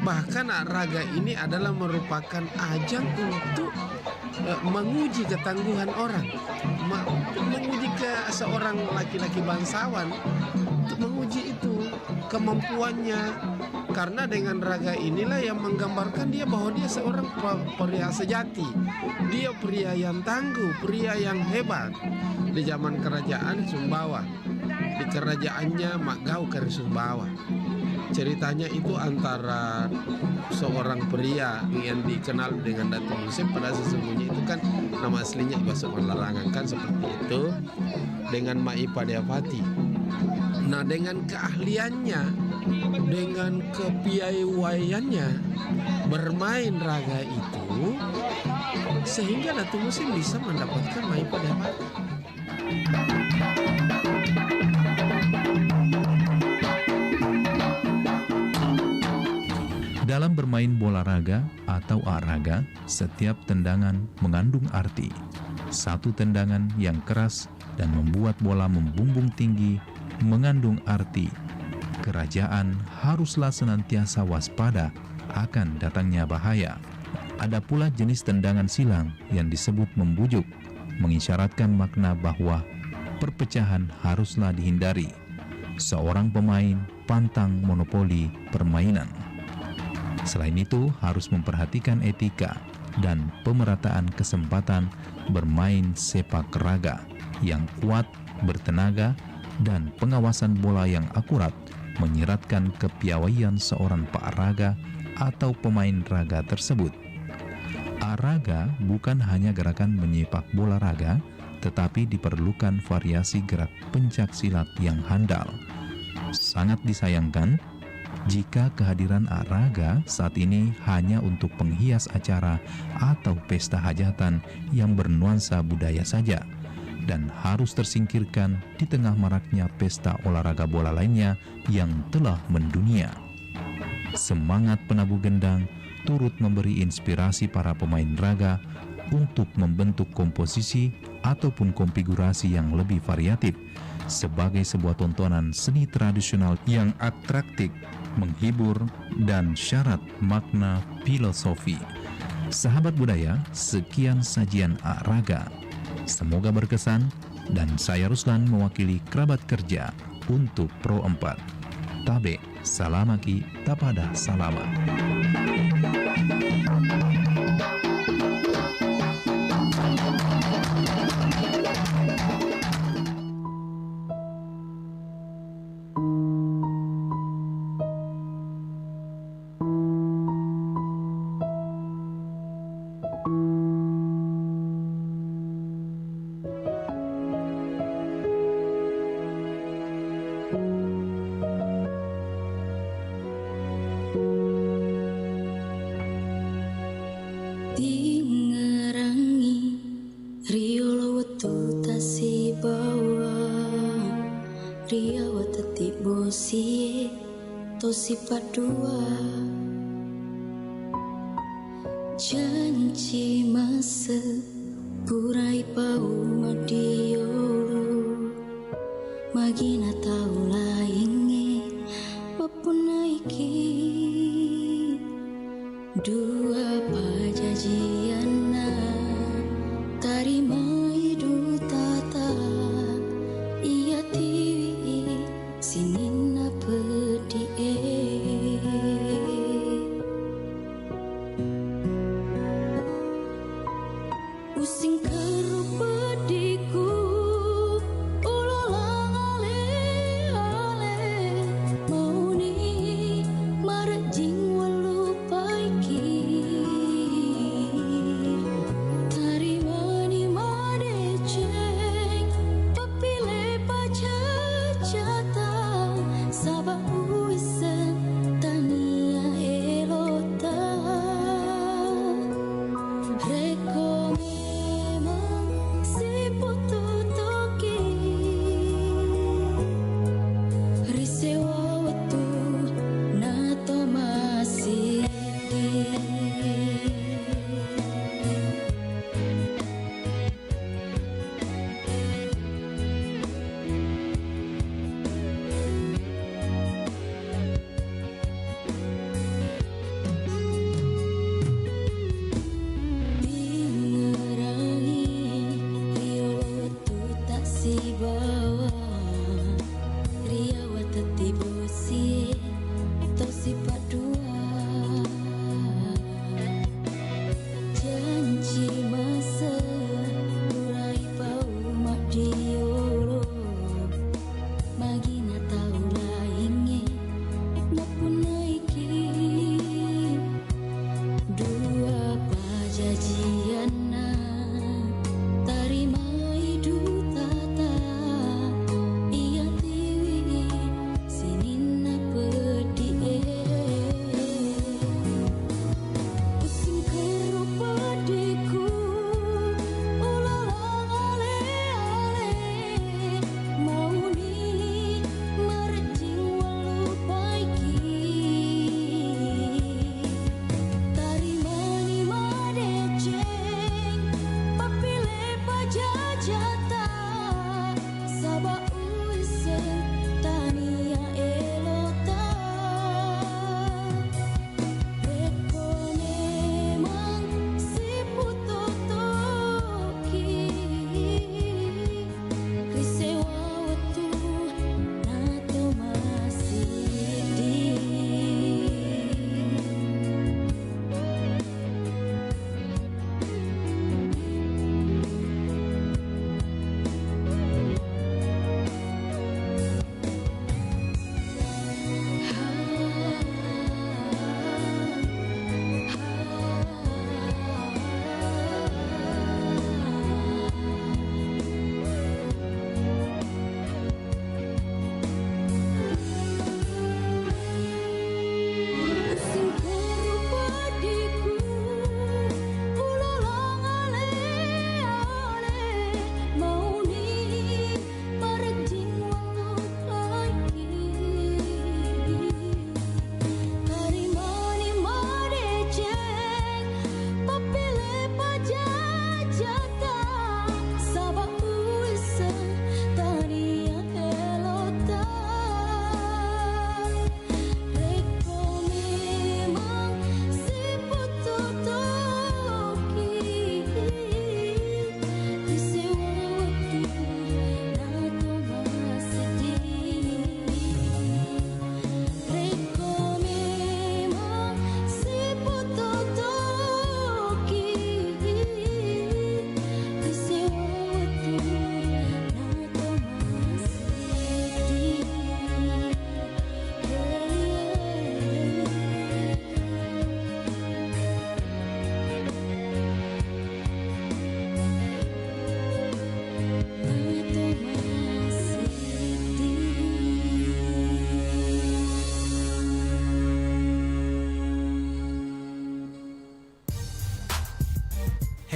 Bahkan raga ini adalah merupakan ajang untuk menguji ketangguhan orang, menguji ke seorang laki-laki bangsawan, untuk menguji itu kemampuannya. Karena dengan raga inilah yang menggambarkan dia bahwa dia seorang pria sejati. Dia pria yang tangguh, pria yang hebat. Di zaman kerajaan Sumbawa, di kerajaannya Mak Gau Kari Sumbawa. Ceritanya itu antara seorang pria yang dikenal dengan Datuk Museng, pada sesungguhnya itu kan nama aslinya Ibasok Larangan kan seperti itu, dengan Maipa Deapati. Nah, dengan keahliannya, dengan kepiawaiannya bermain raga itu, sehingga Datuk Museng bisa mendapatkan Maipa Deapati. Dalam bermain bola raga atau araga, setiap tendangan mengandung arti. Satu tendangan yang keras dan membuat bola membumbung tinggi mengandung arti. Kerajaan haruslah senantiasa waspada akan datangnya bahaya. Ada pula jenis tendangan silang yang disebut membujuk, mengisyaratkan makna bahwa perpecahan haruslah dihindari. Seorang pemain pantang monopoli permainan. Selain itu, harus memperhatikan etika dan pemerataan kesempatan bermain sepak raga yang kuat, bertenaga, dan pengawasan bola yang akurat menyiratkan kepiawaian seorang paaraga atau pemain raga tersebut. Araga bukan hanya gerakan menyepak bola raga, tetapi diperlukan variasi gerak pencak silat yang handal. Sangat disayangkan jika kehadiran araga saat ini hanya untuk penghias acara atau pesta hajatan yang bernuansa budaya saja, dan harus tersingkirkan di tengah maraknya pesta olahraga bola lainnya yang telah mendunia. Semangat penabuh gendang turut memberi inspirasi para pemain raga untuk membentuk komposisi ataupun konfigurasi yang lebih variatif sebagai sebuah tontonan seni tradisional yang atraktif, menghibur, dan syarat makna filosofi. Sahabat budaya, sekian sajian araga. Semoga berkesan, dan saya Ruslan mewakili kerabat kerja untuk Pro 4. Tabe, salamaki, tapada salama. Sifat dua janji masa purai pau madiolo magina tau lainge papun naiki dua pajajiana tarima hidu tata iya tiwi sinina pedie using karo pediku ulolang ale-ale mau ni marak jing walu paiki tarima ni madeceng papile pacacata sabah uisen tania elota reko memang si putu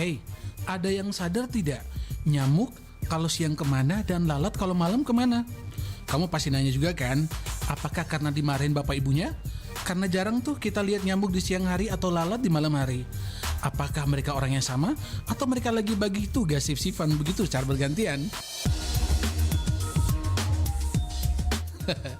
Hey, ada yang sadar tidak? Nyamuk kalau siang kemana dan lalat kalau malam kemana? Kamu pasti nanya juga kan? Apakah karena dimarahin bapak ibunya? Karena jarang tuh kita lihat nyamuk di siang hari atau lalat di malam hari. Apakah mereka orang yang sama? Atau mereka lagi bagi tugas sif-sifan begitu secara bergantian?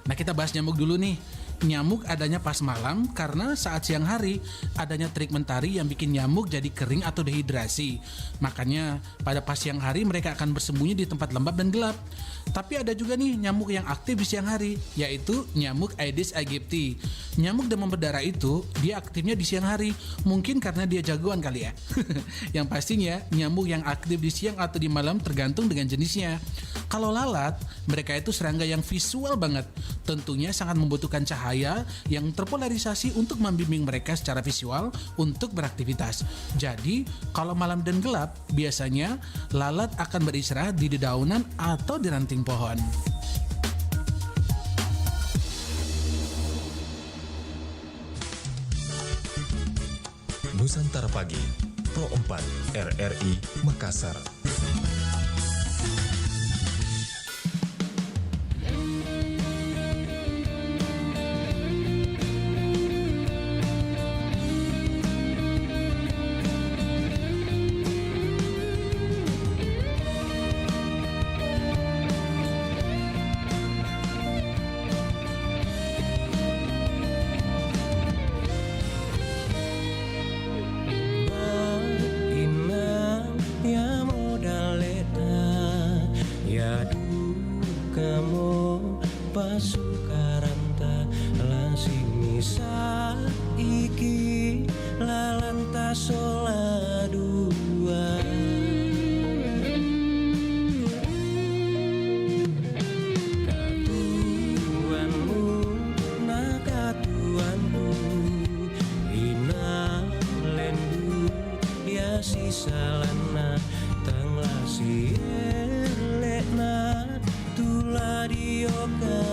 Nah, kita bahas nyamuk dulu nih. Nyamuk adanya pas malam karena saat siang hari adanya terik mentari yang bikin nyamuk jadi kering atau dehidrasi. Makanya pada pas siang hari mereka akan bersembunyi di tempat lembab dan gelap. Tapi ada juga nih nyamuk yang aktif di siang hari, yaitu nyamuk Aedes aegypti. Nyamuk demam berdarah itu dia aktifnya di siang hari, mungkin karena dia jagoan kali ya. Yang pastinya nyamuk yang aktif di siang atau di malam tergantung dengan jenisnya. Kalau lalat, mereka itu serangga yang visual banget. Tentunya sangat membutuhkan cahaya yang terpolarisasi untuk membimbing mereka secara visual untuk beraktivitas. Jadi, kalau malam dan gelap, biasanya lalat akan beristirahat di dedaunan atau di ranting pohon. Nusantara Pagi, Pro 4 RRI Makassar. Pasukaranta langsing saiki lalanta sola dua katuanmu nakatuanmu ina lendu ya sisalana tanglasi elekna tula dioka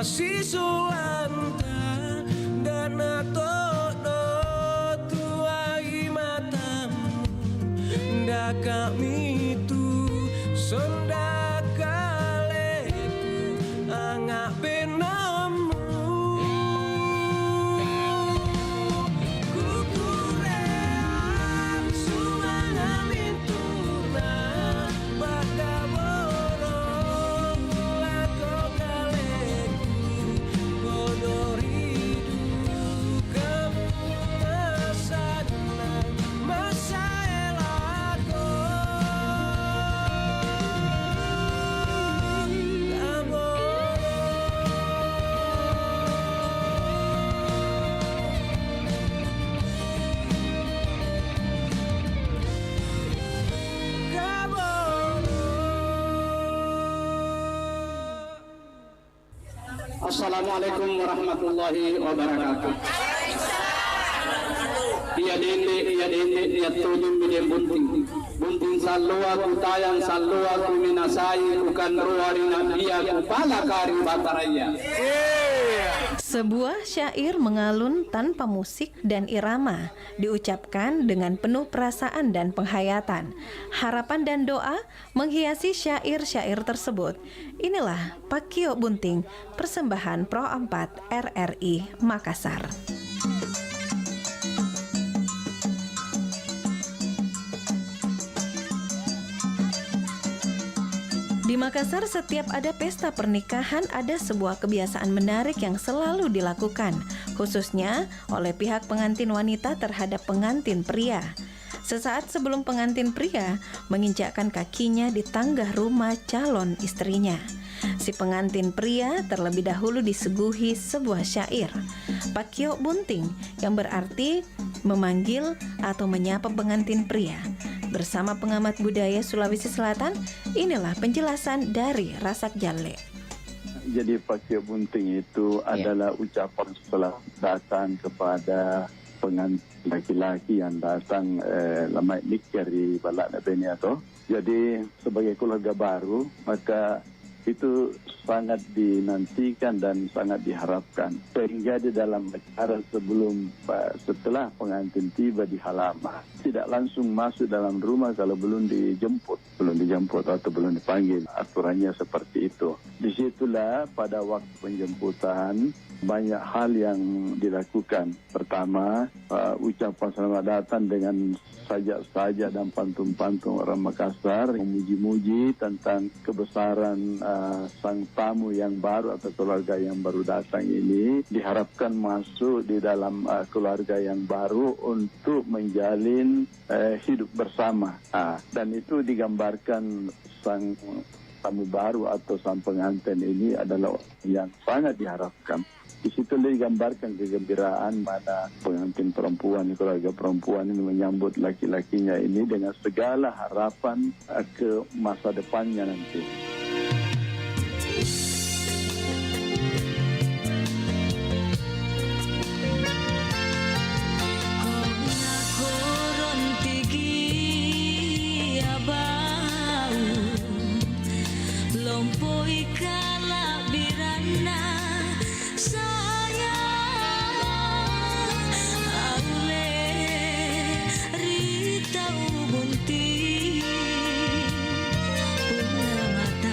masih suanta dan atodo tuai matamu nda kami tu sonda kale angak benamu kukurean sumana mintuna baka borong lako kaleku bodoridu kamu masana masa elako Assalamualaikum warahmatullahi wabarakatuh. Iya dende iya tunjung bide bunting. Bunting salua kutayang salua kuminasai bukan ruarina dia kepala kari bataraya. Sebuah syair mengalun tanpa musik dan irama, diucapkan dengan penuh perasaan dan penghayatan. Harapan dan doa menghiasi syair-syair tersebut. Inilah Pakio Bunting, persembahan Pro 4 RRI Makassar. Di Makassar, setiap ada pesta pernikahan ada sebuah kebiasaan menarik yang selalu dilakukan, khususnya oleh pihak pengantin wanita terhadap pengantin pria. Sesaat sebelum pengantin pria menginjakkan kakinya di tangga rumah calon istrinya, si pengantin pria terlebih dahulu disuguhi sebuah syair, Pakio Bunting, yang berarti memanggil atau menyapa pengantin pria. Bersama pengamat budaya Sulawesi Selatan, inilah penjelasan dari Rasak Jalle. Jadi Pakio Bunting itu adalah ucapan setelah datang kepada pengantin laki-laki yang datang lamai nikah di Balak Nebeni atau. Jadi sebagai keluarga baru, maka itu sangat dinantikan dan sangat diharapkan. Sehingga di dalam acara setelah pengantin tiba di halaman, tidak langsung masuk dalam rumah kalau belum dijemput atau belum dipanggil. Aturannya seperti itu. Disitulah pada waktu penjemputan banyak hal yang dilakukan. Pertama, ucapan selamat datang dengan sajak-sajak dan pantun-pantun orang Makassar, memuji-muji tentang kebesaran sang tamu yang baru atau keluarga yang baru datang ini, diharapkan masuk di dalam keluarga yang baru untuk menjalin hidup bersama. Dan itu digambarkan sang tamu baru atau sang pengantin ini adalah yang sangat diharapkan. Di situ digambarkan kegembiraan mana pengantin perempuan, keluarga perempuan ini menyambut laki-lakinya ini dengan segala harapan ke masa depannya nanti. Bunting, bunga mata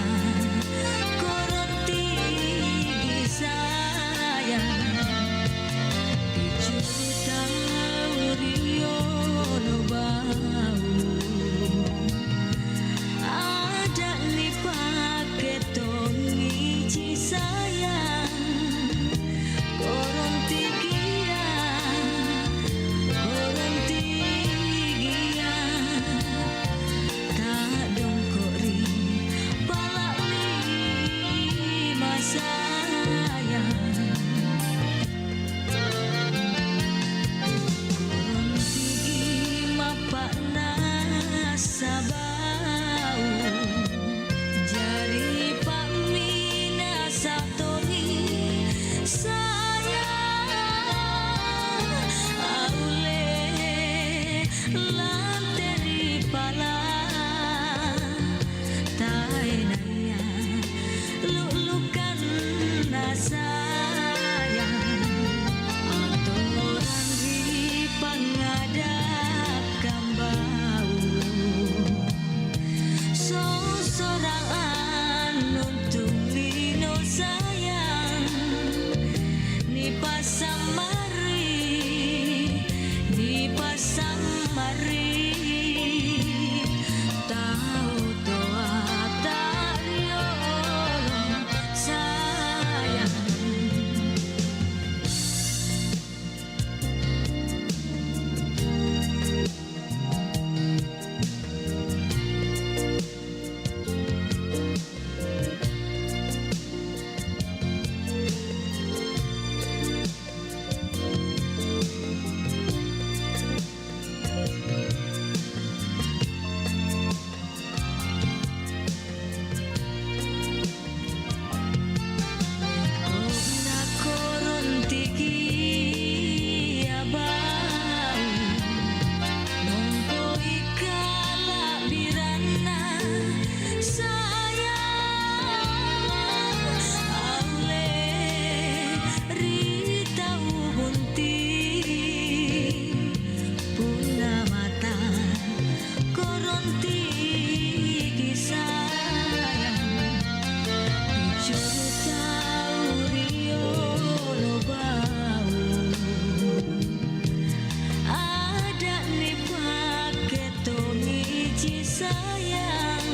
Ci sayang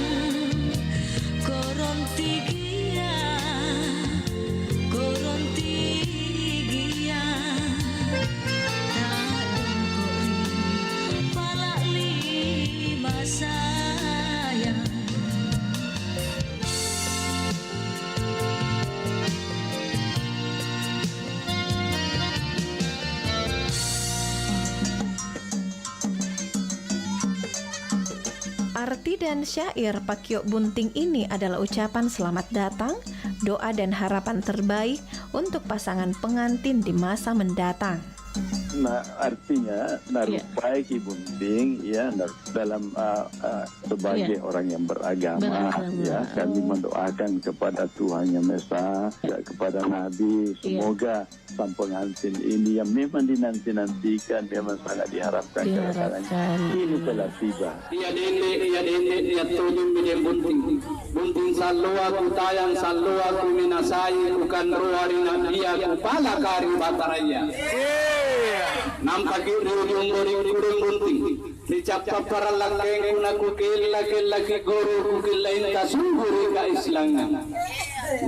Korontigia Korontigia Tak engkori Palak lima sayang Arti dan syair Pakyok Bunting ini adalah ucapan selamat datang, doa dan harapan terbaik untuk pasangan pengantin di masa mendatang. Nah, artinya naruh baik Bunting ya dalam sebagai orang yang beragama ya, kami mendoakan kepada Tuhan Yang Maha Esa ya, kepada Nabi semoga sang pengantin ini yang memang dinanti-nantikan, memang sangat diharapkan ini telah tiba. Iya dende iya tunjung bide bunting bunting sallo aku tayang sallo aku minasai bukan ruari nabiya kepala kari bataraya nampak riung kurung bunting dicap para lakeng kunaku laki guru kukil inta sungguh ka islangnya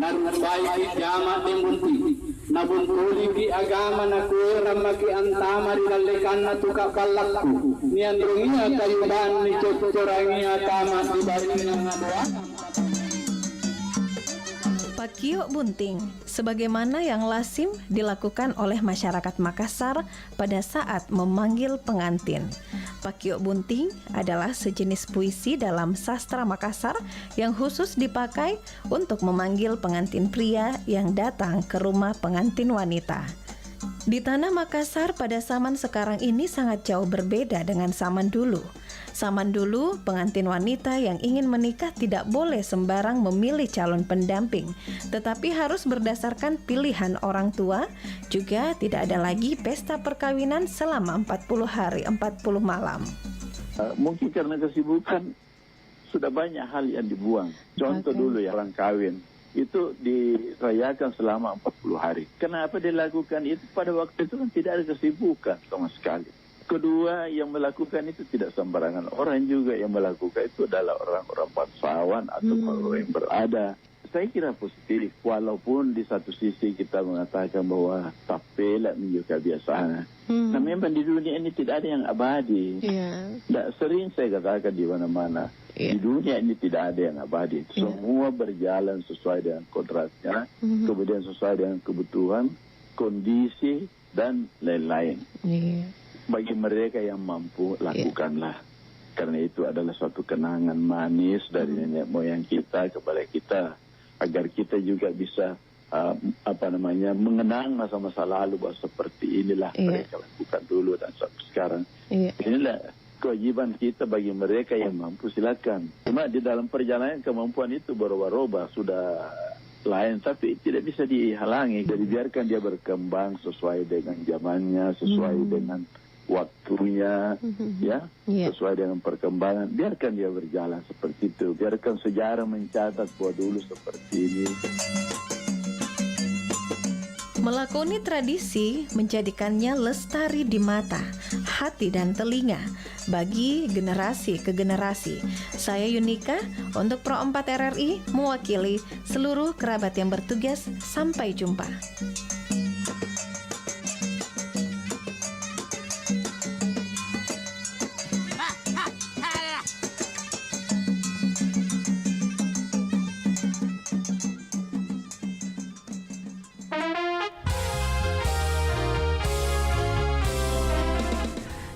naruh baik jama bunting nabun tuli ki agama na kuera maki antama rinalekan na tuka palakku niandrungia kayuban ni cocorangia tama di baringa ngadoa. Pakyok Bunting sebagaimana yang lazim dilakukan oleh masyarakat Makassar pada saat memanggil pengantin. Pakyok Bunting adalah sejenis puisi dalam sastra Makassar yang khusus dipakai untuk memanggil pengantin pria yang datang ke rumah pengantin wanita. Di tanah Makassar pada zaman sekarang ini sangat jauh berbeda dengan zaman dulu. Zaman dulu, pengantin wanita yang ingin menikah tidak boleh sembarang memilih calon pendamping, tetapi harus berdasarkan pilihan orang tua. Juga tidak ada lagi pesta perkawinan selama 40 hari, 40 malam. Mungkin karena kesibukan sudah banyak hal yang dibuang. Contoh dulu ya, orang kawin itu dirayakan selama 40 hari. Kenapa dilakukan itu? Pada waktu itu kan tidak ada kesibukan sama sekali. Kedua, yang melakukan itu tidak sembarangan orang juga. Yang melakukan itu adalah orang-orang bangsawan atau orang yang berada. Saya kira positif, walaupun di satu sisi kita mengatakan bahwa tapela menunjukkan kebiasaan. Nah, memang di dunia ini tidak ada yang abadi. Sering saya katakan di mana-mana. Di dunia ini tidak ada yang abadi. Semua berjalan sesuai dengan kodratnya, kemudian sesuai dengan kebutuhan, kondisi, dan lain-lain. Bagi mereka yang mampu, lakukanlah. Karena itu adalah suatu kenangan manis dari nenek moyang kita kepada kita, agar kita juga bisa mengenang masa-masa lalu bahwa seperti inilah mereka lakukan dulu dan sampai sekarang. Inilah kewajiban kita bagi mereka yang mampu, silakan. Cuma di dalam perjalanan kemampuan itu berubah-ubah, sudah lain, tapi tidak bisa dihalangi. Jadi biarkan dia berkembang sesuai dengan zamannya, sesuai dengan waktunya, sesuai dengan perkembangan. Biarkan dia berjalan seperti itu. Biarkan sejarah mencatat bahwa dulu seperti ini. Melakoni tradisi menjadikannya lestari di mata, hati dan telinga bagi generasi ke generasi. Saya Yunika untuk Pro 4 RRI mewakili seluruh kerabat yang bertugas. Sampai jumpa.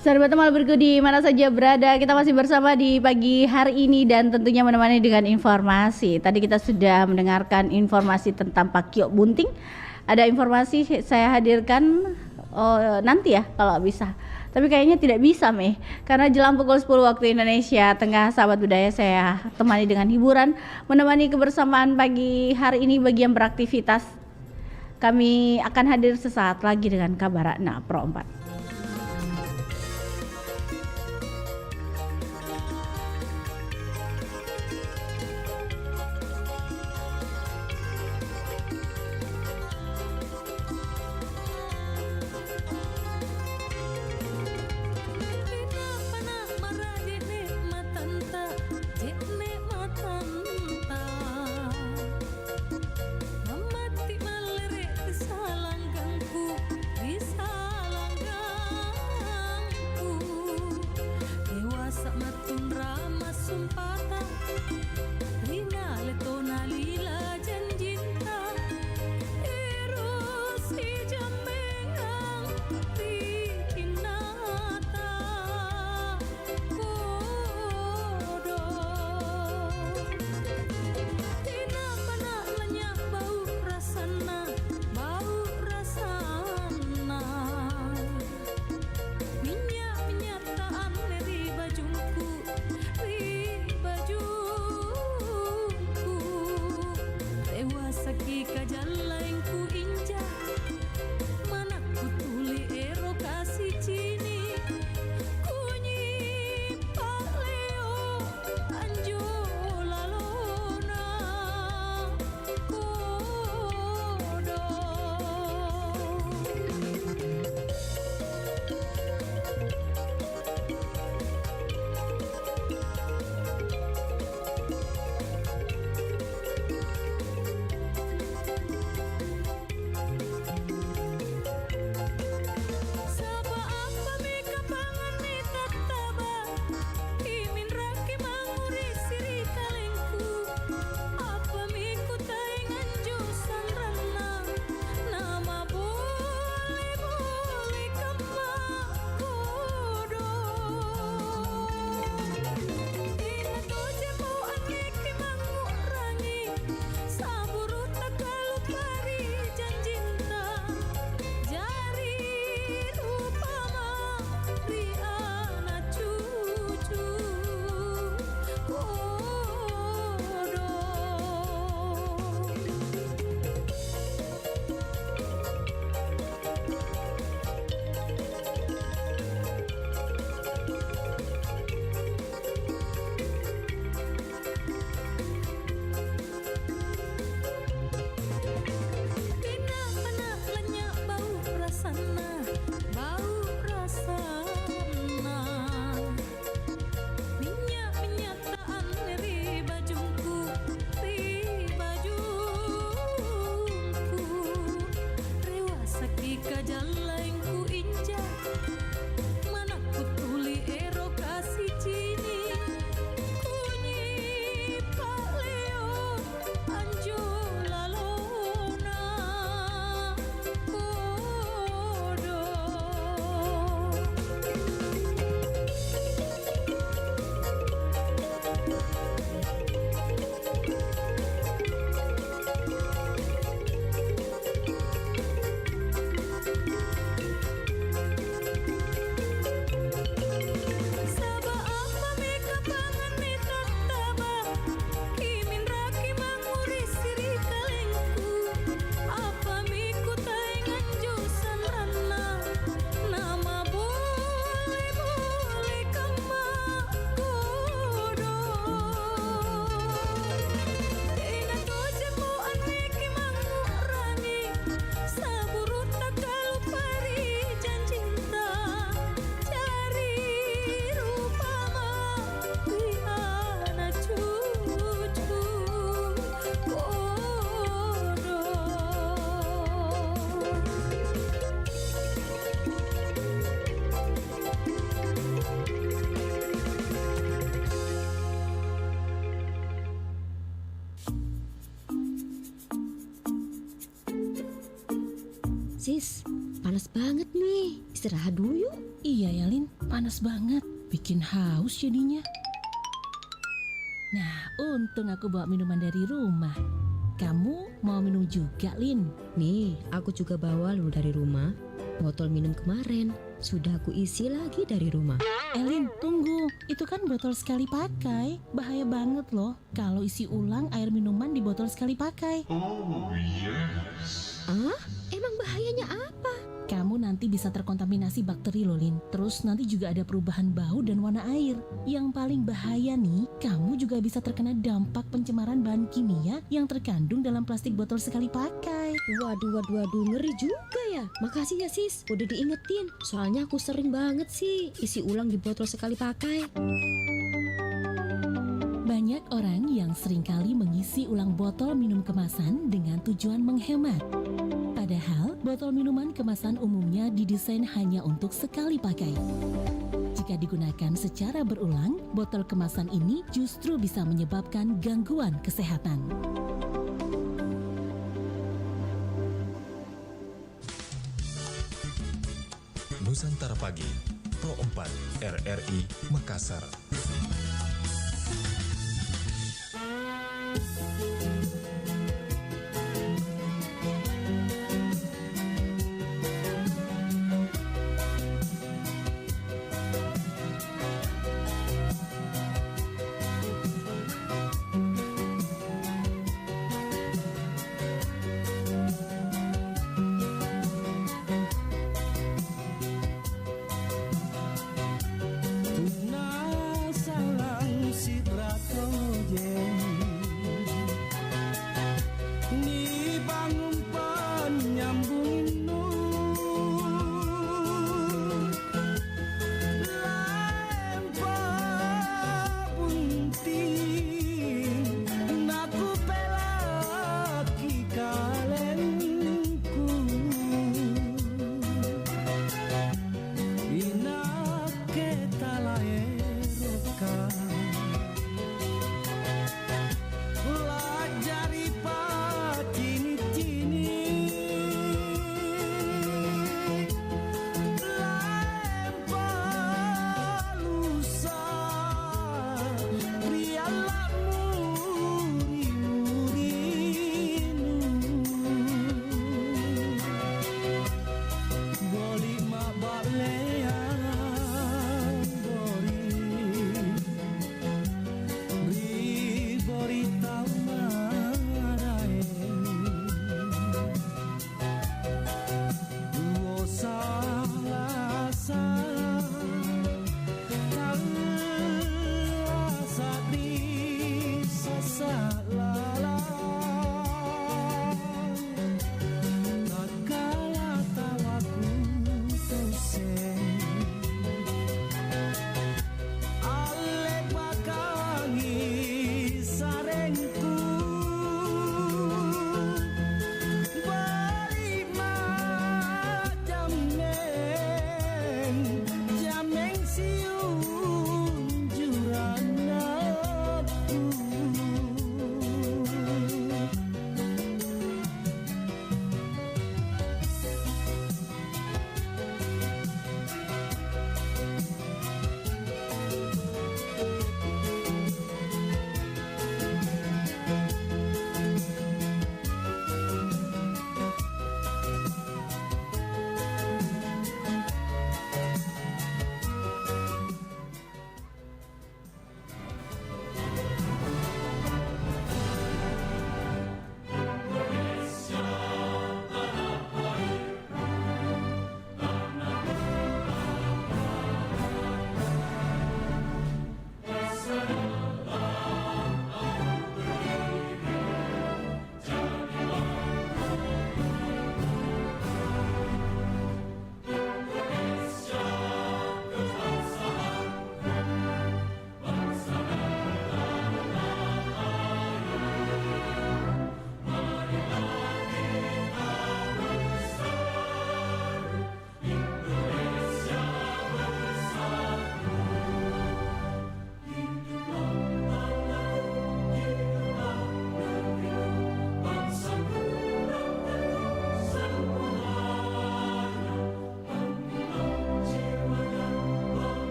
Sahabat Temal Bergu di mana saja berada, kita masih bersama di pagi hari ini dan tentunya menemani dengan informasi. Tadi kita sudah mendengarkan informasi tentang Pakyok Bunting. Ada informasi saya hadirkan nanti ya kalau bisa. Tapi kayaknya tidak bisa Meh, karena jelang pukul 10 waktu Indonesia Tengah, sahabat budaya saya temani dengan hiburan, menemani kebersamaan pagi hari ini bagi yang beraktivitas. Kami akan hadir sesaat lagi dengan kabar Pro 4. sumpata Rina letona lila janjinta Eros hijamengang Rikinata Kodo Tina mana banyak bau rasana Minyak taan dari bajungku Tewas saki kajalengku injak Mana ku tuli ero kasih cini Kunyi paleo anjo lalona Kodo Sapa apa meka pangan ni tataba Imin raki manguri siri kalengku Apa miku taingan jusan rana Nama boleh kama kodo Ina toje mo aniki mangurangi Saburu tagalu pari janjinta Jari rupama riana cucu kodo Tina mana banyak bau rasana Minyak taan dari bajungku Rewas saki kajalengku injak Mana ku tuli ero kasih cini Kunyi paleo anjo lalona Kodo Saba apa meka pangan ni tataba Imin raki manguri siri kalengku Apa miku taingan jusan rana Nama boleh kama kodo Ina toje mo aniki mangurangi Saburu tagalu pari janjinta Cari rupama riana cucu kodo Sis, panas banget nih. Istirahat dulu yuk. Iya ya Lin, panas banget. Bikin haus jadinya. Nah, untung aku bawa minuman dari rumah. Kamu mau minum juga, Lin? Nih, aku juga bawa lu dari rumah. Botol minum kemarin sudah aku isi lagi dari rumah. Lin, tunggu. Itu kan botol sekali pakai. Bahaya banget loh kalau isi ulang air minuman di botol sekali pakai. Oh yes. Ah, emang bahayanya apa? Kamu nanti bisa terkontaminasi bakteri loh, Lin. Terus nanti juga ada perubahan bau dan warna air. Yang paling bahaya nih, kamu juga bisa terkena dampak pencemaran bahan kimia yang terkandung dalam plastik botol sekali pakai. Waduh, ngeri juga ya. Makasih ya sis, udah diingetin. Soalnya aku sering banget sih isi ulang di botol sekali pakai. Banyak orang yang seringkali mengisi ulang botol minum kemasan dengan tujuan menghemat. Padahal, botol minuman kemasan umumnya didesain hanya untuk sekali pakai. Jika jika digunakan secara berulang, botol kemasan ini justru bisa menyebabkan gangguan kesehatan. Nusantara Pagi, Pro 4 RRI Makassar.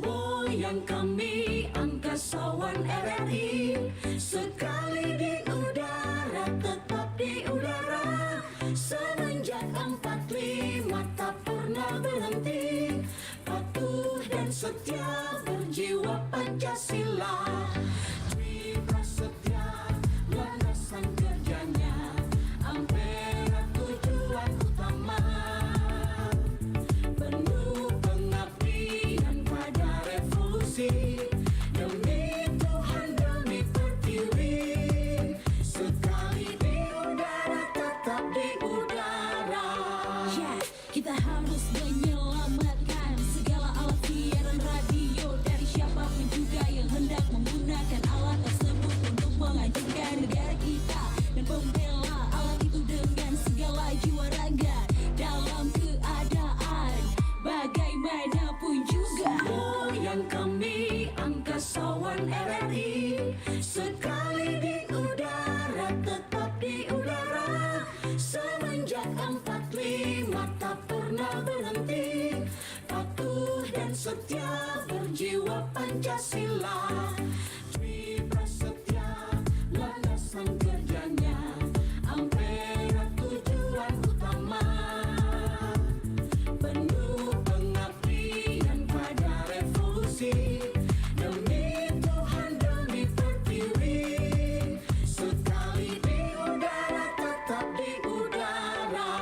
Semboyan kami angkasawan RRI, sekali di udara tetap di udara. Semenjak 45 tak pernah berhenti, patuh dan setia berjiwa Pancasila. Dwi Prasetya landasan kerjanya, Ampera tujuan utama. Penuh pengabdian pada revolusi, demi Tuhan demi pertiwi. Sekali di udara tetap di udara. Yeah, kita harus menyelamatkan segala alat siaran radio dari siapapun juga yang hendak menggunakan alat tersebut untuk menghancurkan negara kita, dan membela alat itu dengan segala jiwa raga dalam keadaan bagaimanapun juga. Semboyan kami angkasawan RRI, sekali di udara tetap di udara. Semenjak 45 tak pernah berhenti, patuh dan setia berjiwa Pancasila. Dwi Prasetya landasan kerjanya, Ampera tujuan utama. Penuh pengabdian pada revolusi, demi Tuhan demi pertiwi. Sekali di udara tetap di udara.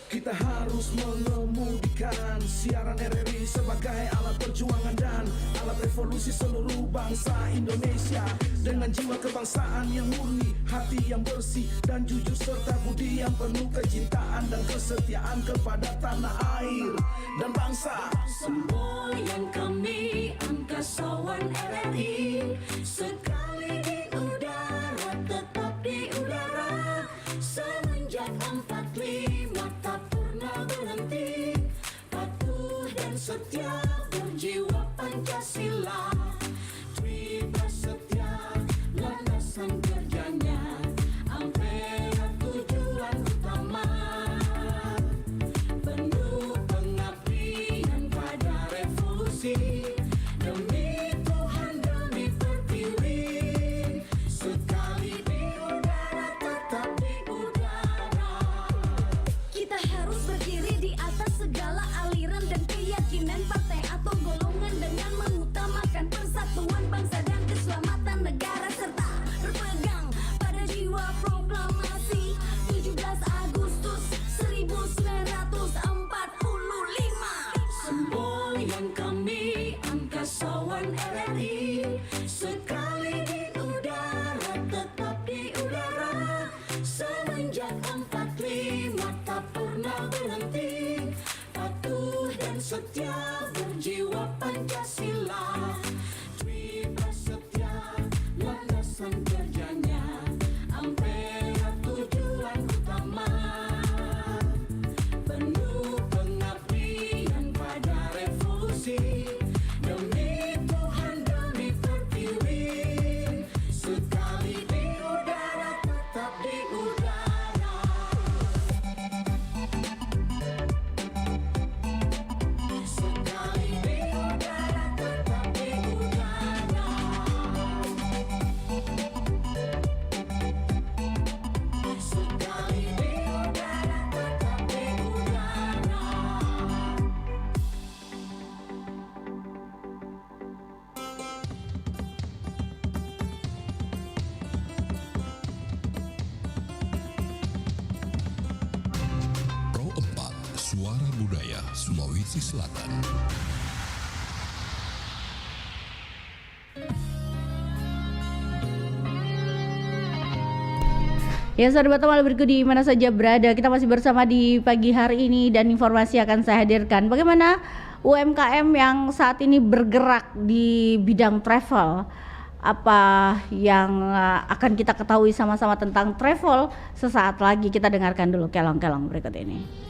Kita harus mengemudikan siaran RRI sebagai alat perjuangan dan alat revolusi seluruh bangsa Indonesia, dengan jiwa kebangsaan yang murni, hati yang bersih dan jujur, serta budi yang penuh kecintaan dan kesetiaan kepada tanah air dan bangsa. Semboyan kami angkasawan RRI, sekali di udara tetap di udara. Semenjak 45 tak pernah berhenti, patuh dan setia berjiwa Pancasila. Dwi Prasetya landasan kerjanya, Ampera tujuan utama. Penuh pengabdian pada revolusi, demi Tuhan demi pertiwi. Sekali di udara tetap di udara. Kita harus berdiri di atas segala aliran dan keyakinan partai atau golongan, dengan mengutamakan persatuan bangsa dan keselamatan negara, serta berpegang pada jiwa proklamasi 17 Agustus 1945. Semboyan kami angkasawan RRI, sekali di udara tetap di udara. Semenjak 45 tak pernah berhenti, patuh dan setia berjiwa Pancasila. Dwi Prasetya landasan kerjanya, Ampera tujuan utama. Penuh pengabdian pada revolusi, demi Tuhan demi pertiwi. Sekali di udara tetap di udara. Sekali di udara tetap di udara. Sekali di udara tetap di udara. Pro 4 Suara Budaya Sulawesi Selatan. Ya sahabat teman berikut di mana saja berada, kita masih bersama di pagi hari ini dan informasi akan saya hadirkan bagaimana UMKM yang saat ini bergerak di bidang travel. Apa yang akan kita ketahui sama-sama tentang travel sesaat lagi, kita dengarkan dulu kelong-kelong berikut ini.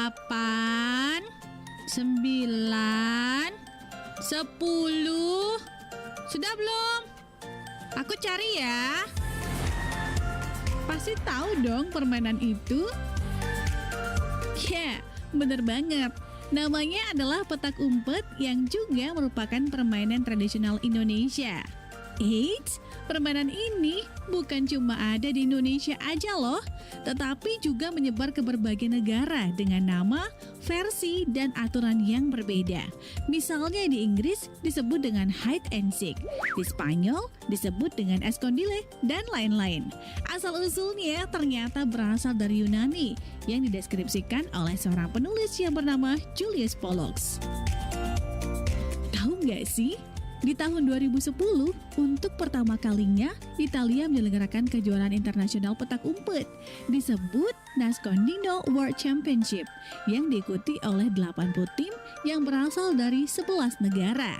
9, 10. Sudah belum? Aku cari ya. Pasti tahu dong permainan itu? Ya, bener banget. Namanya adalah petak umpet yang juga merupakan permainan tradisional Indonesia. Eits, permainan ini bukan cuma ada di Indonesia aja loh, tetapi juga menyebar ke berbagai negara dengan nama, versi, dan aturan yang berbeda. Misalnya di Inggris disebut dengan hide and seek, di Spanyol disebut dengan escondite, dan lain-lain. Asal-usulnya ternyata berasal dari Yunani yang dideskripsikan oleh seorang penulis yang bernama Julius Pollux. Tahu nggak sih? Di tahun 2010, untuk pertama kalinya, Italia menyelenggarakan kejuaraan internasional petak umpet, disebut Nascondino World Championship, yang diikuti oleh 80 tim yang berasal dari 11 negara.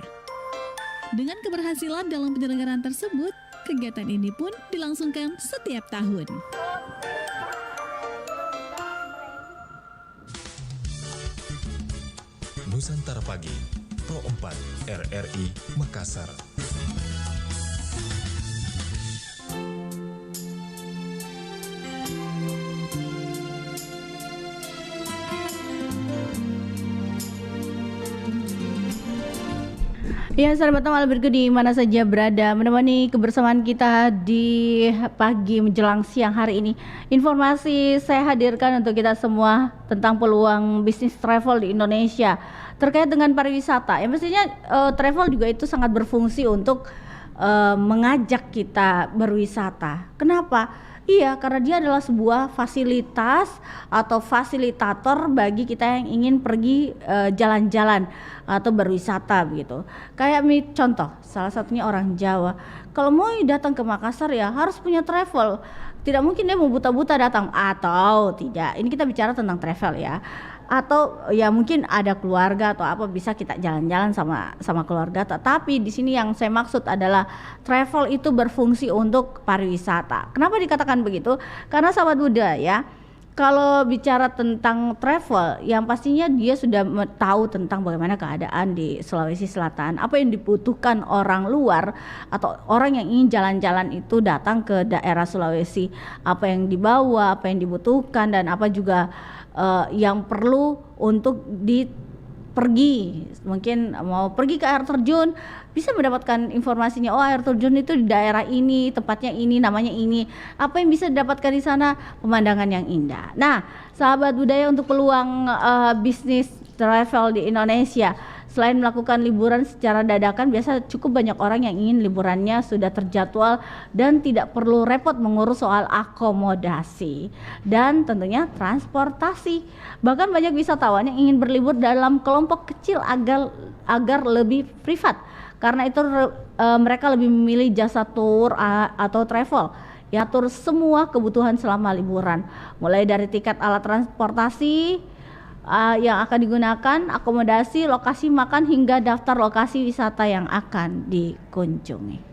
Dengan keberhasilan dalam penyelenggaraan tersebut, kegiatan ini pun dilangsungkan setiap tahun. Nusantara Pagi Pro 4 RRI Makassar. Ya, sahabat Amal Bergu di mana saja berada, menemani kebersamaan kita di pagi menjelang siang hari ini. Informasi saya hadirkan untuk kita semua tentang peluang bisnis travel di Indonesia terkait dengan pariwisata. Ya, mestinya travel juga itu sangat berfungsi untuk mengajak kita berwisata. Kenapa? Iya, karena dia adalah sebuah fasilitas atau fasilitator bagi kita yang ingin pergi jalan-jalan atau berwisata begitu. Kayak contoh, salah satunya orang Jawa. Kalau mau datang ke Makassar ya harus punya travel. Tidak mungkin dia mau buta-buta datang atau tidak. Ini kita bicara tentang travel ya. Atau ya mungkin ada keluarga atau apa bisa kita jalan-jalan sama keluarga. Tapi di sini yang saya maksud adalah travel itu berfungsi untuk pariwisata. Kenapa dikatakan begitu? Karena sahabat Buddha ya, kalau bicara tentang travel, yang pastinya dia sudah tahu tentang bagaimana keadaan di Sulawesi Selatan, apa yang dibutuhkan orang luar atau orang yang ingin jalan-jalan itu datang ke daerah Sulawesi, apa yang dibawa, apa yang dibutuhkan dan apa juga yang perlu untuk pergi. Mungkin mau pergi ke air terjun bisa mendapatkan informasinya, oh air terjun itu di daerah ini, tempatnya ini, namanya ini, apa yang bisa didapatkan di sana, pemandangan yang indah. Nah, sahabat budaya, untuk peluang bisnis travel di Indonesia, selain melakukan liburan secara dadakan, biasa cukup banyak orang yang ingin liburannya sudah terjadwal dan tidak perlu repot mengurus soal akomodasi dan tentunya transportasi. Bahkan banyak wisatawan yang ingin berlibur dalam kelompok kecil agar lebih privat. Karena itu mereka lebih memilih jasa tour atau travel yang atur semua kebutuhan selama liburan, mulai dari tiket alat transportasi yang akan digunakan, akomodasi, lokasi makan, hingga daftar lokasi wisata yang akan dikunjungi.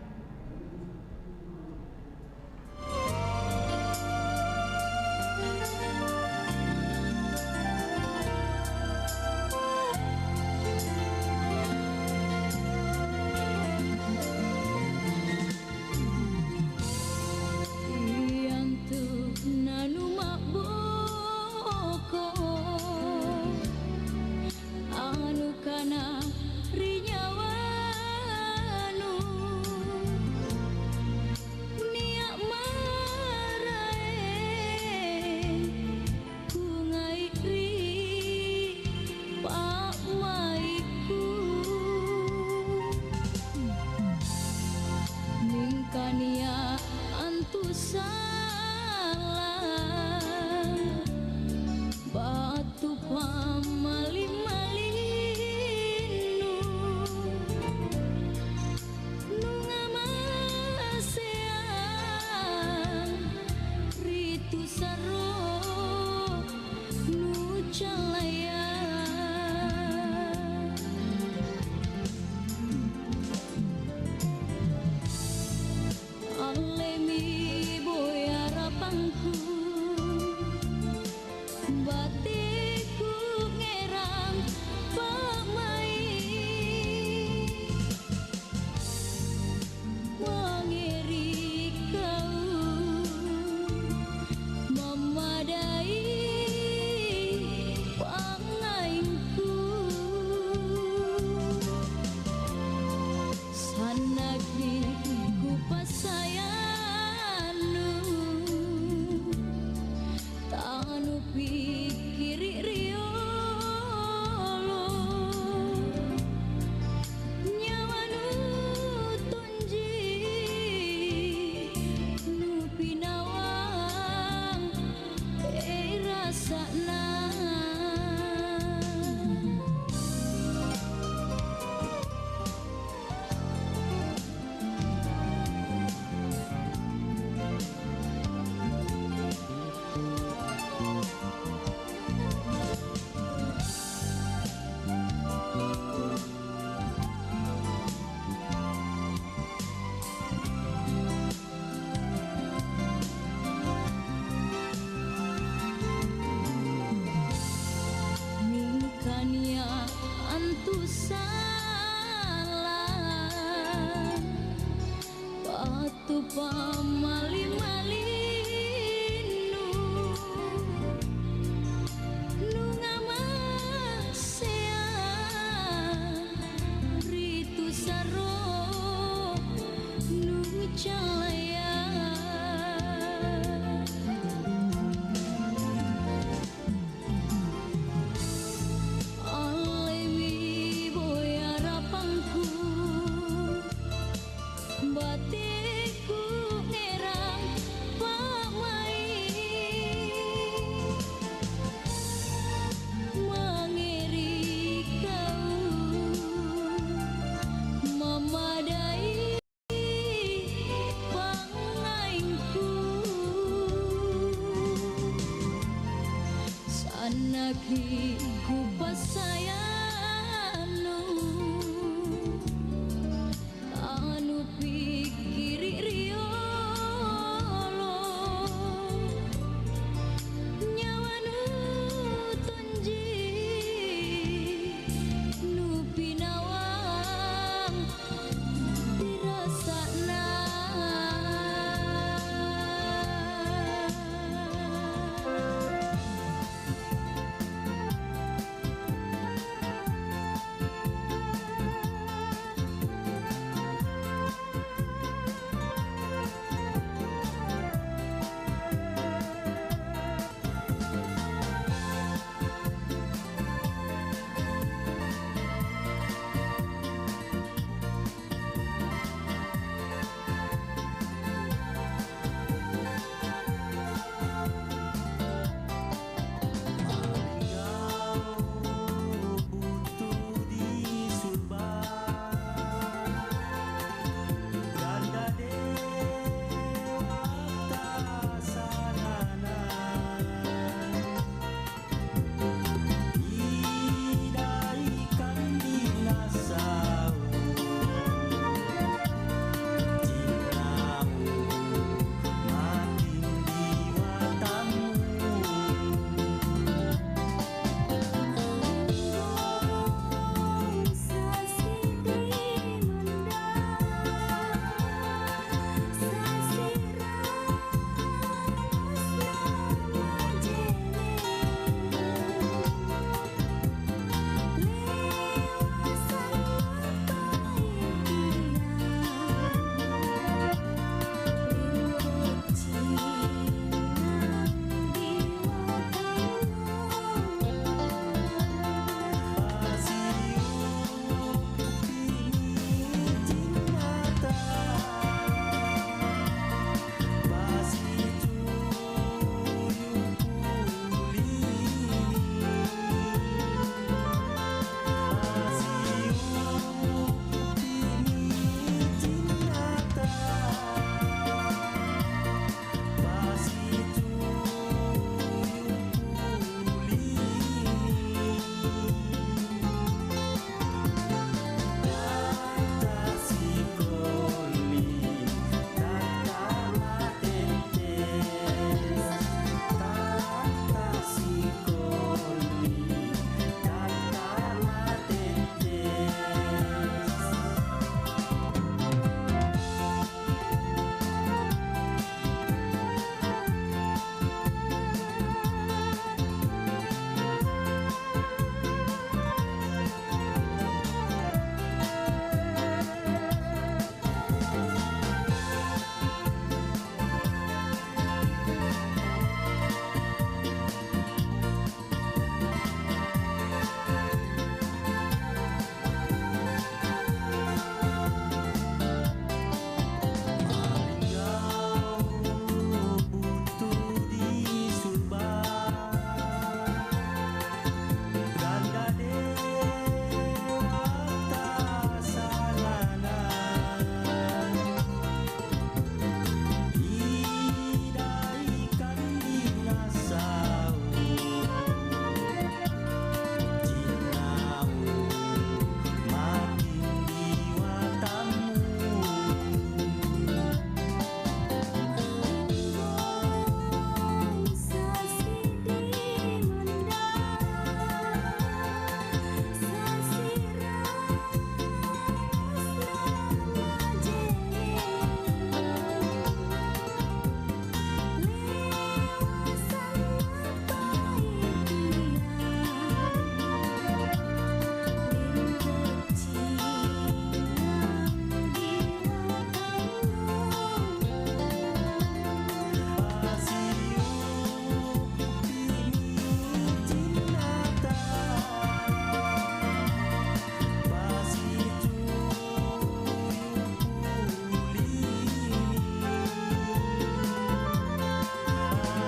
hati